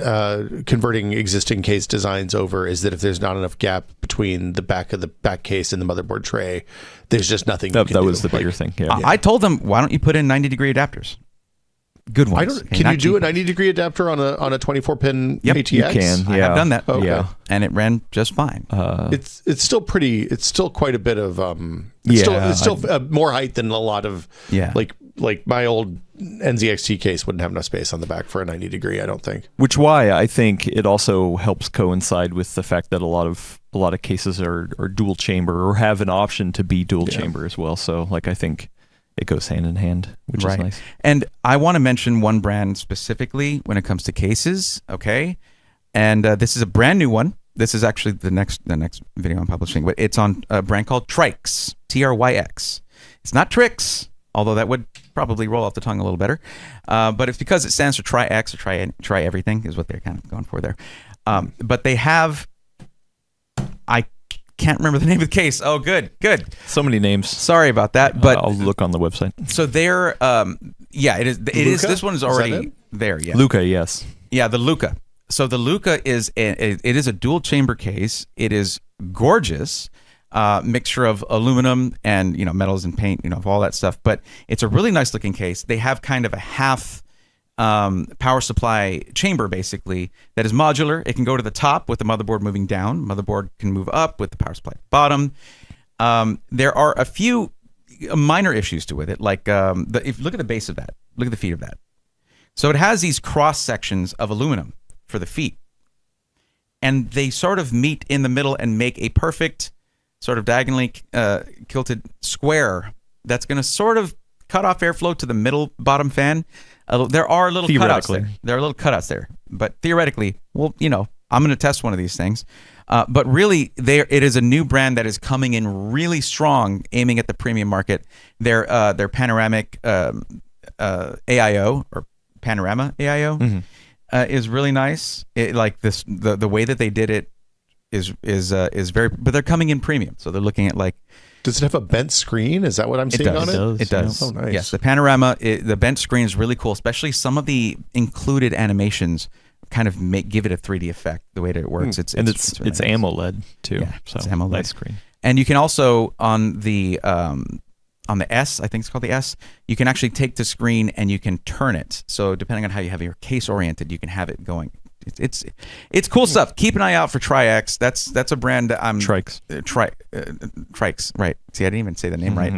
converting existing case designs over is that if there's not enough gap between the back of the back case and the motherboard tray, there's just nothing. That was the bigger thing. Yeah. I told them, why don't you put in 90-degree adapters? Good ones. Can you do a 90-degree adapter on a 24-pin ATX? You can. Yeah. I have done that. Okay. Yeah, and it ran just fine. It's still quite a bit of it's still more height than a lot of like my old NZXT case wouldn't have enough space on the back for a 90-degree. I don't think. Which why I think it also helps coincide with the fact that a lot of cases are dual chamber or have an option to be dual chamber as well. So like I think it goes hand in hand, which is nice. And I want to mention one brand specifically when it comes to cases, okay? And this is a brand new one. This is actually the next video I'm publishing, but it's on a brand called Tryx, Tryx. It's not Trix, although that would probably roll off the tongue a little better. But it's because it stands for Tri-X or try everything is what they're kind of going for there. But they have, I can't remember the name of the case. Oh, good. So many names. Sorry about that, but I'll look on the website. So they're, it is. This one is already there. Yeah, Luca, yes. Yeah, the Luca. So the Luca is a dual chamber case. It is gorgeous, mixture of aluminum and metals and paint, of all that stuff. But it's a really nice looking case. They have kind of a half power supply chamber basically that is modular. It can go to the top with the motherboard moving down. Motherboard can move up with the power supply bottom. There are a few minor issues to with it, like if you look at the base of that, look at the feet of that. So it has these cross sections of aluminum for the feet. And they sort of meet in the middle and make a perfect sort of diagonally kilted square that's going to sort of cut off airflow to the middle bottom fan. There are little cutouts there. There are little cutouts there. But theoretically, well, I'm going to test one of these things. But really, it is a new brand that is coming in really strong, aiming at the premium market. Their panoramic AIO or panorama AIO is really nice. The way that they did it is very. But they're coming in premium, so they're looking at like. Does it have a bent screen? Is that what I'm seeing on it? It does. Oh, nice. Yes, the panorama, the bent screen is really cool, especially some of the included animations kind of give it a 3D effect the way that it works. It's really nice. AMOLED too. Yeah, so it's AMOLED nice screen. And you can also on the S, I think it's called the S, you can actually take the screen and you can turn it. So depending on how you have your case oriented, you can have it going. It's cool stuff. Keep an eye out for Tri-X. That's a brand that I'm Trikes. Trikes, right? See, I didn't even say the name right,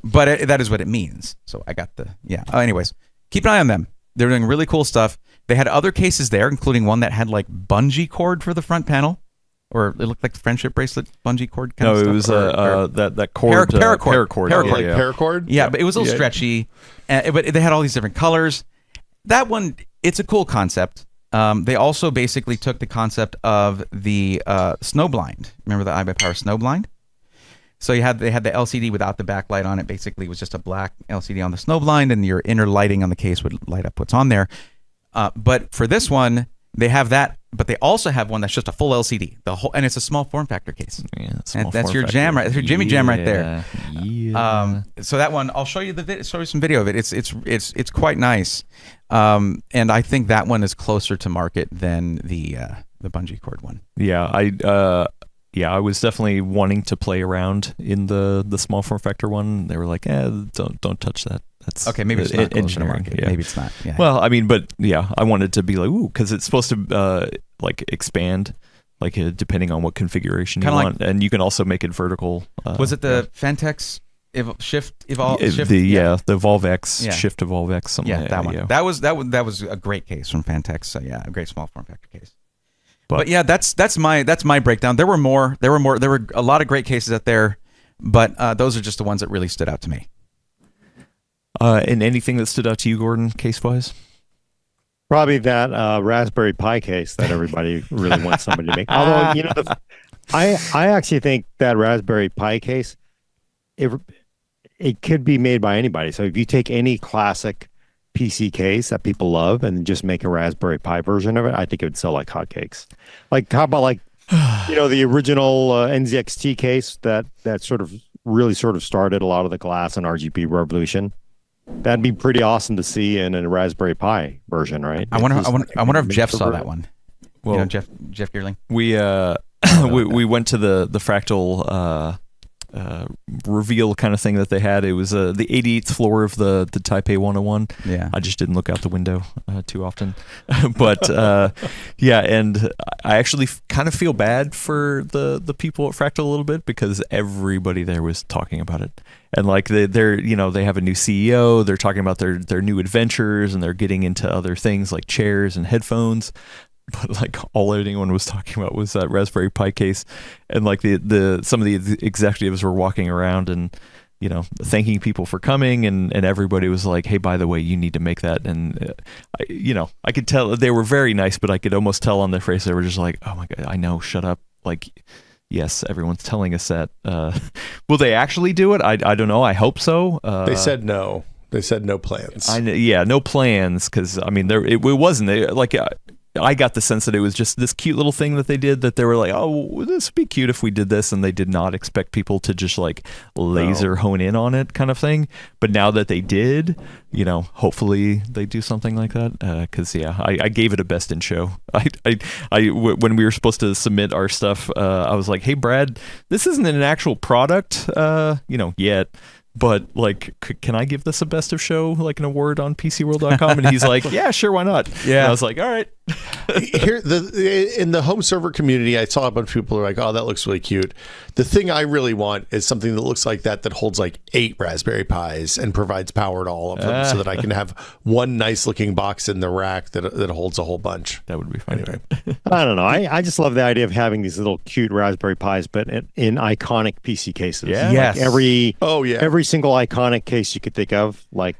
but that is what it means. So I got the anyways, keep an eye on them. They're doing really cool stuff. They had other cases there, including one that had like bungee cord for the front panel, or it looked like the friendship bracelet bungee cord kind of stuff. No, it was that cord, paracord. Paracord. Yeah, but it was a little stretchy. But they had all these different colors. That one, it's a cool concept. They also basically took the concept of the snow blind. Remember the iBuyPower snow blind? So they had the LCD without the backlight on it. Basically, it was just a black LCD on the snow blind, and your inner lighting on the case would light up what's on there. But for this one, they have that, but they also have one that's just a full LCD. And it's a small form factor case. Yeah, that's your jam, right? That's your Jimmy Jam right there. Yeah. So that one, I'll show you some video of it. It's quite nice. And I think that one is closer to market than the bungee cord one. Yeah, I was definitely wanting to play around in the small form factor one. They were like, don't touch that. That's okay. Maybe it's not closer to market. Yeah. Maybe it's not. Yeah. Well, I mean, but yeah, I wanted to be like, ooh, because it's supposed to like expand, like depending on what configuration you want, and you can also make it vertical. Was it the Fantex Evolve? The Evolve X Shift Evolve X? Something that one. Yeah. That was a great case from Fantex. So yeah, a great small form factor case. But yeah, that's my breakdown. There were more. There were a lot of great cases out there, but those are just the ones that really stood out to me. And anything that stood out to you, Gordon, case-wise? Probably that Raspberry Pi case that everybody really wants somebody to make. Although, I actually think that Raspberry Pi case, it could be made by anybody. So if you take any classic PC case that people love and just make a Raspberry Pi version of it, I think it would sell like hotcakes. Like, how about the original NZXT case that sort of started a lot of the glass and RGB revolution? That'd be pretty awesome to see in a Raspberry Pi version, right? I wonder if Jeff saw that one. Well, Jeff Geerling. We we went to the Fractal reveal kind of thing that they had. It was the 88th floor of the Taipei 101. Yeah, I just didn't look out the window too often, but yeah, and I actually kind of feel bad for the people at Fractal a little bit because everybody there was talking about it. And like they have a new CEO. They're talking about their new adventures, and they're getting into other things like chairs and headphones. But like all anyone was talking about was that Raspberry Pi case, and like some of the executives were walking around and thanking people for coming, and everybody was like, hey, by the way, you need to make that. And I could tell they were very nice, but I could almost tell on their face they were just like, oh my god, I know, shut up, like. Yes, everyone's telling us that. Will they actually do it? I don't know. I hope so. They said no. They said no plans. No plans. Because I mean, it wasn't. I got the sense that it was just this cute little thing that they did. That they were like, oh, this would be cute if we did this, and they did not expect people to just like laser hone in on it, kind of thing. But now that they did, hopefully they do something like that. Because I gave it a best in show. When we were supposed to submit our stuff, I was like, hey Brad, this isn't an actual product, yet. But like, can I give this a best of show, like an award on PCWorld.com? And he's like, yeah, sure, why not? Yeah. And I was like, all right. Here, in the home server community, I saw a bunch of people who are like, "Oh, that looks really cute." The thing I really want is something that looks like that holds like 8 Raspberry Pis and provides power to all of them, so that I can have one nice looking box in the rack that holds a whole bunch. That would be fun. Anyway, I don't know. I just love the idea of having these little cute Raspberry Pis, but in iconic PC cases. Yeah. Yes. Like every single iconic case you could think of. Like,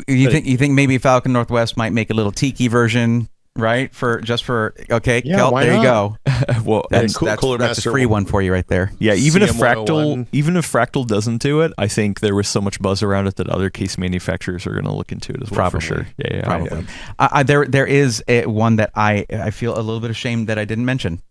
you think maybe Falcon Northwest might make a little tiki version, right? Okay, Yeah, Kel, why there you not? go. Well, That's Cooler a Master free one for you right there. yeah, even if CM101. Fractal doesn't do it, I think there was so much buzz around it that other case manufacturers are going to look into it as well. Probably. For sure. Yeah, Probably. There is one that I feel a little bit ashamed that I didn't mention.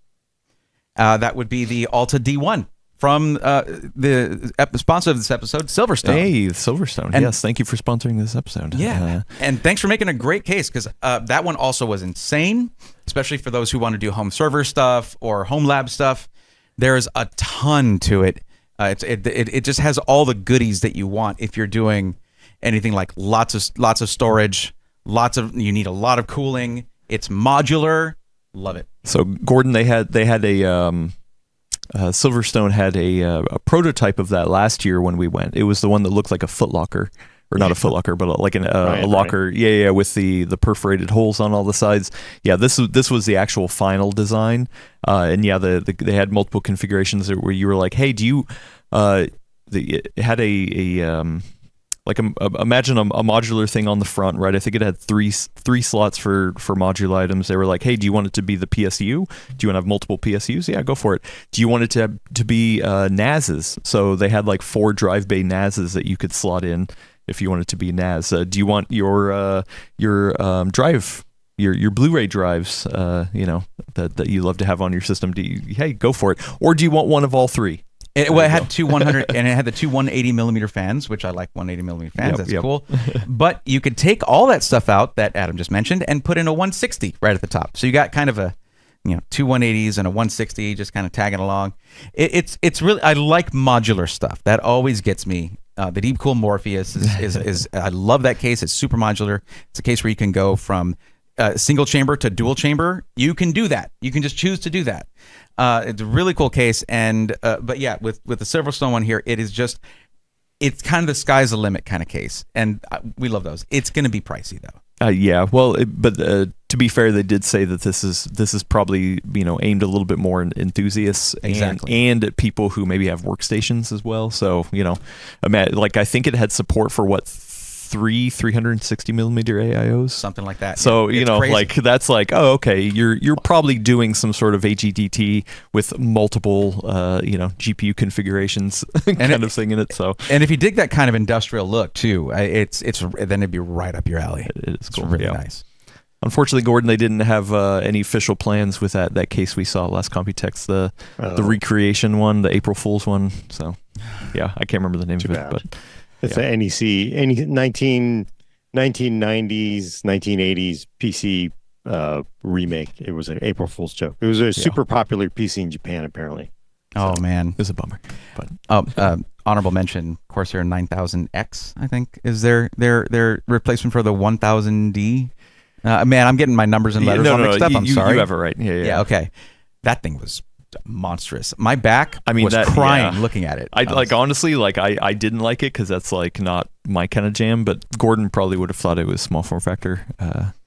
That would be the Alta D1 from the sponsor of this episode, Silverstone. Hey, Silverstone. And- yes, thank you for sponsoring this episode. Yeah, and thanks for making a great case, because that one also was insane, especially for those who want to do home server stuff or home lab stuff. There's a ton to it. It just has all the goodies that you want if you're doing anything like lots of storage, you need a lot of cooling. It's modular. Love it. So Gordon, they had a Silverstone had a prototype of that last year when we went. It was the one that looked like a footlocker, or not a footlocker, but like a locker. Right. Yeah, with the perforated holes on all the sides. Yeah, this was the actual final design. And yeah, they had multiple configurations where you were like, hey, do you? It had imagine a modular thing on the front, right? I think it had three slots for modular items. They were like, hey, do you want it to be the PSU? Do you want to have multiple PSUs? Yeah, go for it. Do you want it to be NASs? So they had like 4 drive bay NASs that you could slot in if you want it to be NAS. Do you want your drive, your Blu-ray drives, that you love to have on your system? Hey, go for it. Or do you want one of all 3? It had two 100, and it had the 2 180 millimeter fans, which I like 180 millimeter fans. That's cool. But you could take all that stuff out that Adam just mentioned and put in a 160 right at the top. So you got kind of a, 2 180s and a 160 just kind of tagging along. It's really, I like modular stuff. That always gets me. The Deep Cool Morpheus is I love that case. It's super modular. It's a case where you can go from single chamber to dual chamber. You can do that. You can just choose to do that. It's a really cool case, and but yeah, with the Silverstone one here, it's kind of the sky's the limit kind of case, and we love those. It's going to be pricey though. Yeah, well, but to be fair, they did say that this is probably aimed a little bit more at enthusiasts and at people who maybe have workstations as well. So I think it had support for 360 millimeter AIOs, something like that. So crazy. like that's like, oh, okay, you're probably doing some sort of AGDT with multiple GPU configurations kind of thing in it. So, and if you dig that kind of industrial look too, it's then it'd be right up your alley. It's cool. It's really nice. Unfortunately, Gordon, they didn't have any official plans with that case we saw last Computex, the recreation one, the April Fool's one. So yeah, I can't remember the name of it, but. It's an NEC, 1990s, 1980s PC remake. It was an April Fool's joke. It was a super popular PC in Japan, apparently. Oh, man. It was a bummer. But honorable mention, Corsair 9000X, I think, is their replacement for the 1000D. Man, I'm getting my numbers and letters all mixed up. I'm sorry. You have it right. Yeah, okay. That thing was monstrous. My back was crying looking at it. Honestly, I didn't like it because that's like not my kind of jam, but Gordon probably would have thought it was small form factor.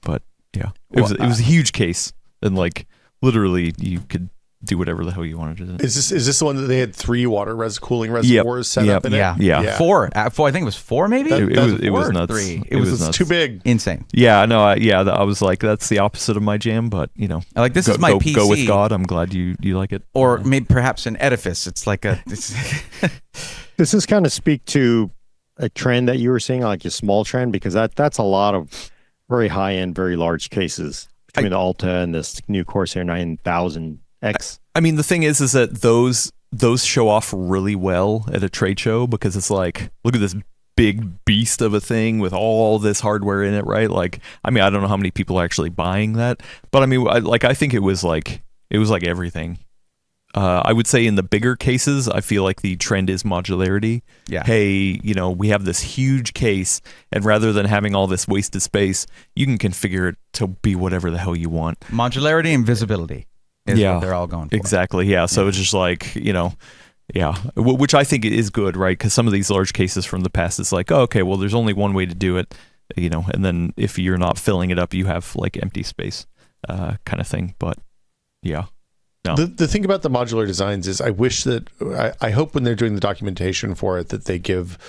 But yeah, it was a huge case, and like literally you could do whatever the hell you wanted to do. Is this the one that they had 3 water cooling reservoirs set up in it? Yeah. 4. I think it was 4 maybe. It was nuts. 3. It was nuts. Too big. Insane. Yeah, no, I was like, that's the opposite of my jam, but like this is my PC. Go with God. I'm glad you like it. Or maybe perhaps an edifice. It's like a. Does this kind of speak to a trend that you were seeing, like a small trend? Because that's a lot of very high end, very large cases between the Alta and this new Corsair 9000X. I mean, the thing is that those show off really well at a trade show because it's like, look at this big beast of a thing with all this hardware in it, right? Like, I mean, I don't know how many people are actually buying that, but I mean, I think it was like everything. I would say in the bigger cases, I feel like the trend is modularity. Yeah. Hey, we have this huge case, and rather than having all this wasted space, you can configure it to be whatever the hell you want. Modularity and visibility is what they're all going for. Exactly. Yeah. So it's just like, yeah, which I think is good, right? Because some of these large cases from the past, it's like, oh, okay, well, there's only one way to do it, and then if you're not filling it up, you have like empty space kind of thing. But yeah. No. The thing about the modular designs is I wish that I hope when they're doing the documentation for it that they give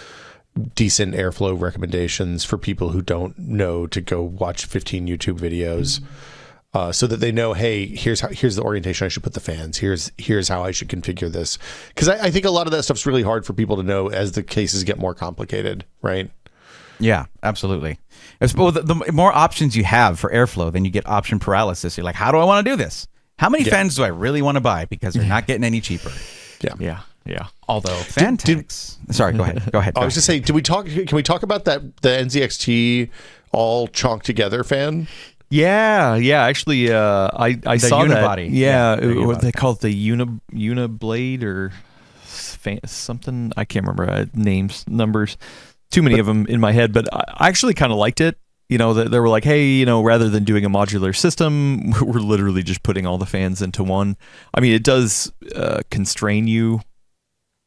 decent airflow recommendations for people who don't know to go watch 15 YouTube videos, so that they know, hey, here's the orientation I should put the fans. Here's how I should configure this, because I think a lot of that stuff's really hard for people to know as the cases get more complicated, right? Yeah, absolutely. Well, the more options you have for airflow, then you get option paralysis. You're like, how do I want to do this? How many fans do I really want to buy? Because they're not getting any cheaper. Yeah. Although Fantex. Sorry, go ahead. I was just saying, can we talk about the NZXT all chonked together fan? Yeah. Actually, I saw unibody. that. Yeah, what they call it the Uniblade or something. I can't remember names, numbers. Too many of them in my head, but I actually kind of liked it. They were like, hey, rather than doing a modular system, we're literally just putting all the fans into one. I mean, it does constrain you,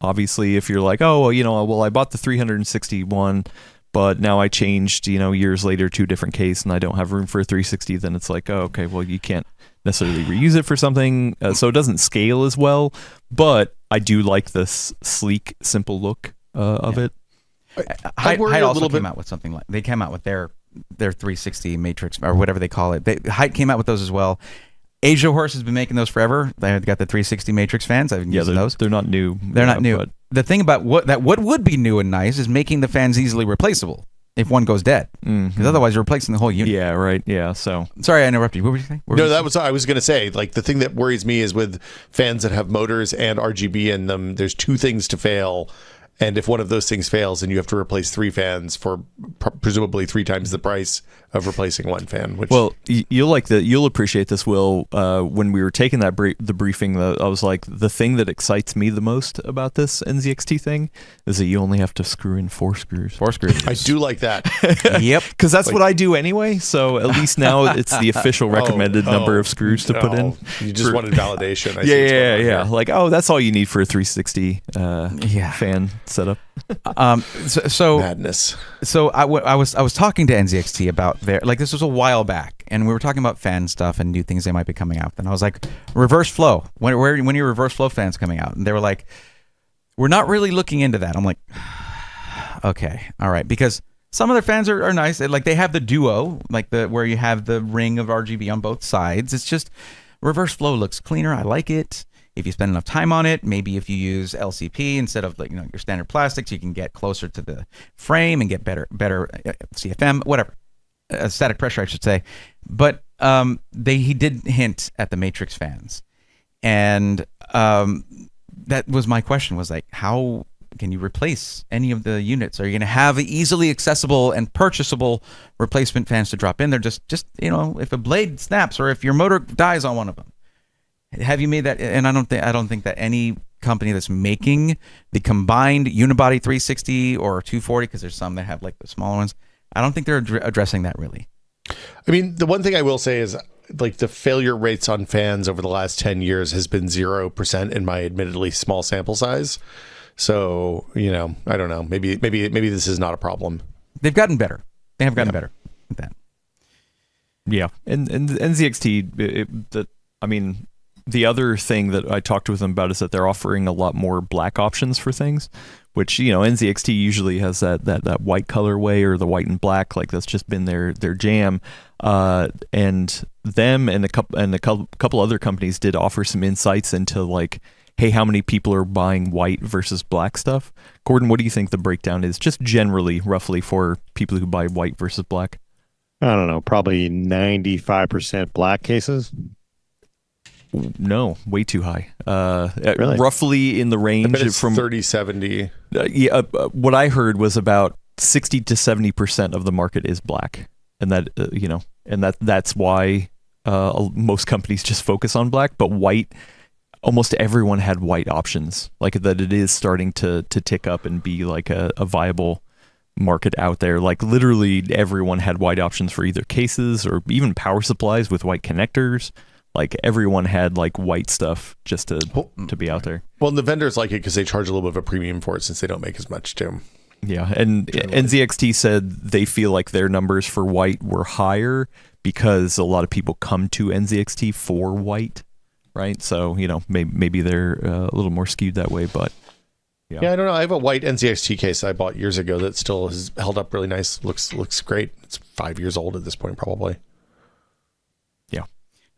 obviously, if you're like, oh, well, I bought the 361, but now I changed, years later to a different case and I don't have room for a 360, then it's like, oh, okay, well, you can't necessarily reuse it for something. So it doesn't scale as well, but I do like this sleek, simple look of it. Height also came out with something like, they came out with their 360 matrix or whatever they call it. Height came out with those as well. Asia Horse has been making those forever. They've got the 360 matrix fans. I've been using those. They're not new. They're not new. But the thing about what would be new and nice is making the fans easily replaceable if one goes dead. Because otherwise you're replacing the whole unit. Yeah, right. Yeah. So sorry I interrupted you. What were you saying? I was going to say, like, the thing that worries me is with fans that have motors and RGB in them, there's two things to fail. And if one of those things fails, then you have to replace 3 fans for presumably 3 times the price of replacing one fan. Which, well, you'll appreciate this, Will. When we were taking the briefing, I was like, the thing that excites me the most about this NZXT thing is that you only have to screw in 4 screws. 4 screws. I do like that. Yep, because that's what I do anyway. So at least now it's the official recommended number of screws to put in. You just wanted validation. Yeah. Like, oh, that's all you need for a 360 fan setup. So madness. So I was talking to NZXT about this was a while back, and we were talking about fan stuff and new things they might be coming out. And I was like, reverse flow. When are your reverse flow fans coming out? And they were like, we're not really looking into that. I'm like, okay, all right, because some of their fans are nice. Like, they have the duo, like where you have the ring of RGB on both sides. It's just reverse flow looks cleaner. I like it. If you spend enough time on it, maybe if you use LCP instead of your standard plastics, you can get closer to the frame and get better CFM, whatever, static pressure, I should say. But he did hint at the matrix fans, and that was my question. Was like, how can you replace any of the units? Are you going to have easily accessible and purchasable replacement fans to drop in there? Just if a blade snaps or if your motor dies on one of them. Have you made that? And I don't think that any company that's making the combined unibody 360 or 240, because there's some that have like the smaller ones, I don't think they're addressing that really. I mean, the one thing I will say is, like, the failure rates on fans over the last 10 years has been 0% in my admittedly small sample size. So, I don't know. Maybe this is not a problem. They've gotten better. They have gotten better at that. Yeah, and NZXT, the other thing that I talked with them about is that they're offering a lot more black options for things, which, NZXT usually has that white colorway or the white and black, like that's just been their jam. And them and a couple other companies did offer some insights into, like, hey, how many people are buying white versus black stuff? Gordon, what do you think the breakdown is, just generally, roughly, for people who buy white versus black? I don't know, probably 95% black cases. No, way too high. Really? Roughly in the range from 30-70. What I heard was about 60 to 70% of the market is black, and that's why most companies just focus on black. But white almost everyone had white options, like that it is starting to tick up and be like a viable market out there. Like literally everyone had white options for either cases or even power supplies with white connectors. Like everyone had like white stuff just to be out there. Well, and the vendors like it because they charge a little bit of a premium for it since they don't make as much too. Yeah, and NZXT said they feel like their numbers for white were higher because a lot of people come to NZXT for white, right? So, you know, maybe they're a little more skewed that way, but yeah, I don't know. I have a white NZXT case I bought years ago that still has held up really nice. Looks great. It's 5 years old at this point, probably. Yeah.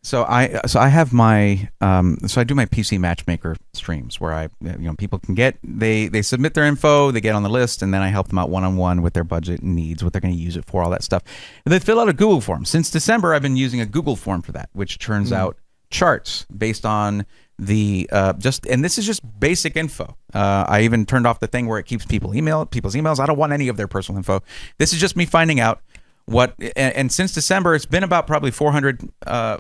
So I have my so I do my PC Matchmaker streams where people can they submit their info, they get on the list, and then I help them out one-on-one with their budget and needs, what they're going to use it for, all that stuff. And they fill out a Google form. Since December, I've been using a Google form for that, which turns out charts based on the and this is just basic info. I even turned off the thing where it keeps people's emails. I don't want any of their personal info. This is just me finding out what, and since December, it's been about probably 400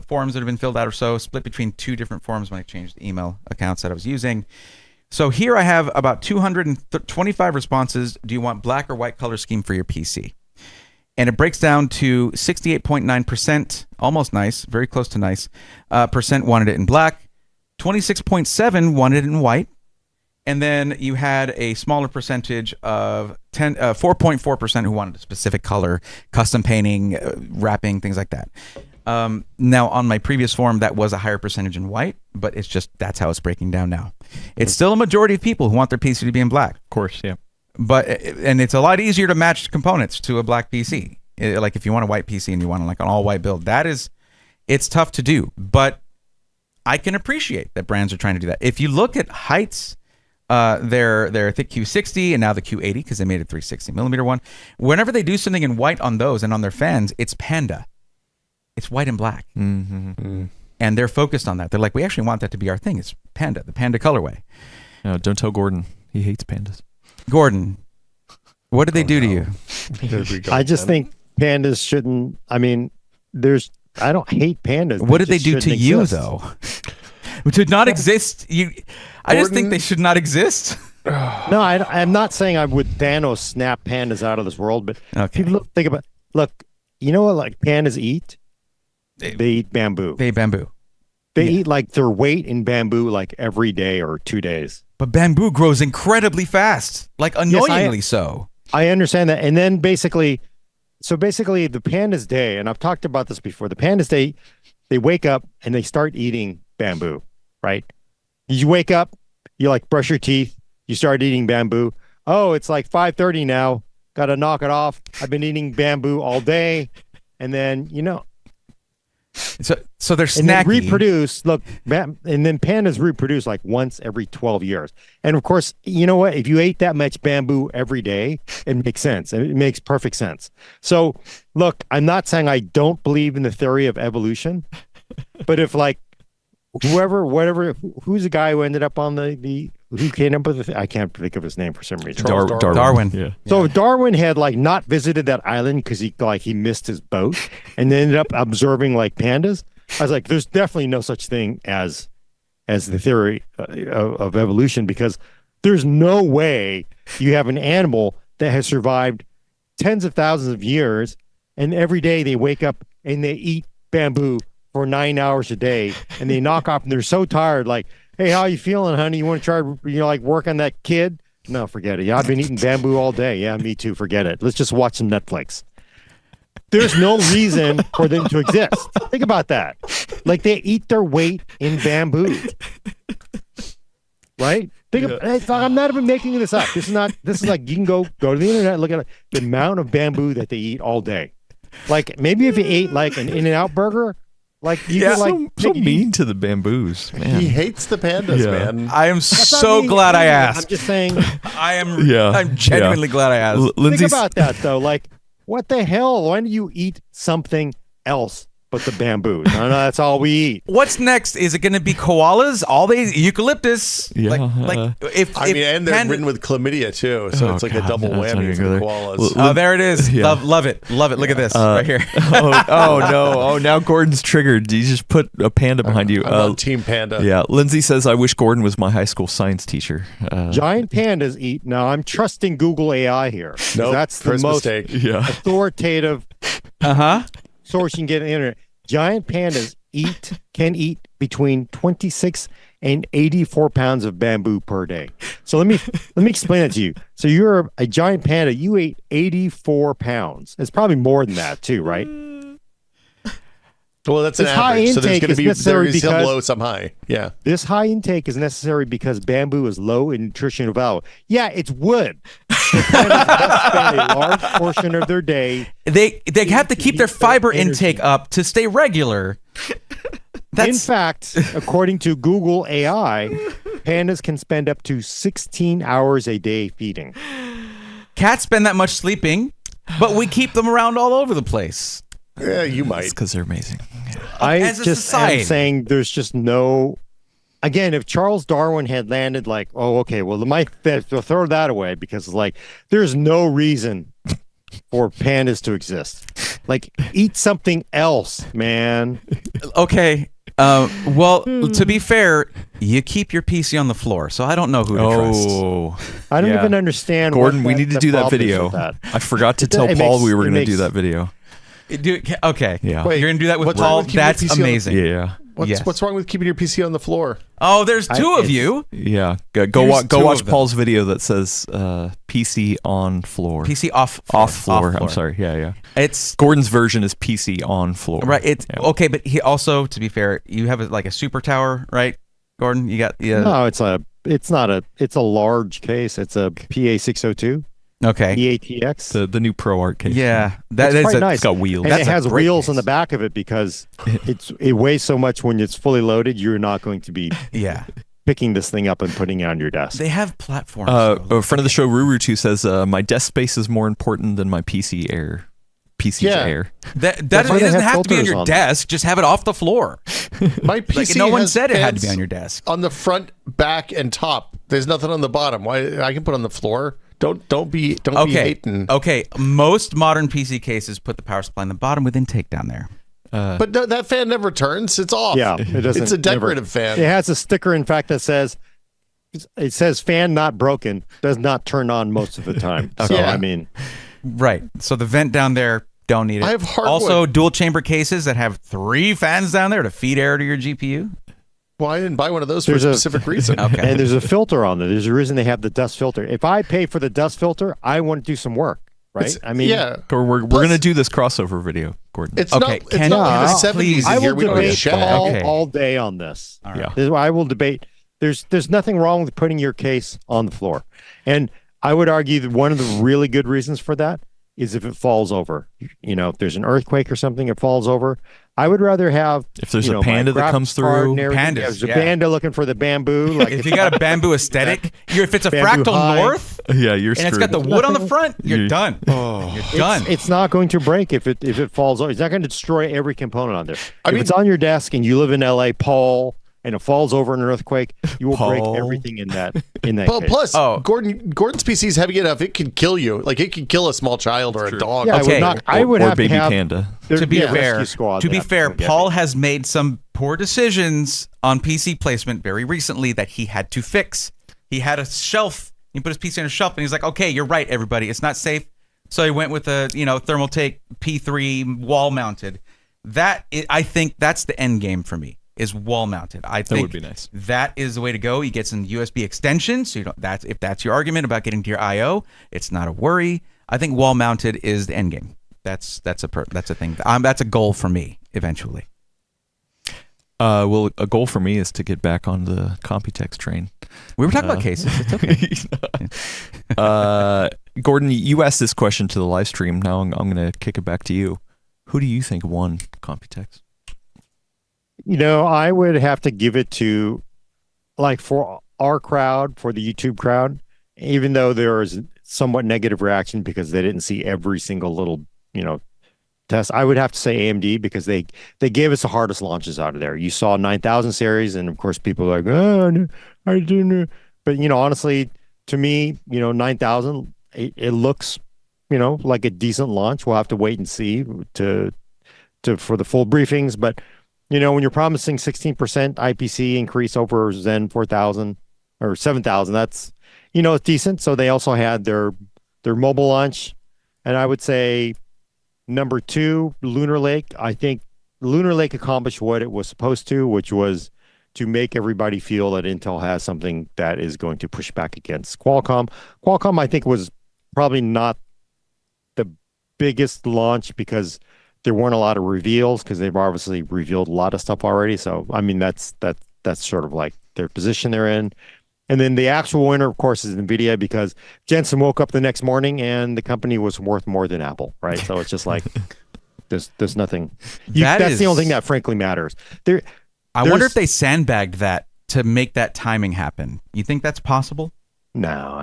forms that have been filled out or so, split between 2 different forms when I changed the email accounts that I was using. So here I have about 225 responses. Do you want black or white color scheme for your PC? And it breaks down to 68.9%, almost nice, very close to nice, percent wanted it in black, 26.7 wanted it in white, and then you had a smaller percentage of 4.4% who wanted a specific color, custom painting, wrapping, things like that. Now, on my previous form, that was a higher percentage in white, but it's just that's how it's breaking down now. It's still a majority of people who want their PC to be in black. of course, yeah. And it's a lot easier to match components to a black PC. Like if you want a white PC and you want like an all white build, it's tough to do. But I can appreciate that brands are trying to do that. If you look at heights, their thick Q60 and now the Q80 because they made a 360 millimeter one. Whenever they do something in white on those and on their fans, it's Panda. It's white and black. Mm-hmm. And they're focused on that. They're like, we actually want that to be our thing. It's Panda, the Panda colorway. No, don't tell Gordon. He hates pandas. Gordon, what did they do to you? I just think pandas shouldn't. I mean, I don't hate pandas. What did they do to you, though? To not exist? I just think they should not exist. No, I'm not saying I would Thanos snap pandas out of this world, but okay. Look, you know what like pandas eat? They eat bamboo. They eat bamboo. They eat like their weight in bamboo like every day or 2 days. But bamboo grows incredibly fast, like annoyingly so. I understand that. And then basically the panda's day, and I've talked about this before, the panda's day, they wake up and they start eating bamboo, right? You wake up, you like brush your teeth, you start eating bamboo. Oh, it's like 5:30 now. Got to knock it off. I've been eating bamboo all day. And then, So they're snacky. And then reproduce. Look, and then pandas reproduce like once every 12 years. And of course, you know what? If you ate that much bamboo every day, it makes sense. It makes perfect sense. So, look, I'm not saying I don't believe in the theory of evolution, but if like who's the guy who ended up on who came up with I can't think of his name for some reason. Darwin. Yeah. So if Darwin had like not visited that island because he missed his boat and then ended up observing like pandas, I was like, there's definitely no such thing as the theory of evolution, because there's no way you have an animal that has survived tens of thousands of years and every day they wake up and they eat bamboo for 9 hours a day and they knock off and they're so tired, like, hey, how you feeling, honey? You want to try, like work on that kid? No, forget it. Yeah, I've been eating bamboo all day. Yeah, me too. Forget it. Let's just watch some Netflix. There's no reason for them to exist. Think about that. Like they eat their weight in bamboo. Right? I'm not even making this up. This is like, you can go to the internet, look at the amount of bamboo that they eat all day. Like maybe if you ate like an In-N-Out burger, like you could like so mean to the bamboos, man. He hates the pandas, man. I am so glad I asked. I'm just saying. I'm genuinely glad I asked. Think about that though. Like, what the hell? Why do you eat something else but the bamboo. No, that's all we eat. What's next? Is it going to be koalas? All they eucalyptus? Yeah, And they're ridden with chlamydia too, so it's like a double whammy for the koalas. Oh, there it is. Yeah. Love it. Look at this right here. oh no! Oh, now Gordon's triggered. You just put a panda behind you. I'm on Team Panda. Yeah, Lindsay says, "I wish Gordon was my high school science teacher." Giant pandas eat. Now I'm trusting Google AI here. Nope, that's the first most mistake. authoritative source you can get on the internet. Giant pandas can eat between 26 and 84 pounds of bamboo per day. So let me explain that to you. So you're a giant panda. You ate 84 pounds. It's probably more than that too, right? Well, that's an This high average. So there's intake going to is be necessary some because- low, some high. Yeah. This high intake is necessary because bamboo is low in nutritional value. Yeah, it's wood. So pandas must spend a large portion of their day. They have to keep their fiber energy. intake up to stay regular. In fact, according to Google AI, pandas can spend up to 16 hours a day feeding. Cats spend that much sleeping, but we keep them around all over the place. Yeah, you might. It's because they're amazing. I As a just society. am saying there's just no. Again, if Charles Darwin had landed like, oh, okay, well, we'll throw that away because like there's no reason for pandas to exist. Like, eat something else, man. Okay. Well, to be fair, you keep your PC on the floor, so I don't know who to trust. I don't Yeah. even understand. Gordon, what we need to the do that problem is video. with that. I forgot to It- tell it Paul makes- we were it going to do makes- that video. Okay. Yeah. Wait, You're gonna do that with what's wrong Paul? with keeping your That's PC on the- amazing. Yeah. What's wrong with keeping your PC on the floor? Oh, there's two of it's- you. Yeah. Here's Go two watch of them. Paul's video that says PC on floor. PC off Floor. I'm sorry. Yeah. It's Gordon's version is PC on floor. right. It's Yeah. okay, but he also, to be fair, you have like a super tower, right, Gordon? You got No, it's a large case. It's a PA602 okay. EATX. The new Pro Art case. Yeah, that It's is quite a, nice. It's got wheels. And That's it a has great wheels case. on the back of it because it weighs so much when it's fully loaded. You're not going to be Yeah, picking this thing up and putting it on your desk. they have platforms. A friend of the show, Ruru2, says my desk space is more important than my PC air. PC's Yeah. air. that That's why it they doesn't have have to be on filters your on them. desk. Just have it off the floor. My PC Like, no one has said it had to be fans on your desk. on the front, back, and top. There's nothing on the bottom. Why I can put on the floor. Don't be Okay. hating. Okay. Most modern PC cases put the power supply in the bottom with intake down there. But that fan never turns. It's off. Yeah, it doesn't. It's a decorative never- fan. It has a sticker, in fact, that says fan not broken, does not turn on most of the time. So Yeah. I mean, Right. So the vent down there, don't need it. I have hardwood. Also, dual chamber cases that have 3 fans down there to feed air to your GPU. Well, I didn't buy one of those for a There's a- specific reason. Okay. and there's a filter on there. There's a reason they have the dust filter. If I pay for the dust filter, I want to do some work, right? It's- I mean, yeah. We're Plus- going to do this crossover video, Gordon. It's Okay, not. can- It's not like the No, 70s I in here. will We don't have a debate shed. Okay. all day on this. All right. Yeah. This is why I will debate. There's nothing wrong with putting your case on the floor, and I would argue that one of the really good reasons for that is if it falls over. You know, if there's an earthquake or something, it falls over. I would rather have If there's you a know, my panda that graphics comes card through, and everything. Pandas, There's a yeah. panda looking for the bamboo. Like If you got a bamboo aesthetic, if it's a Bamboo fractal high. north yeah, you're and screwed. it's got the wood on the front, you're You- done. You're done. it's not going to break if it falls over. It's not going to destroy every component on there. I If mean- it's on your desk and you live in LA, Paul, and it falls over in an earthquake, you will break Paul. everything in that Well, case. plus, Oh. Gordon's PC is heavy enough; it can kill you. Like it can kill a small child or a dog. Yeah, Okay. I would or have baby to have panda. there- to be yeah, fair, rescue squad to be that fair, would get Paul me. has made some poor decisions on PC placement very recently that he had to fix. He had a shelf. He put his PC on a shelf, and he's like, "Okay, you're right, everybody. It's not safe." So he went with a Thermaltake P3 wall mounted. I think that's the end game for me. Is wall mounted. I think would be nice. That is the way to go. You get some USB extension, so you don't. If that's your argument about getting to your I/O, it's not a worry. I think wall mounted is the end game. That's a thing. That's a goal for me eventually. Well, a goal for me is to get back on the Computex train. We were talking about cases. It's okay. Gordon, you asked this question to the live stream. Now I'm going to kick it back to you. Who do you think won Computex? I would have to give it to, like, for our crowd, for the YouTube crowd, even though there was somewhat negative reaction because they didn't see every single little, test, I would have to say AMD because they gave us the hardest launches out of there. You saw 9000 series, and of course people are like, oh, no, I don't know. But honestly, to me, 9000, it looks, like a decent launch. We'll have to wait and see for the full briefings. But when you're promising 16% IPC increase over Zen 4000 or 7000, that's it's decent. So they also had their mobile launch, and I would say number 2, Lunar Lake. I think Lunar Lake accomplished what it was supposed to, which was to make everybody feel that Intel has something that is going to push back against Qualcomm. Qualcomm, I think, was probably not the biggest launch because there weren't a lot of reveals, because they've obviously revealed a lot of stuff already. So, I mean, that's sort of like their position they're in. And then the actual winner, of course, is NVIDIA, because Jensen woke up the next morning and the company was worth more than Apple, right? So it's just like there's nothing. That's the only thing that frankly matters. I wonder if they sandbagged that to make that timing happen. You think that's possible? No,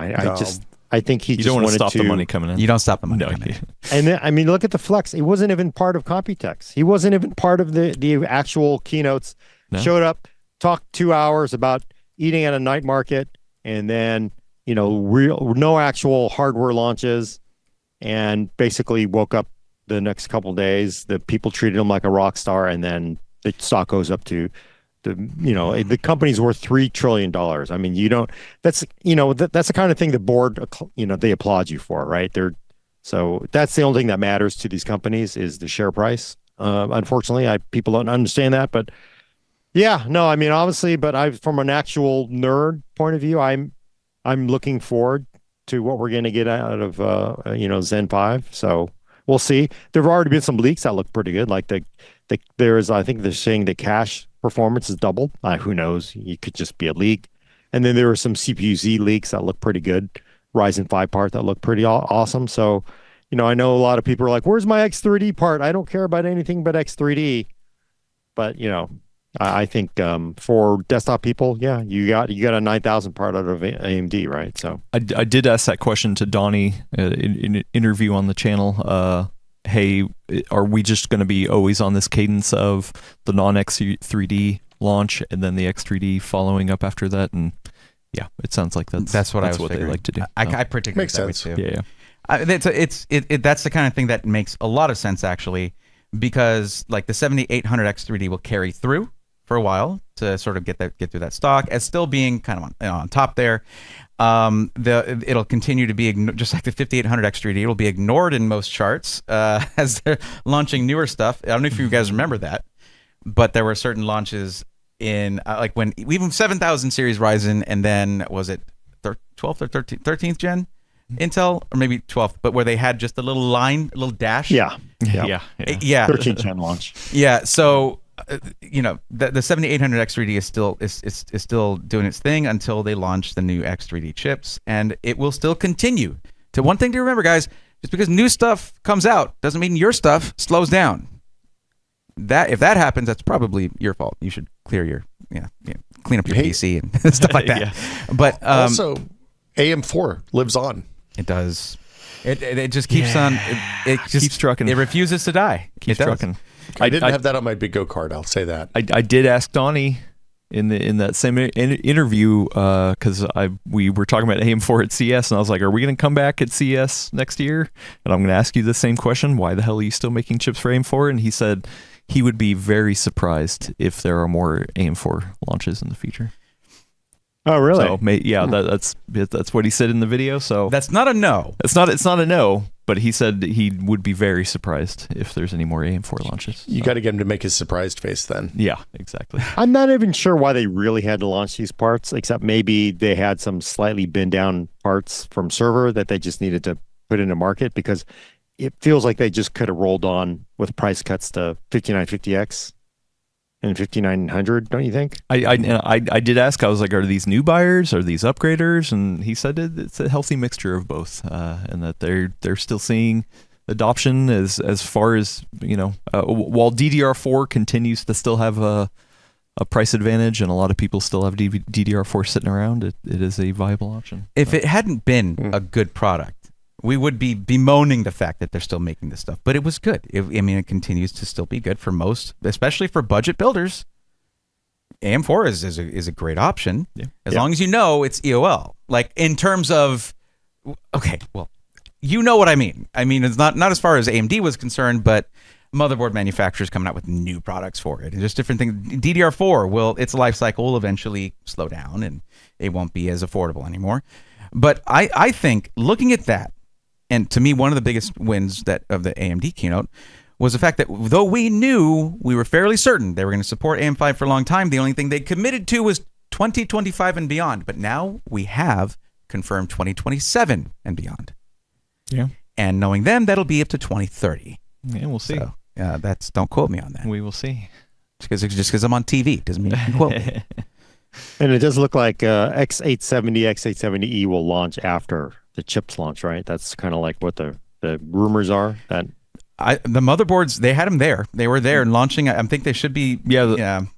I think he just wanted to. You don't want to stop the money coming in. You don't stop the money coming in. And then, I mean, look at the Flex. He wasn't even part of Computex. He wasn't even part of the actual keynotes. No. Showed up, talked 2 hours about eating at a night market, and then no actual hardware launches, and basically woke up the next couple of days. The people treated him like a rock star, and then the stock goes up to the company's worth $3 trillion. I mean, that's the kind of thing the board, they applaud you for, right? So that's the only thing that matters to these companies is the share price. Unfortunately, people don't understand that, but yeah, no, I mean, obviously, but from an actual nerd point of view, I'm looking forward to what we're going to get out of, Zen 5. So we'll see. There have already been some leaks that look pretty good. Like I think they're saying the cache performance is doubled. Who knows? It could just be a leak. And then there were some CPU-Z leaks that look pretty good. Ryzen 5 part that look pretty awesome. So, I know a lot of people are like, where's my X3D part? I don't care about anything but X3D. But, I think for desktop people, yeah, you got a 9000 part out of AMD, right? So I did ask that question to Donnie in an interview on the channel. Hey, are we just going to be always on this cadence of the non-X3D launch and then the X3D following up after that? And yeah, it sounds like that's what they like to do. I predicted makes that sense. Way too. Yeah. That's the kind of thing that makes a lot of sense, actually, because like the 7800 X3D will carry through for a while to sort of get through that stock as still being kind of on top there. It'll continue to be just like the 5800 X3D. It'll be ignored in most charts as they're launching newer stuff. I don't know if you guys remember that, but there were certain launches in like when even 7000 series Ryzen, and then was it 12th or 13th gen Intel, or maybe 12th, but where they had just a little line, a little dash. Yeah. 13th gen launch. Yeah. So. The 7800 X3D is still doing its thing until they launch the new X3D chips, and it will still continue. One thing to remember, guys, just because new stuff comes out doesn't mean your stuff slows down. If that happens, that's probably your fault. You should clean up your PC and stuff like that. Yeah. But also, AM4 lives on. It does. It just keeps on. It just keeps trucking. It refuses to die. Keeps trucking. I didn't have that on my big go card. I'll say that. I did ask Donnie in that same interview because we were talking about AM4 at CS, and I was like, "Are we going to come back at CS next year?" And I'm going to ask you the same question: why the hell are you still making chips for AM4? And he said he would be very surprised if there are more AM4 launches in the future. Oh, really? So, that's what he said in the video. So that's not a no. It's not a no. But he said he would be very surprised if there's any more AM4 launches. You got to get him to make his surprised face then. Yeah, exactly. I'm not even sure why they really had to launch these parts, except maybe they had some slightly bent down parts from server that they just needed to put into market, because it feels like they just could have rolled on with price cuts to 5950X and 5900, don't you think? I did ask. I was like, are these new buyers? Are these upgraders? And he said it's a healthy mixture of both, and that they're still seeing adoption as far as while DDR4 continues to still have a price advantage, and a lot of people still have DDR4 sitting around. It is a viable option. If it hadn't been a good product, we would be bemoaning the fact that they're still making this stuff. But it was good. It continues to still be good for most, especially for budget builders. AM4 is a great option as long as you know it's EOL. Like in terms of, okay, well, you know what I mean. I mean, it's not as far as AMD was concerned, but motherboard manufacturers coming out with new products for it and just different things. DDR4 its life cycle will eventually slow down and it won't be as affordable anymore. But I think looking at that, and to me, one of the biggest wins of the AMD keynote was the fact that though we were fairly certain they were going to support AM5 for a long time, the only thing they committed to was 2025 and beyond. But now we have confirmed 2027 and beyond. Yeah. And knowing them, that'll be up to 2030. Yeah, we'll see. So, don't quote me on that. We will see. Just because I'm on TV doesn't mean you can quote me. And it does look like X870, X870E will launch after the chips launch, right? That's kind of like what the rumors are. That The motherboards, they had them there. They were there and launching. I think they should be.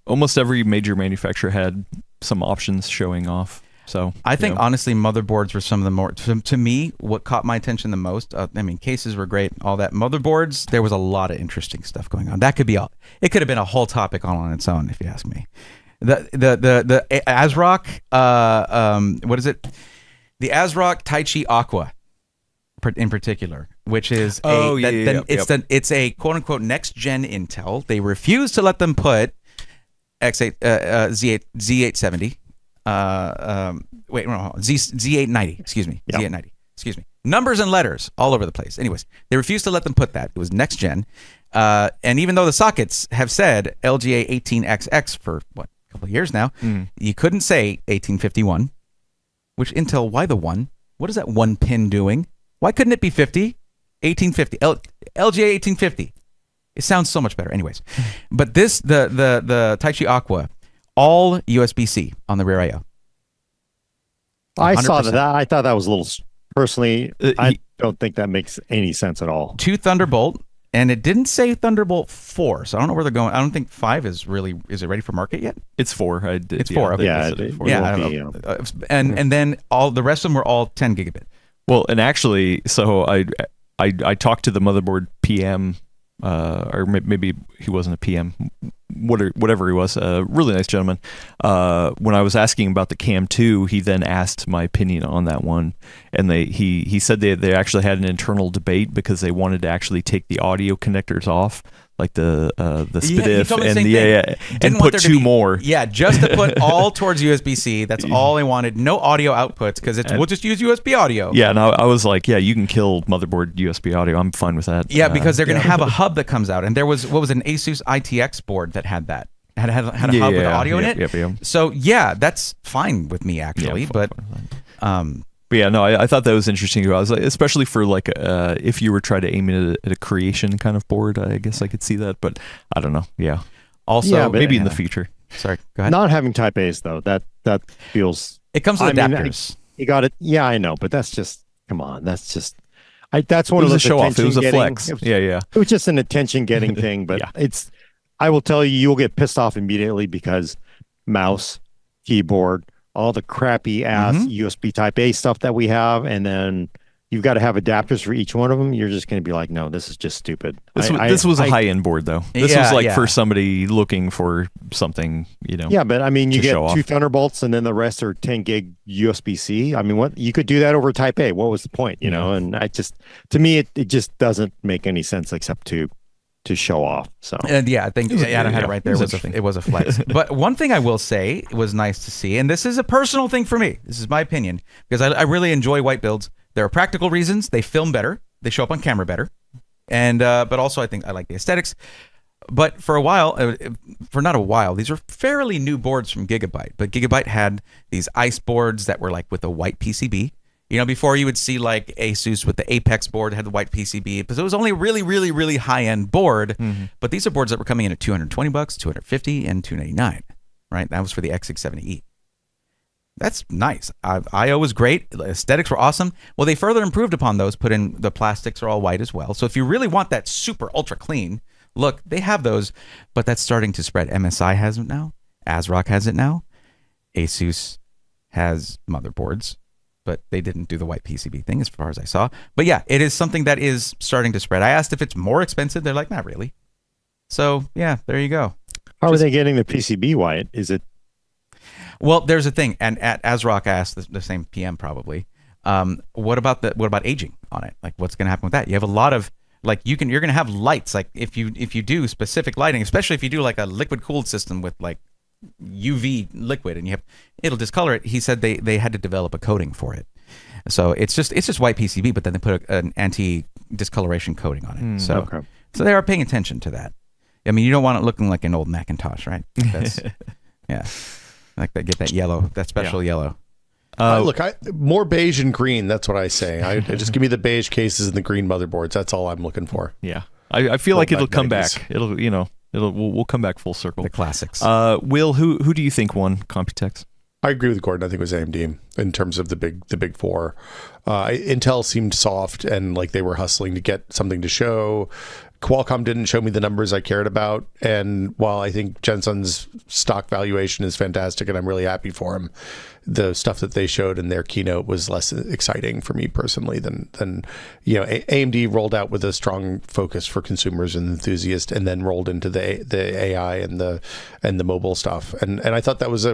Almost every major manufacturer had some options showing off. So I think honestly, motherboards were some of the more to me what caught my attention the most. Cases were great, all that. Motherboards, there was a lot of interesting stuff going on. That could be it could have been a whole topic on its own, if you ask me. The ASRock, what is it? The ASRock Taichi Aqua, in particular, which is it's a quote unquote next gen Intel. They refuse to let them put Z870. Z890, excuse me. Yep. Z890, excuse me. Numbers and letters all over the place. Anyways, they refused to let them put that. It was next gen. And even though the sockets have said LGA 18XX for a couple of years now, you couldn't say 1851, which Intel, why the one? What is that one pin doing? Why couldn't it be 50? 1850. LGA 1850. It sounds so much better. Anyways, but the Taichi Aqua, all USB-C on the rear I/O. I saw that. I thought that was a little. Personally, I don't think that makes any sense at all. 2 Thunderbolt, and it didn't say Thunderbolt 4, so I don't know where they're going. I don't think 5 is it ready for market yet? It's 4. It's 4. Okay. Yeah, I don't know. And then all the rest of them were all 10 gigabit. Well, and actually, so I talked to the motherboard PM, or maybe he wasn't a PM, whatever he was, a really nice gentleman. When I was asking about the Cam 2, he then asked my opinion on that one, and he said they actually had an internal debate because they wanted to actually take the audio connectors off, like the SPDIF and put 2 more. Yeah, just to put all towards USB-C. That's all they wanted. No audio outputs because we'll just use USB audio. Yeah, and I was like, yeah, you can kill motherboard USB audio. I'm fine with that. Yeah, because they're going to have a hub that comes out, and there was an Asus ITX board that had that. Had a hub with audio in it. Yeah. So yeah, that's fine with me actually. But yeah, no, I thought that was interesting. I was like, especially for like if you were trying to aim it at a creation kind of board, I guess I could see that. But I don't know. Yeah. Also, maybe in the future. Sorry, go ahead. Not having Type A's though, that feels. It comes with adapters. You got it. Yeah, I know, but that's just come on. That's just. That's one of those show off. It was a flex. It was just an attention-getting thing, but it's. I will tell you, you'll get pissed off immediately because mouse, keyboard, all the crappy ass USB Type A stuff that we have, and then you've got to have adapters for each one of them. You're just going to be like, no, this is just stupid. This was a high-end board, though. This was like for somebody looking for something, Yeah, but I mean, you get 2 Thunderbolts, and then the rest are 10 gig USB-C. I mean, what you could do that over Type A. What was the point, you know? And to me, it just doesn't make any sense except to show off. So and I think Adam had it right there. It was a flex. But one thing I will say was nice to see, and this is a personal thing for me. This is my opinion because I really enjoy white builds. There are practical reasons. They film better. They show up on camera better, and but also I think I like the aesthetics. But for not a while, these are fairly new boards from Gigabyte. But Gigabyte had these ice boards that were like with a white PCB. You know, before you would see like Asus with the Apex board had the white PCB, because it was only a really, really, really high-end board. But these are boards that were coming in at $220, $250, and $299. Right, that was for the X670E. That's nice. I/O was great. The aesthetics were awesome. Well, they further improved upon those. Put in the plastics are all white as well. So if you really want that super ultra clean look, they have those, but that's starting to spread. MSI has it now. ASRock has it now. Asus has motherboards. but they didn't do the white PCB thing as far as I saw. But yeah, it is something that is starting to spread. I asked if it's more expensive. They're like, not really. So yeah, there you go. How are they getting the PCB white? Is it? Well, there's a thing, and at ASRock asked the same PM probably. What about aging on it? Like, what's going to happen with that? You have a lot of like you're going to have lights. Like if you do specific lighting, especially if you do like a liquid cooled system with like UV liquid, and it'll discolor it. He said they had to develop a coating for it. So it's just white PCB, but then they put an anti-discoloration coating on it. So they are paying attention to that. I mean, you don't want it looking like an old Macintosh, right? That's, yeah, like that. Get that yellow, that special yellow. Look, more beige and green. That's what I say. I just give me the beige cases and the green motherboards. That's all I'm looking for. Yeah, I feel like it'll come back. We'll come back full circle. The classics. Will, who do you think won Computex? I agree with Gordon. I think it was AMD in terms of the big four. Intel seemed soft and like they were hustling to get something to show. Qualcomm didn't show me the numbers I cared about. And while I think Jensen's stock valuation is fantastic and I'm really happy for him, the stuff that they showed in their keynote was less exciting for me personally than AMD rolled out with a strong focus for consumers and enthusiasts, and then rolled into the AI and the mobile stuff. And I thought that was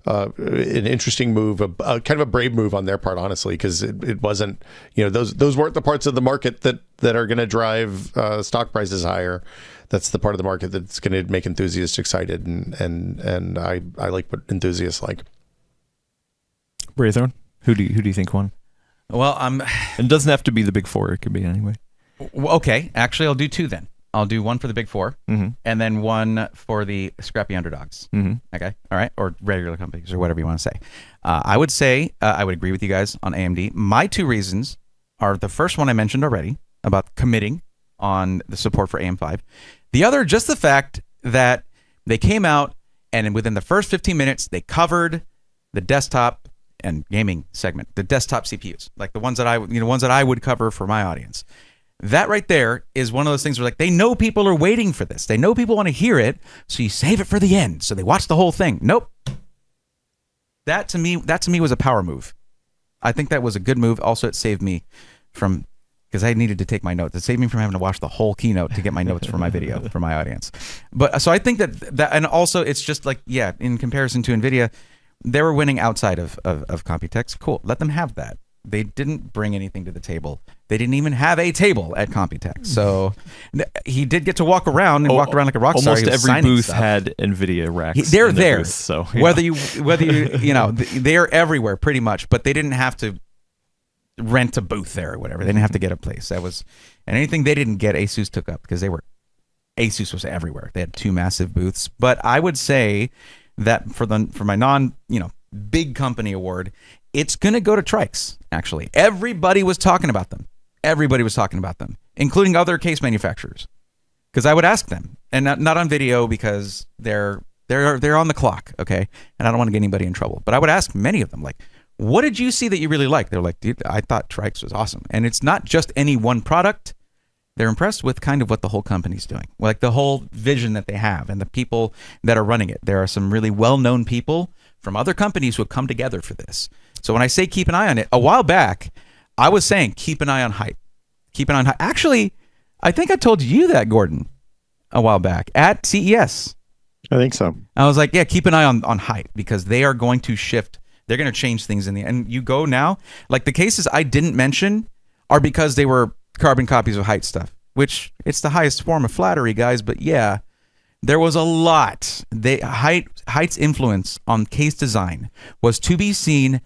an interesting move, kind of a brave move on their part, honestly, because it wasn't, those weren't the parts of the market that are going to drive stock prices higher. That's the part of the market that's going to make enthusiasts excited, and I like what enthusiasts like. Braithorn, who do you think won? Well, it doesn't have to be the big four; it could be anyway. Okay, actually, I'll do two then. I'll do one for the big four, and then one for the scrappy underdogs. Okay, all right, or regular companies, or whatever you want to say. I would say I would agree with you guys on AMD. My two reasons are the first one I mentioned already about committing on the support for AM5. The other, just the fact that they came out and within the first 15 minutes they covered the desktop and gaming segment, the desktop CPUs, like the ones that I would cover for my audience. That right there is one of those things where like they know people are waiting for this. They know people want to hear it, so you save it for the end. So they watch the whole thing. Nope. That to me was a power move. I think that was a good move. Also, it saved me from, because I needed to take my notes. It saved me from having to watch the whole keynote to get my notes for my video for my audience. But so I think that and also it's just like, yeah, in comparison to NVIDIA, they were winning outside of Computex. Cool. Let them have that. They didn't bring anything to the table. They didn't even have a table at Computex. So he did get to walk around and walk around like a rock star. Almost every booth had NVIDIA racks. They're there. Booth, so yeah. Whether you they're everywhere pretty much, but they didn't have to rent a booth there or whatever. They didn't have to get a place. And anything they didn't get, Asus took up, because Asus was everywhere. They had two massive booths. But I would say that for my non, big company award, it's going to go to Trikes, actually. Everybody was talking about them. Including other case manufacturers. Because I would ask them, and not on video because they're on the clock, okay? And I don't want to get anybody in trouble. But I would ask many of them, like, what did you see that you really liked? They're like, dude, I thought Trikes was awesome. And it's not just any one product. They're impressed with kind of what the whole company's doing, like the whole vision that they have and the people that are running it. There are some really well-known people from other companies who have come together for this. So when I say keep an eye on it, a while back, I was saying keep an eye on hype. Keep an eye on hype. Actually, I think I told you that, Gordon, a while back at CES. I think so. I was like, yeah, keep an eye on hype, because they are going to shift. They're going to change things in the end. And you go now, like the cases I didn't mention are because they were carbon copies of height stuff, which it's the highest form of flattery, guys. But yeah, there was a lot. Height's influence on case design was to be seen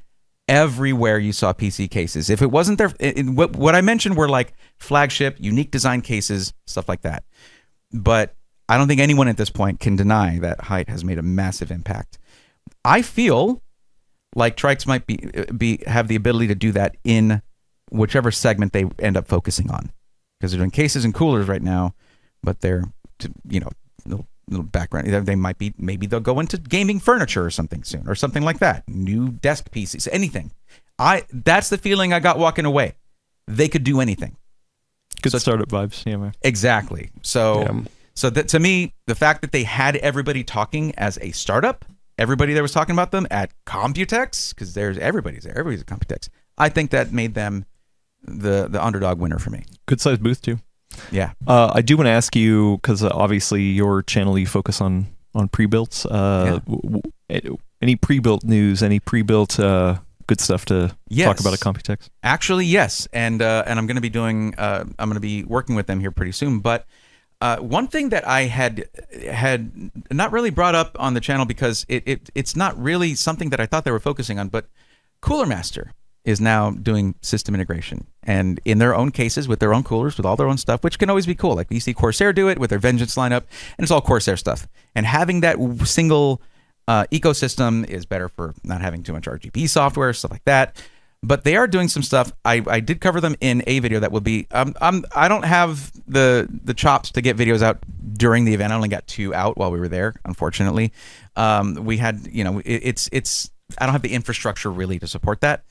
everywhere you saw PC cases. If it wasn't there, what I mentioned were like flagship, unique design cases, stuff like that. But I don't think anyone at this point can deny that Height has made a massive impact. I feel like Trikes might have the ability to do that in whichever segment they end up focusing on, because they're doing cases and coolers right now, but they're little background. Maybe they'll go into gaming furniture or something soon, or something like that. New desk PCs, anything. That's the feeling I got walking away. They could do anything. Good startup vibes, yeah, man. Exactly. So that, to me, the fact that they had everybody talking as a startup everybody that was talking about them at Computex, because everybody's there. Everybody's at Computex. I think that made them the underdog winner for me. Good sized booth too. Yeah. I do want to ask you, because obviously your channel, you focus on pre-builts. Any pre-built news? Any pre-built good stuff to talk about at Computex? Actually, yes, and I'm going to be doing. I'm going to be working with them here pretty soon. But one thing that I had not really brought up on the channel, because it's not really something that I thought they were focusing on, but Cooler Master is now doing system integration, and in their own cases with their own coolers, with all their own stuff, which can always be cool. Like you see Corsair do it with their Vengeance lineup, and it's all Corsair stuff. And having that single ecosystem is better for not having too much RGB software, stuff like that. But they are doing some stuff. I did cover them in a video that will be. I don't have the chops to get videos out during the event. I only got 2 out while we were there, unfortunately. We had, it's. I don't have the infrastructure really to support that.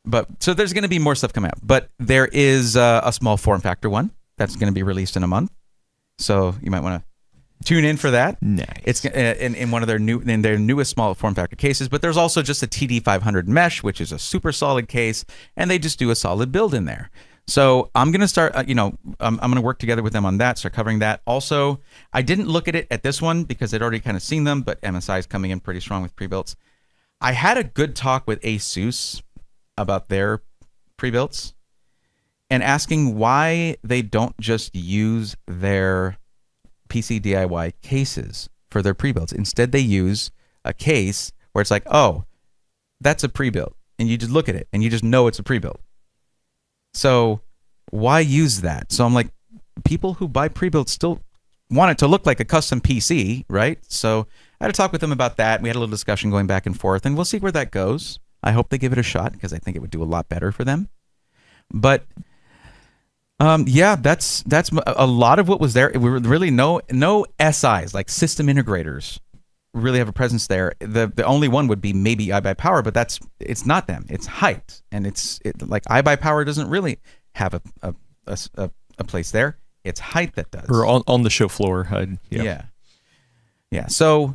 But so there's going to be more stuff coming out. But there is a small form factor one that's going to be released in a month. So you might want to tune in for that. Nice. It's in one of their newest small form factor cases. But there's also just a TD500 mesh, which is a super solid case, and they just do a solid build in there. So I'm going to start. I'm going to work together with them on that. Start covering that. Also, I didn't look at it at this one because I'd already kind of seen them. But MSI is coming in pretty strong with pre-builts. I had a good talk with ASUS about their pre-builts and asking why they don't just use their PC DIY cases for their pre-builds. Instead, they use a case where it's like, oh, that's a pre-built, and you just look at it and you just know it's a pre-built. So why use that? So I'm like, people who buy pre-builts still want it to look like a custom PC, right? So I had a talk with them about that. We had a little discussion going back and forth, and we'll see where that goes. I hope they give it a shot because I think it would do a lot better for them. But yeah, that's a lot of what was there. We were really no SIs, like system integrators, really have a presence there. The only one would be maybe iBuyPower, but it's not them. It's Height, and like iBuyPower doesn't really have a place there. It's Height that does. Or on the show floor. Yeah. So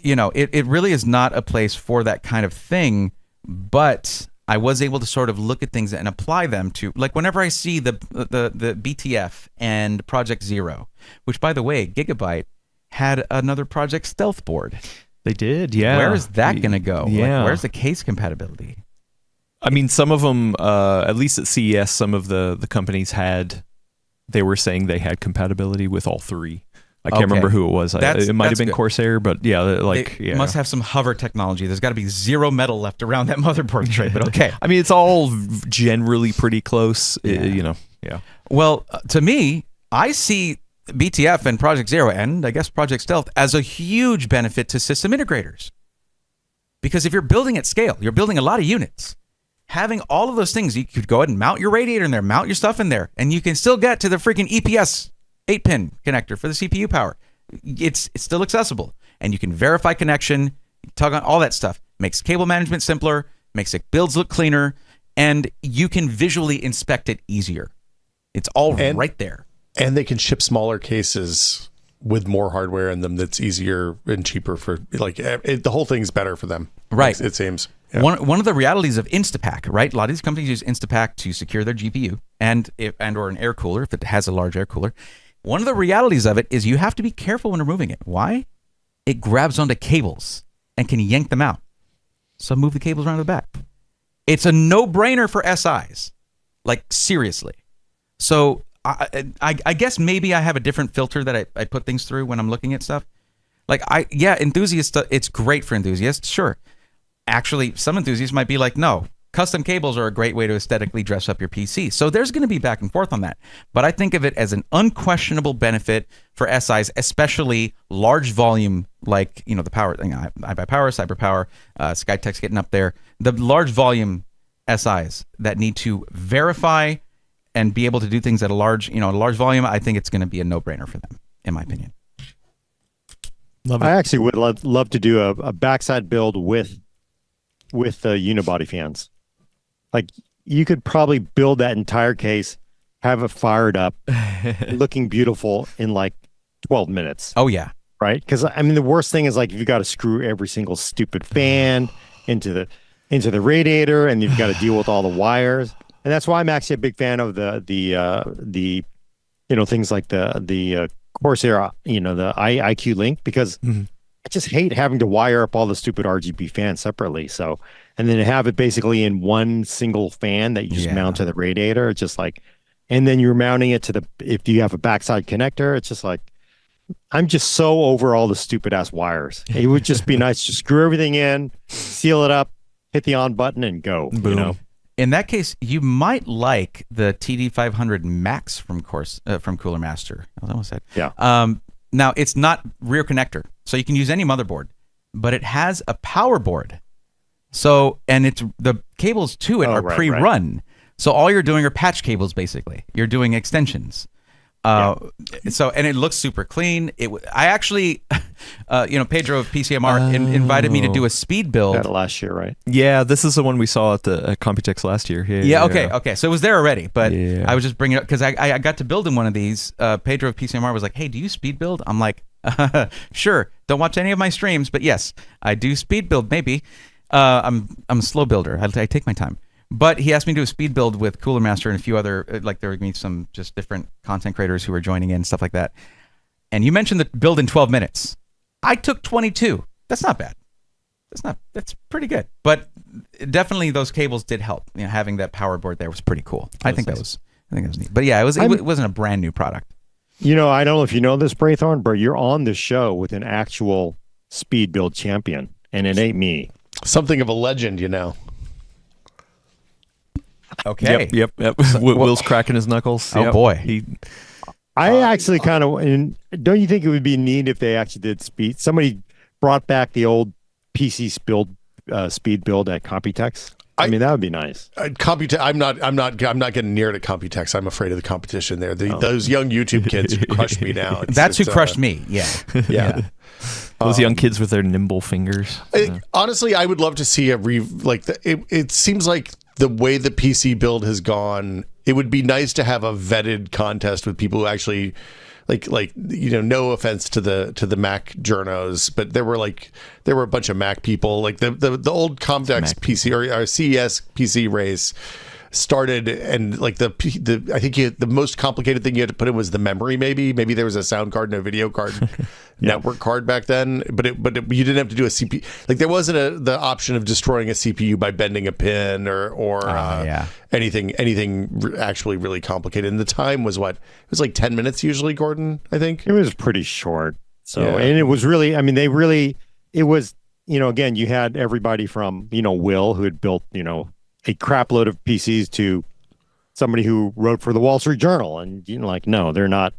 it really is not a place for that kind of thing, but I was able to sort of look at things and apply them to, like, whenever I see the BTF and Project Zero, which, by the way, Gigabyte had another Project Stealth board. They did, yeah. Where is that going to go? Yeah. Like, where's the case compatibility? I mean, some of them, at least at CES, some of the companies they were saying they had compatibility with all 3. I can't remember who it was. It might have been good. Corsair, but yeah, must have some hover technology. There's got to be 0 metal left around that motherboard tray, but okay. I mean, it's all generally pretty close, Yeah. Well, to me, I see BTF and Project Zero, and I guess Project Stealth, as a huge benefit to system integrators. Because if you're building at scale, you're building a lot of units. Having all of those things, you could go ahead and mount your radiator in there, mount your stuff in there, and you can still get to the freaking EPS 8-pin connector for the CPU power. It's still accessible, and you can verify connection, tug on all that stuff. Makes cable management simpler, makes it builds look cleaner, and you can visually inspect it easier. It's all right there. And they can ship smaller cases with more hardware in them that's easier and cheaper for, the whole thing's better for them. Right. It seems. Yeah. One of the realities of Instapack, right? A lot of these companies use Instapack to secure their GPU or an air cooler if it has a large air cooler. One of the realities of it is you have to be careful when removing it. Why? It grabs onto cables and can yank them out. So move the cables around the back. It's a no-brainer for SIs. Like, seriously. So I guess maybe I have a different filter that I put things through when I'm looking at stuff. Like, enthusiasts, it's great for enthusiasts, sure. Actually, some enthusiasts might be like, no, custom cables are a great way to aesthetically dress up your PC. So there's going to be back and forth on that. But I think of it as an unquestionable benefit for SIs, especially large volume, like, the power thing, iBuyPower, CyberPower, Skytech's getting up there. The large volume SIs that need to verify and be able to do things at a large volume, I think it's going to be a no-brainer for them, in my opinion. Love it. I actually would love to do a backside build with unibody fans. Like, you could probably build that entire case, have it fired up, looking beautiful in like 12 minutes. Oh yeah. right? Because I mean, the worst thing is like if you got to screw every single stupid fan into the radiator, and you've got to deal with all the wires. And that's why I'm actually a big fan of the things like the Corsair, the IQ Link, because I just hate having to wire up all the stupid RGB fans separately. So, and then to have it basically in one single fan that you just mount to the radiator. It's just like, and then you're mounting it to if you have a backside connector, it's just like, I'm just so over all the stupid ass wires. It would just be nice to screw everything in, seal it up, hit the on button, and go. Boom. In that case, you might like the TD500 Max from Cooler Master. I almost said. Yeah. Now it's not rear connector, so you can use any motherboard, but it has a power board. So, and it's the cables to it are pre-run. Right. So all you're doing are patch cables, basically. You're doing extensions. So, and it looks super clean. I actually, Pedro of PCMR invited me to do a speed build. That last year, right? Yeah, this is the one we saw at the Computex last year. Okay. So it was there already, but I was just bringing it up because I got to build in one of these. Pedro of PCMR was like, "Hey, do you speed build?" I'm like, "Sure." Don't watch any of my streams, but yes, I do speed build. Maybe I'm a slow builder. I take my time. But he asked me to do a speed build with Cooler Master and a few other, like there were going to be some just different content creators who were joining in, stuff like that. And you mentioned the build in 12 minutes. I took 22. That's not bad. That's pretty good. But definitely those cables did help. Having that power board there was pretty cool. I think that was neat. But yeah, it wasn't a brand new product. I don't know if you know this, Braithorn, but you're on the show with an actual speed build champion, and it ain't me. Something of a legend, Okay. Yep. Will's cracking his knuckles. Oh boy. I actually kind of, and don't you think it would be neat if they actually did speed? Somebody brought back the old PC speed build at Computex. I mean, that would be nice. I'm not getting near to Computex. I'm afraid of the competition there. Those young YouTube kids who crush me now. That's who crushed me. Yeah. Those young kids with their nimble fingers. Honestly, I would love to see it seems like the way the PC build has gone, it would be nice to have a vetted contest with people who actually no offense to the Mac journos, but there were a bunch of Mac people, like the old Computex PC or CES PC race started, and like I think the most complicated thing you had to put in was the memory. Maybe there was a sound card and a video card network card back then, but you didn't have to do a CPU. Like there wasn't the option of destroying a CPU by bending a pin or anything actually really complicated. And the time was it was like 10 minutes usually, Gordon, I think. It was pretty short. So and it was really, I mean, it was, again, you had everybody from, Will, who had built, a crap load of PCs, to somebody who wrote for the Wall Street Journal, and no, they're not.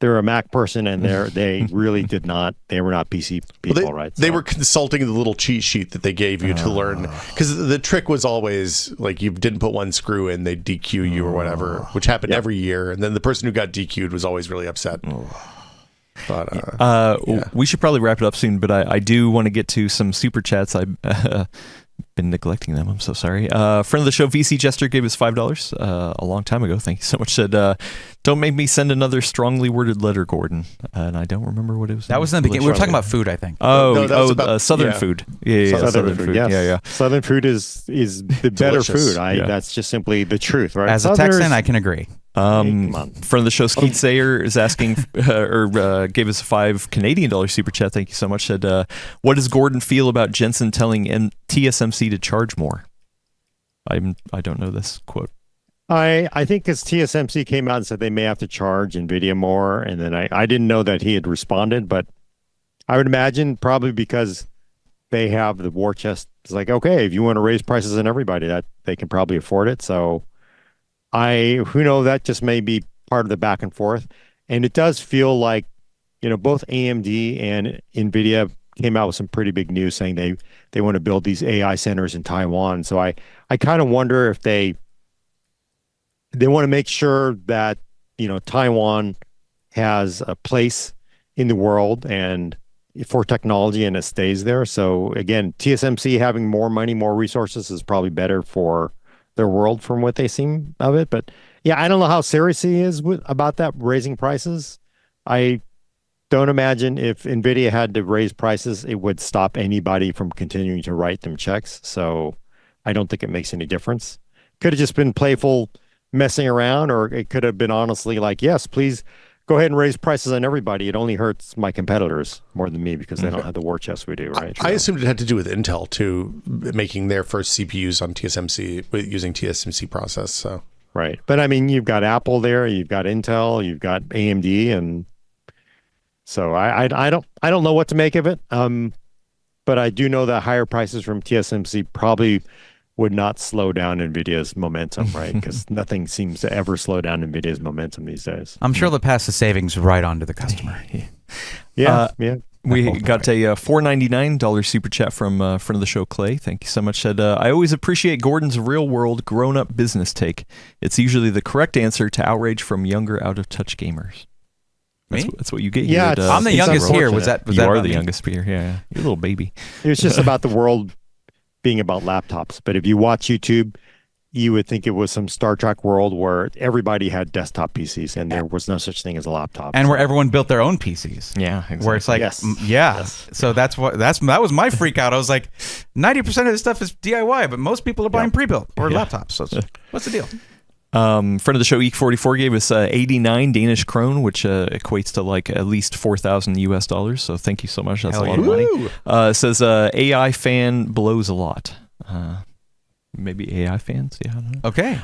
They're a Mac person, and they really did not. They were not PC people, right? They were consulting the little cheat sheet that they gave you to learn, because the trick was always like you didn't put one screw in, they'd DQ you or whatever, which happened every year, and then the person who got DQ'd was always really upset. But we should probably wrap it up soon, but I do want to get to some super chats. I been neglecting them. I'm so sorry. Friend of the show, VC Jester, gave us $5 a long time ago. Thank you so much. Said, "Don't make me send another strongly worded letter, Gordon." And I don't remember what it was. That was in the beginning. We were talking about food, I think. Southern food. Yeah, Southern food. Yes. Yeah. Southern food is the better food. That's just simply the truth, right? As a Texan, I can agree. Friend of the show, Skeet Sayer, is asking or gave us a $5 Canadian super chat. Thank you so much. Said, what does Gordon feel about Jensen telling TSMC to charge more? I don't know this quote. I think because TSMC came out and said they may have to charge NVIDIA more, and then I didn't know that he had responded, but I would imagine probably because they have the war chest. It's like, okay, if you want to raise prices on everybody, that they can probably afford it. So that just may be part of the back and forth. And it does feel like, both AMD and NVIDIA came out with some pretty big news saying they want to build these AI centers in Taiwan. So I kind of wonder if they want to make sure that, Taiwan has a place in the world and for technology, and it stays there. So again, TSMC having more money, more resources is probably better for their world from what they seem of it. But yeah, I don't know how serious he is about that raising prices. I don't imagine if NVIDIA had to raise prices, it would stop anybody from continuing to write them checks. So I don't think it makes any difference. Could have just been playful messing around, or it could have been honestly like, yes, please go ahead and raise prices on everybody. It only hurts my competitors more than me because they don't have the war chest we do, right? I assumed it had to do with Intel too, making their first CPUs on TSMC using TSMC process. So right, but I mean, you've got Apple there, you've got Intel, you've got AMD, and so I don't know what to make of it. But I do know that higher prices from TSMC probably would not slow down NVIDIA's momentum, right? Because nothing seems to ever slow down NVIDIA's momentum these days. I'm sure they'll pass the savings right on to the customer. Yeah. We got a $4.99 super chat from friend of the show, Clay. Thank you so much. Said, I always appreciate Gordon's real-world, grown-up business take. It's usually the correct answer to outrage from younger, out-of-touch gamers. That's what you get. Yeah, here I'm the youngest here. Was that you are the me? youngest here? Yeah, you're a little baby. It's just about the world being about laptops. But if you watch YouTube, you would think it was some Star Trek world where everybody had desktop PCs and there was no such thing as a laptop. And where everyone built their own PCs. Yeah, exactly. Where it's like, Yes. Yes. So that was my freak out. I was like, 90% of this stuff is DIY, but most people are buying pre-built or laptops. So what's the deal? Friend of the show, Eek44, gave us 89 Danish krone, which equates to like at least $4,000 US. So thank you so much. That's Hell a lot of money. Says AI fan blows a lot. Maybe AI fans? Yeah, I don't know. Okay.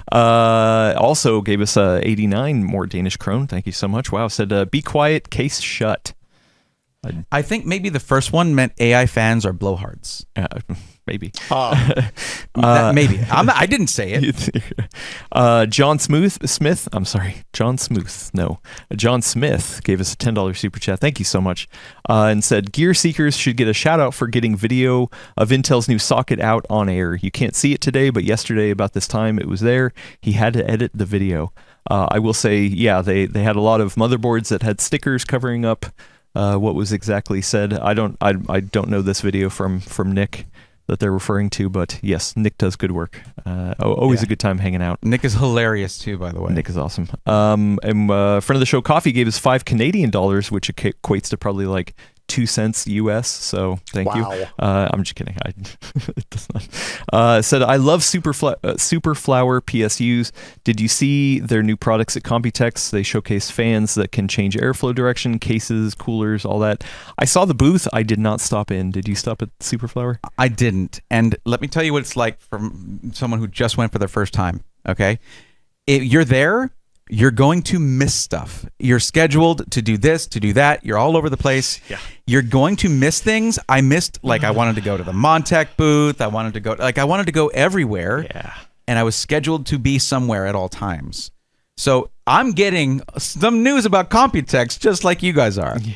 Also gave us 89 more Danish krone. Thank you so much. Wow. Said, be quiet, case shut. I think maybe the first one meant AI fans are blowhards. Maybe. Maybe. I didn't say it. John Smith. I'm sorry. John Smooth. No. John Smith gave us a $10 super chat. Thank you so much. And said, Gear Seekers should get a shout out for getting video of Intel's new socket out on air. You can't see it today, but yesterday about this time it was there. He had to edit the video. I will say, yeah, they had a lot of motherboards that had stickers covering up what was exactly said. I don't know this video from Nick that they're referring to, but yes, Nick does good work. Always a good time hanging out. Nick is hilarious too, by the way. Nick is awesome. And friend of the show, Coffee, gave us $5 Canadian, which equates to probably like 2 cents US. So thank you. I'm just kidding. It does not. Said, I love Superflower PSUs. Did you see their new products at Computex? They showcase fans that can change airflow direction, cases, coolers, all that. I saw the booth. I did not stop in. Did you stop at Superflower? I didn't. And let me tell you what it's like from someone who just went for their first time. Okay. If you're there, you're going to miss stuff. You're scheduled to do this, to do that. You're all over the place. Yeah. You're going to miss things. I missed, like, I wanted to go to the Montech booth. I wanted to go everywhere. Yeah. And I was scheduled to be somewhere at all times. So I'm getting some news about Computex just like you guys are. Yeah.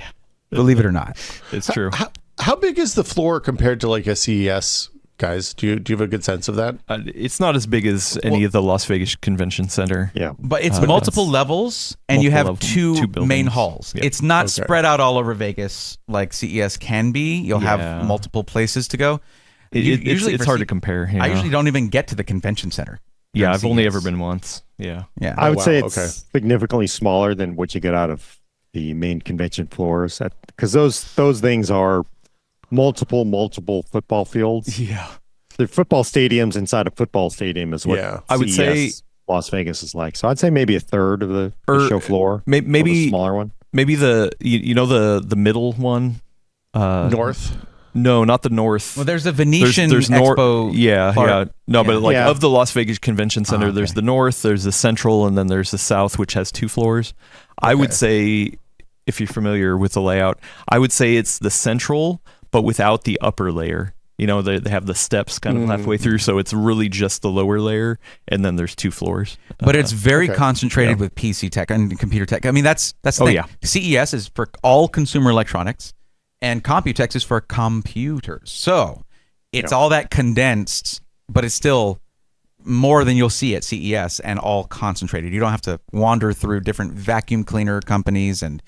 Believe it or not. It's true. How big is the floor compared to like a CES? Guys, do you have a good sense of that? It's not as big as any of the Las Vegas Convention Center. Yeah. But it's multiple levels, and you have two buildings. main halls. Yep. It's not spread out all over Vegas like CES can be. You'll have multiple places to go. It's hard to compare. I usually don't even get to the convention center. Yeah, I've CES. only ever been once. Yeah. Yeah. I would say it's significantly smaller than what you get out of the main convention floors, because those things are multiple football fields. Yeah. The football stadiums inside a football stadium is what I would say Las Vegas is like. So I'd say maybe a third of the show floor. Maybe the smaller one. Maybe the middle one. North? No, not the north. Well, there's a Venetian there's Expo. Yeah. No, but like Yeah. of the Las Vegas Convention Center, okay. there's the north, there's the central, and then there's the south, which has 2 floors. I would say, if you're familiar with the layout, I would say it's the central, but without the upper layer. You know, they have the steps kind of halfway through, so it's really just the lower layer, and then there's 2 floors. But it's very concentrated with PC tech and computer tech. I mean, that's the thing. Yeah. CES is for all consumer electronics, and Computex is for computers. So it's all that condensed, but it's still more than you'll see at CES, and all concentrated. You don't have to wander through different vacuum cleaner companies and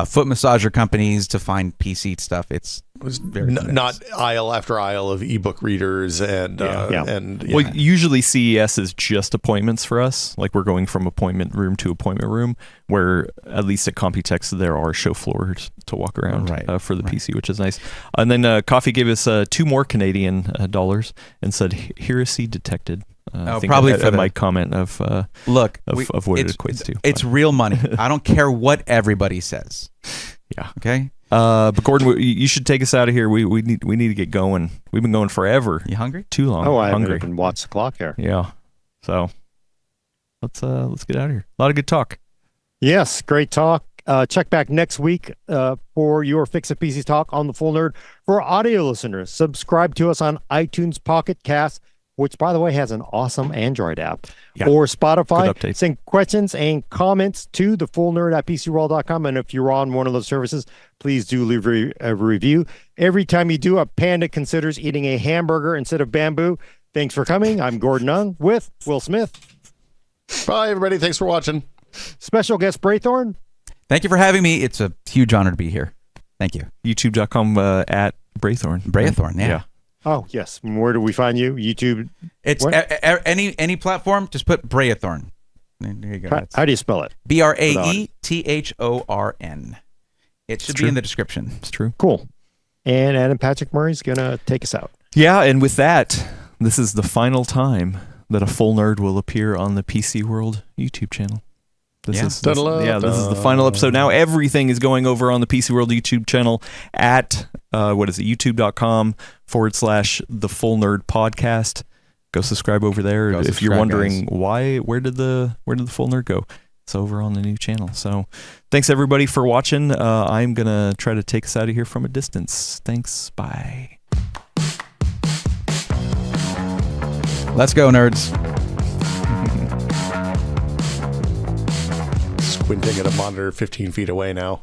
foot massager companies to find PC stuff. It's very not aisle after aisle of ebook readers and Well, usually CES is just appointments for us. Like we're going from appointment room to appointment room, where at least at Computex there are show floors to walk around for the PC, which is nice. And then Coffee gave us 2 more Canadian dollars and said heresy detected. I think probably for my comment of of what it equates to. It's real money. I don't care what everybody says. Yeah. Okay. But Gordon, you should take us out of here. We need to get going. We've been going forever. You hungry? Too long. Oh, I haven't hungry. even watched the clock here. Yeah. So let's get out of here. A lot of good talk. Yes, great talk. Check back next week for your Fix It PC talk on the Full Nerd. For audio listeners, subscribe to us on iTunes Pocket Cast, which, by the way, has an awesome Android app, or Spotify. Send questions and comments to thefullnerd@PCWorld.com. And if you're on one of those services, please do leave a review. Every time you do, a panda considers eating a hamburger instead of bamboo. Thanks for coming. I'm Gordon Ung with Will Smith. Bye, everybody. Thanks for watching. Special guest Braythorn. Thank you for having me. It's a huge honor to be here. Thank you. YouTube.com at Braythorn. Braythorn, yeah. Oh, yes. Where do we find you? YouTube? It's any platform. Just put Braythorn. There you go. How do you spell it? BRAETHORN. It should be in the description. It's true. Cool. And Adam Patrick Murray's going to take us out. Yeah, and with that, this is the final time that a full nerd will appear on the PC World YouTube channel. This is the final episode. Now everything is going over on the PC World YouTube channel at youtube.com/the Full Nerd Podcast. Go subscribe over there. If you're wondering where did the Full Nerd go, it's over on the new channel. So thanks everybody for watching. I'm gonna try to take us out of here from a distance. Thanks. Bye. Let's go, nerds. Squinting at a monitor 15 feet away now.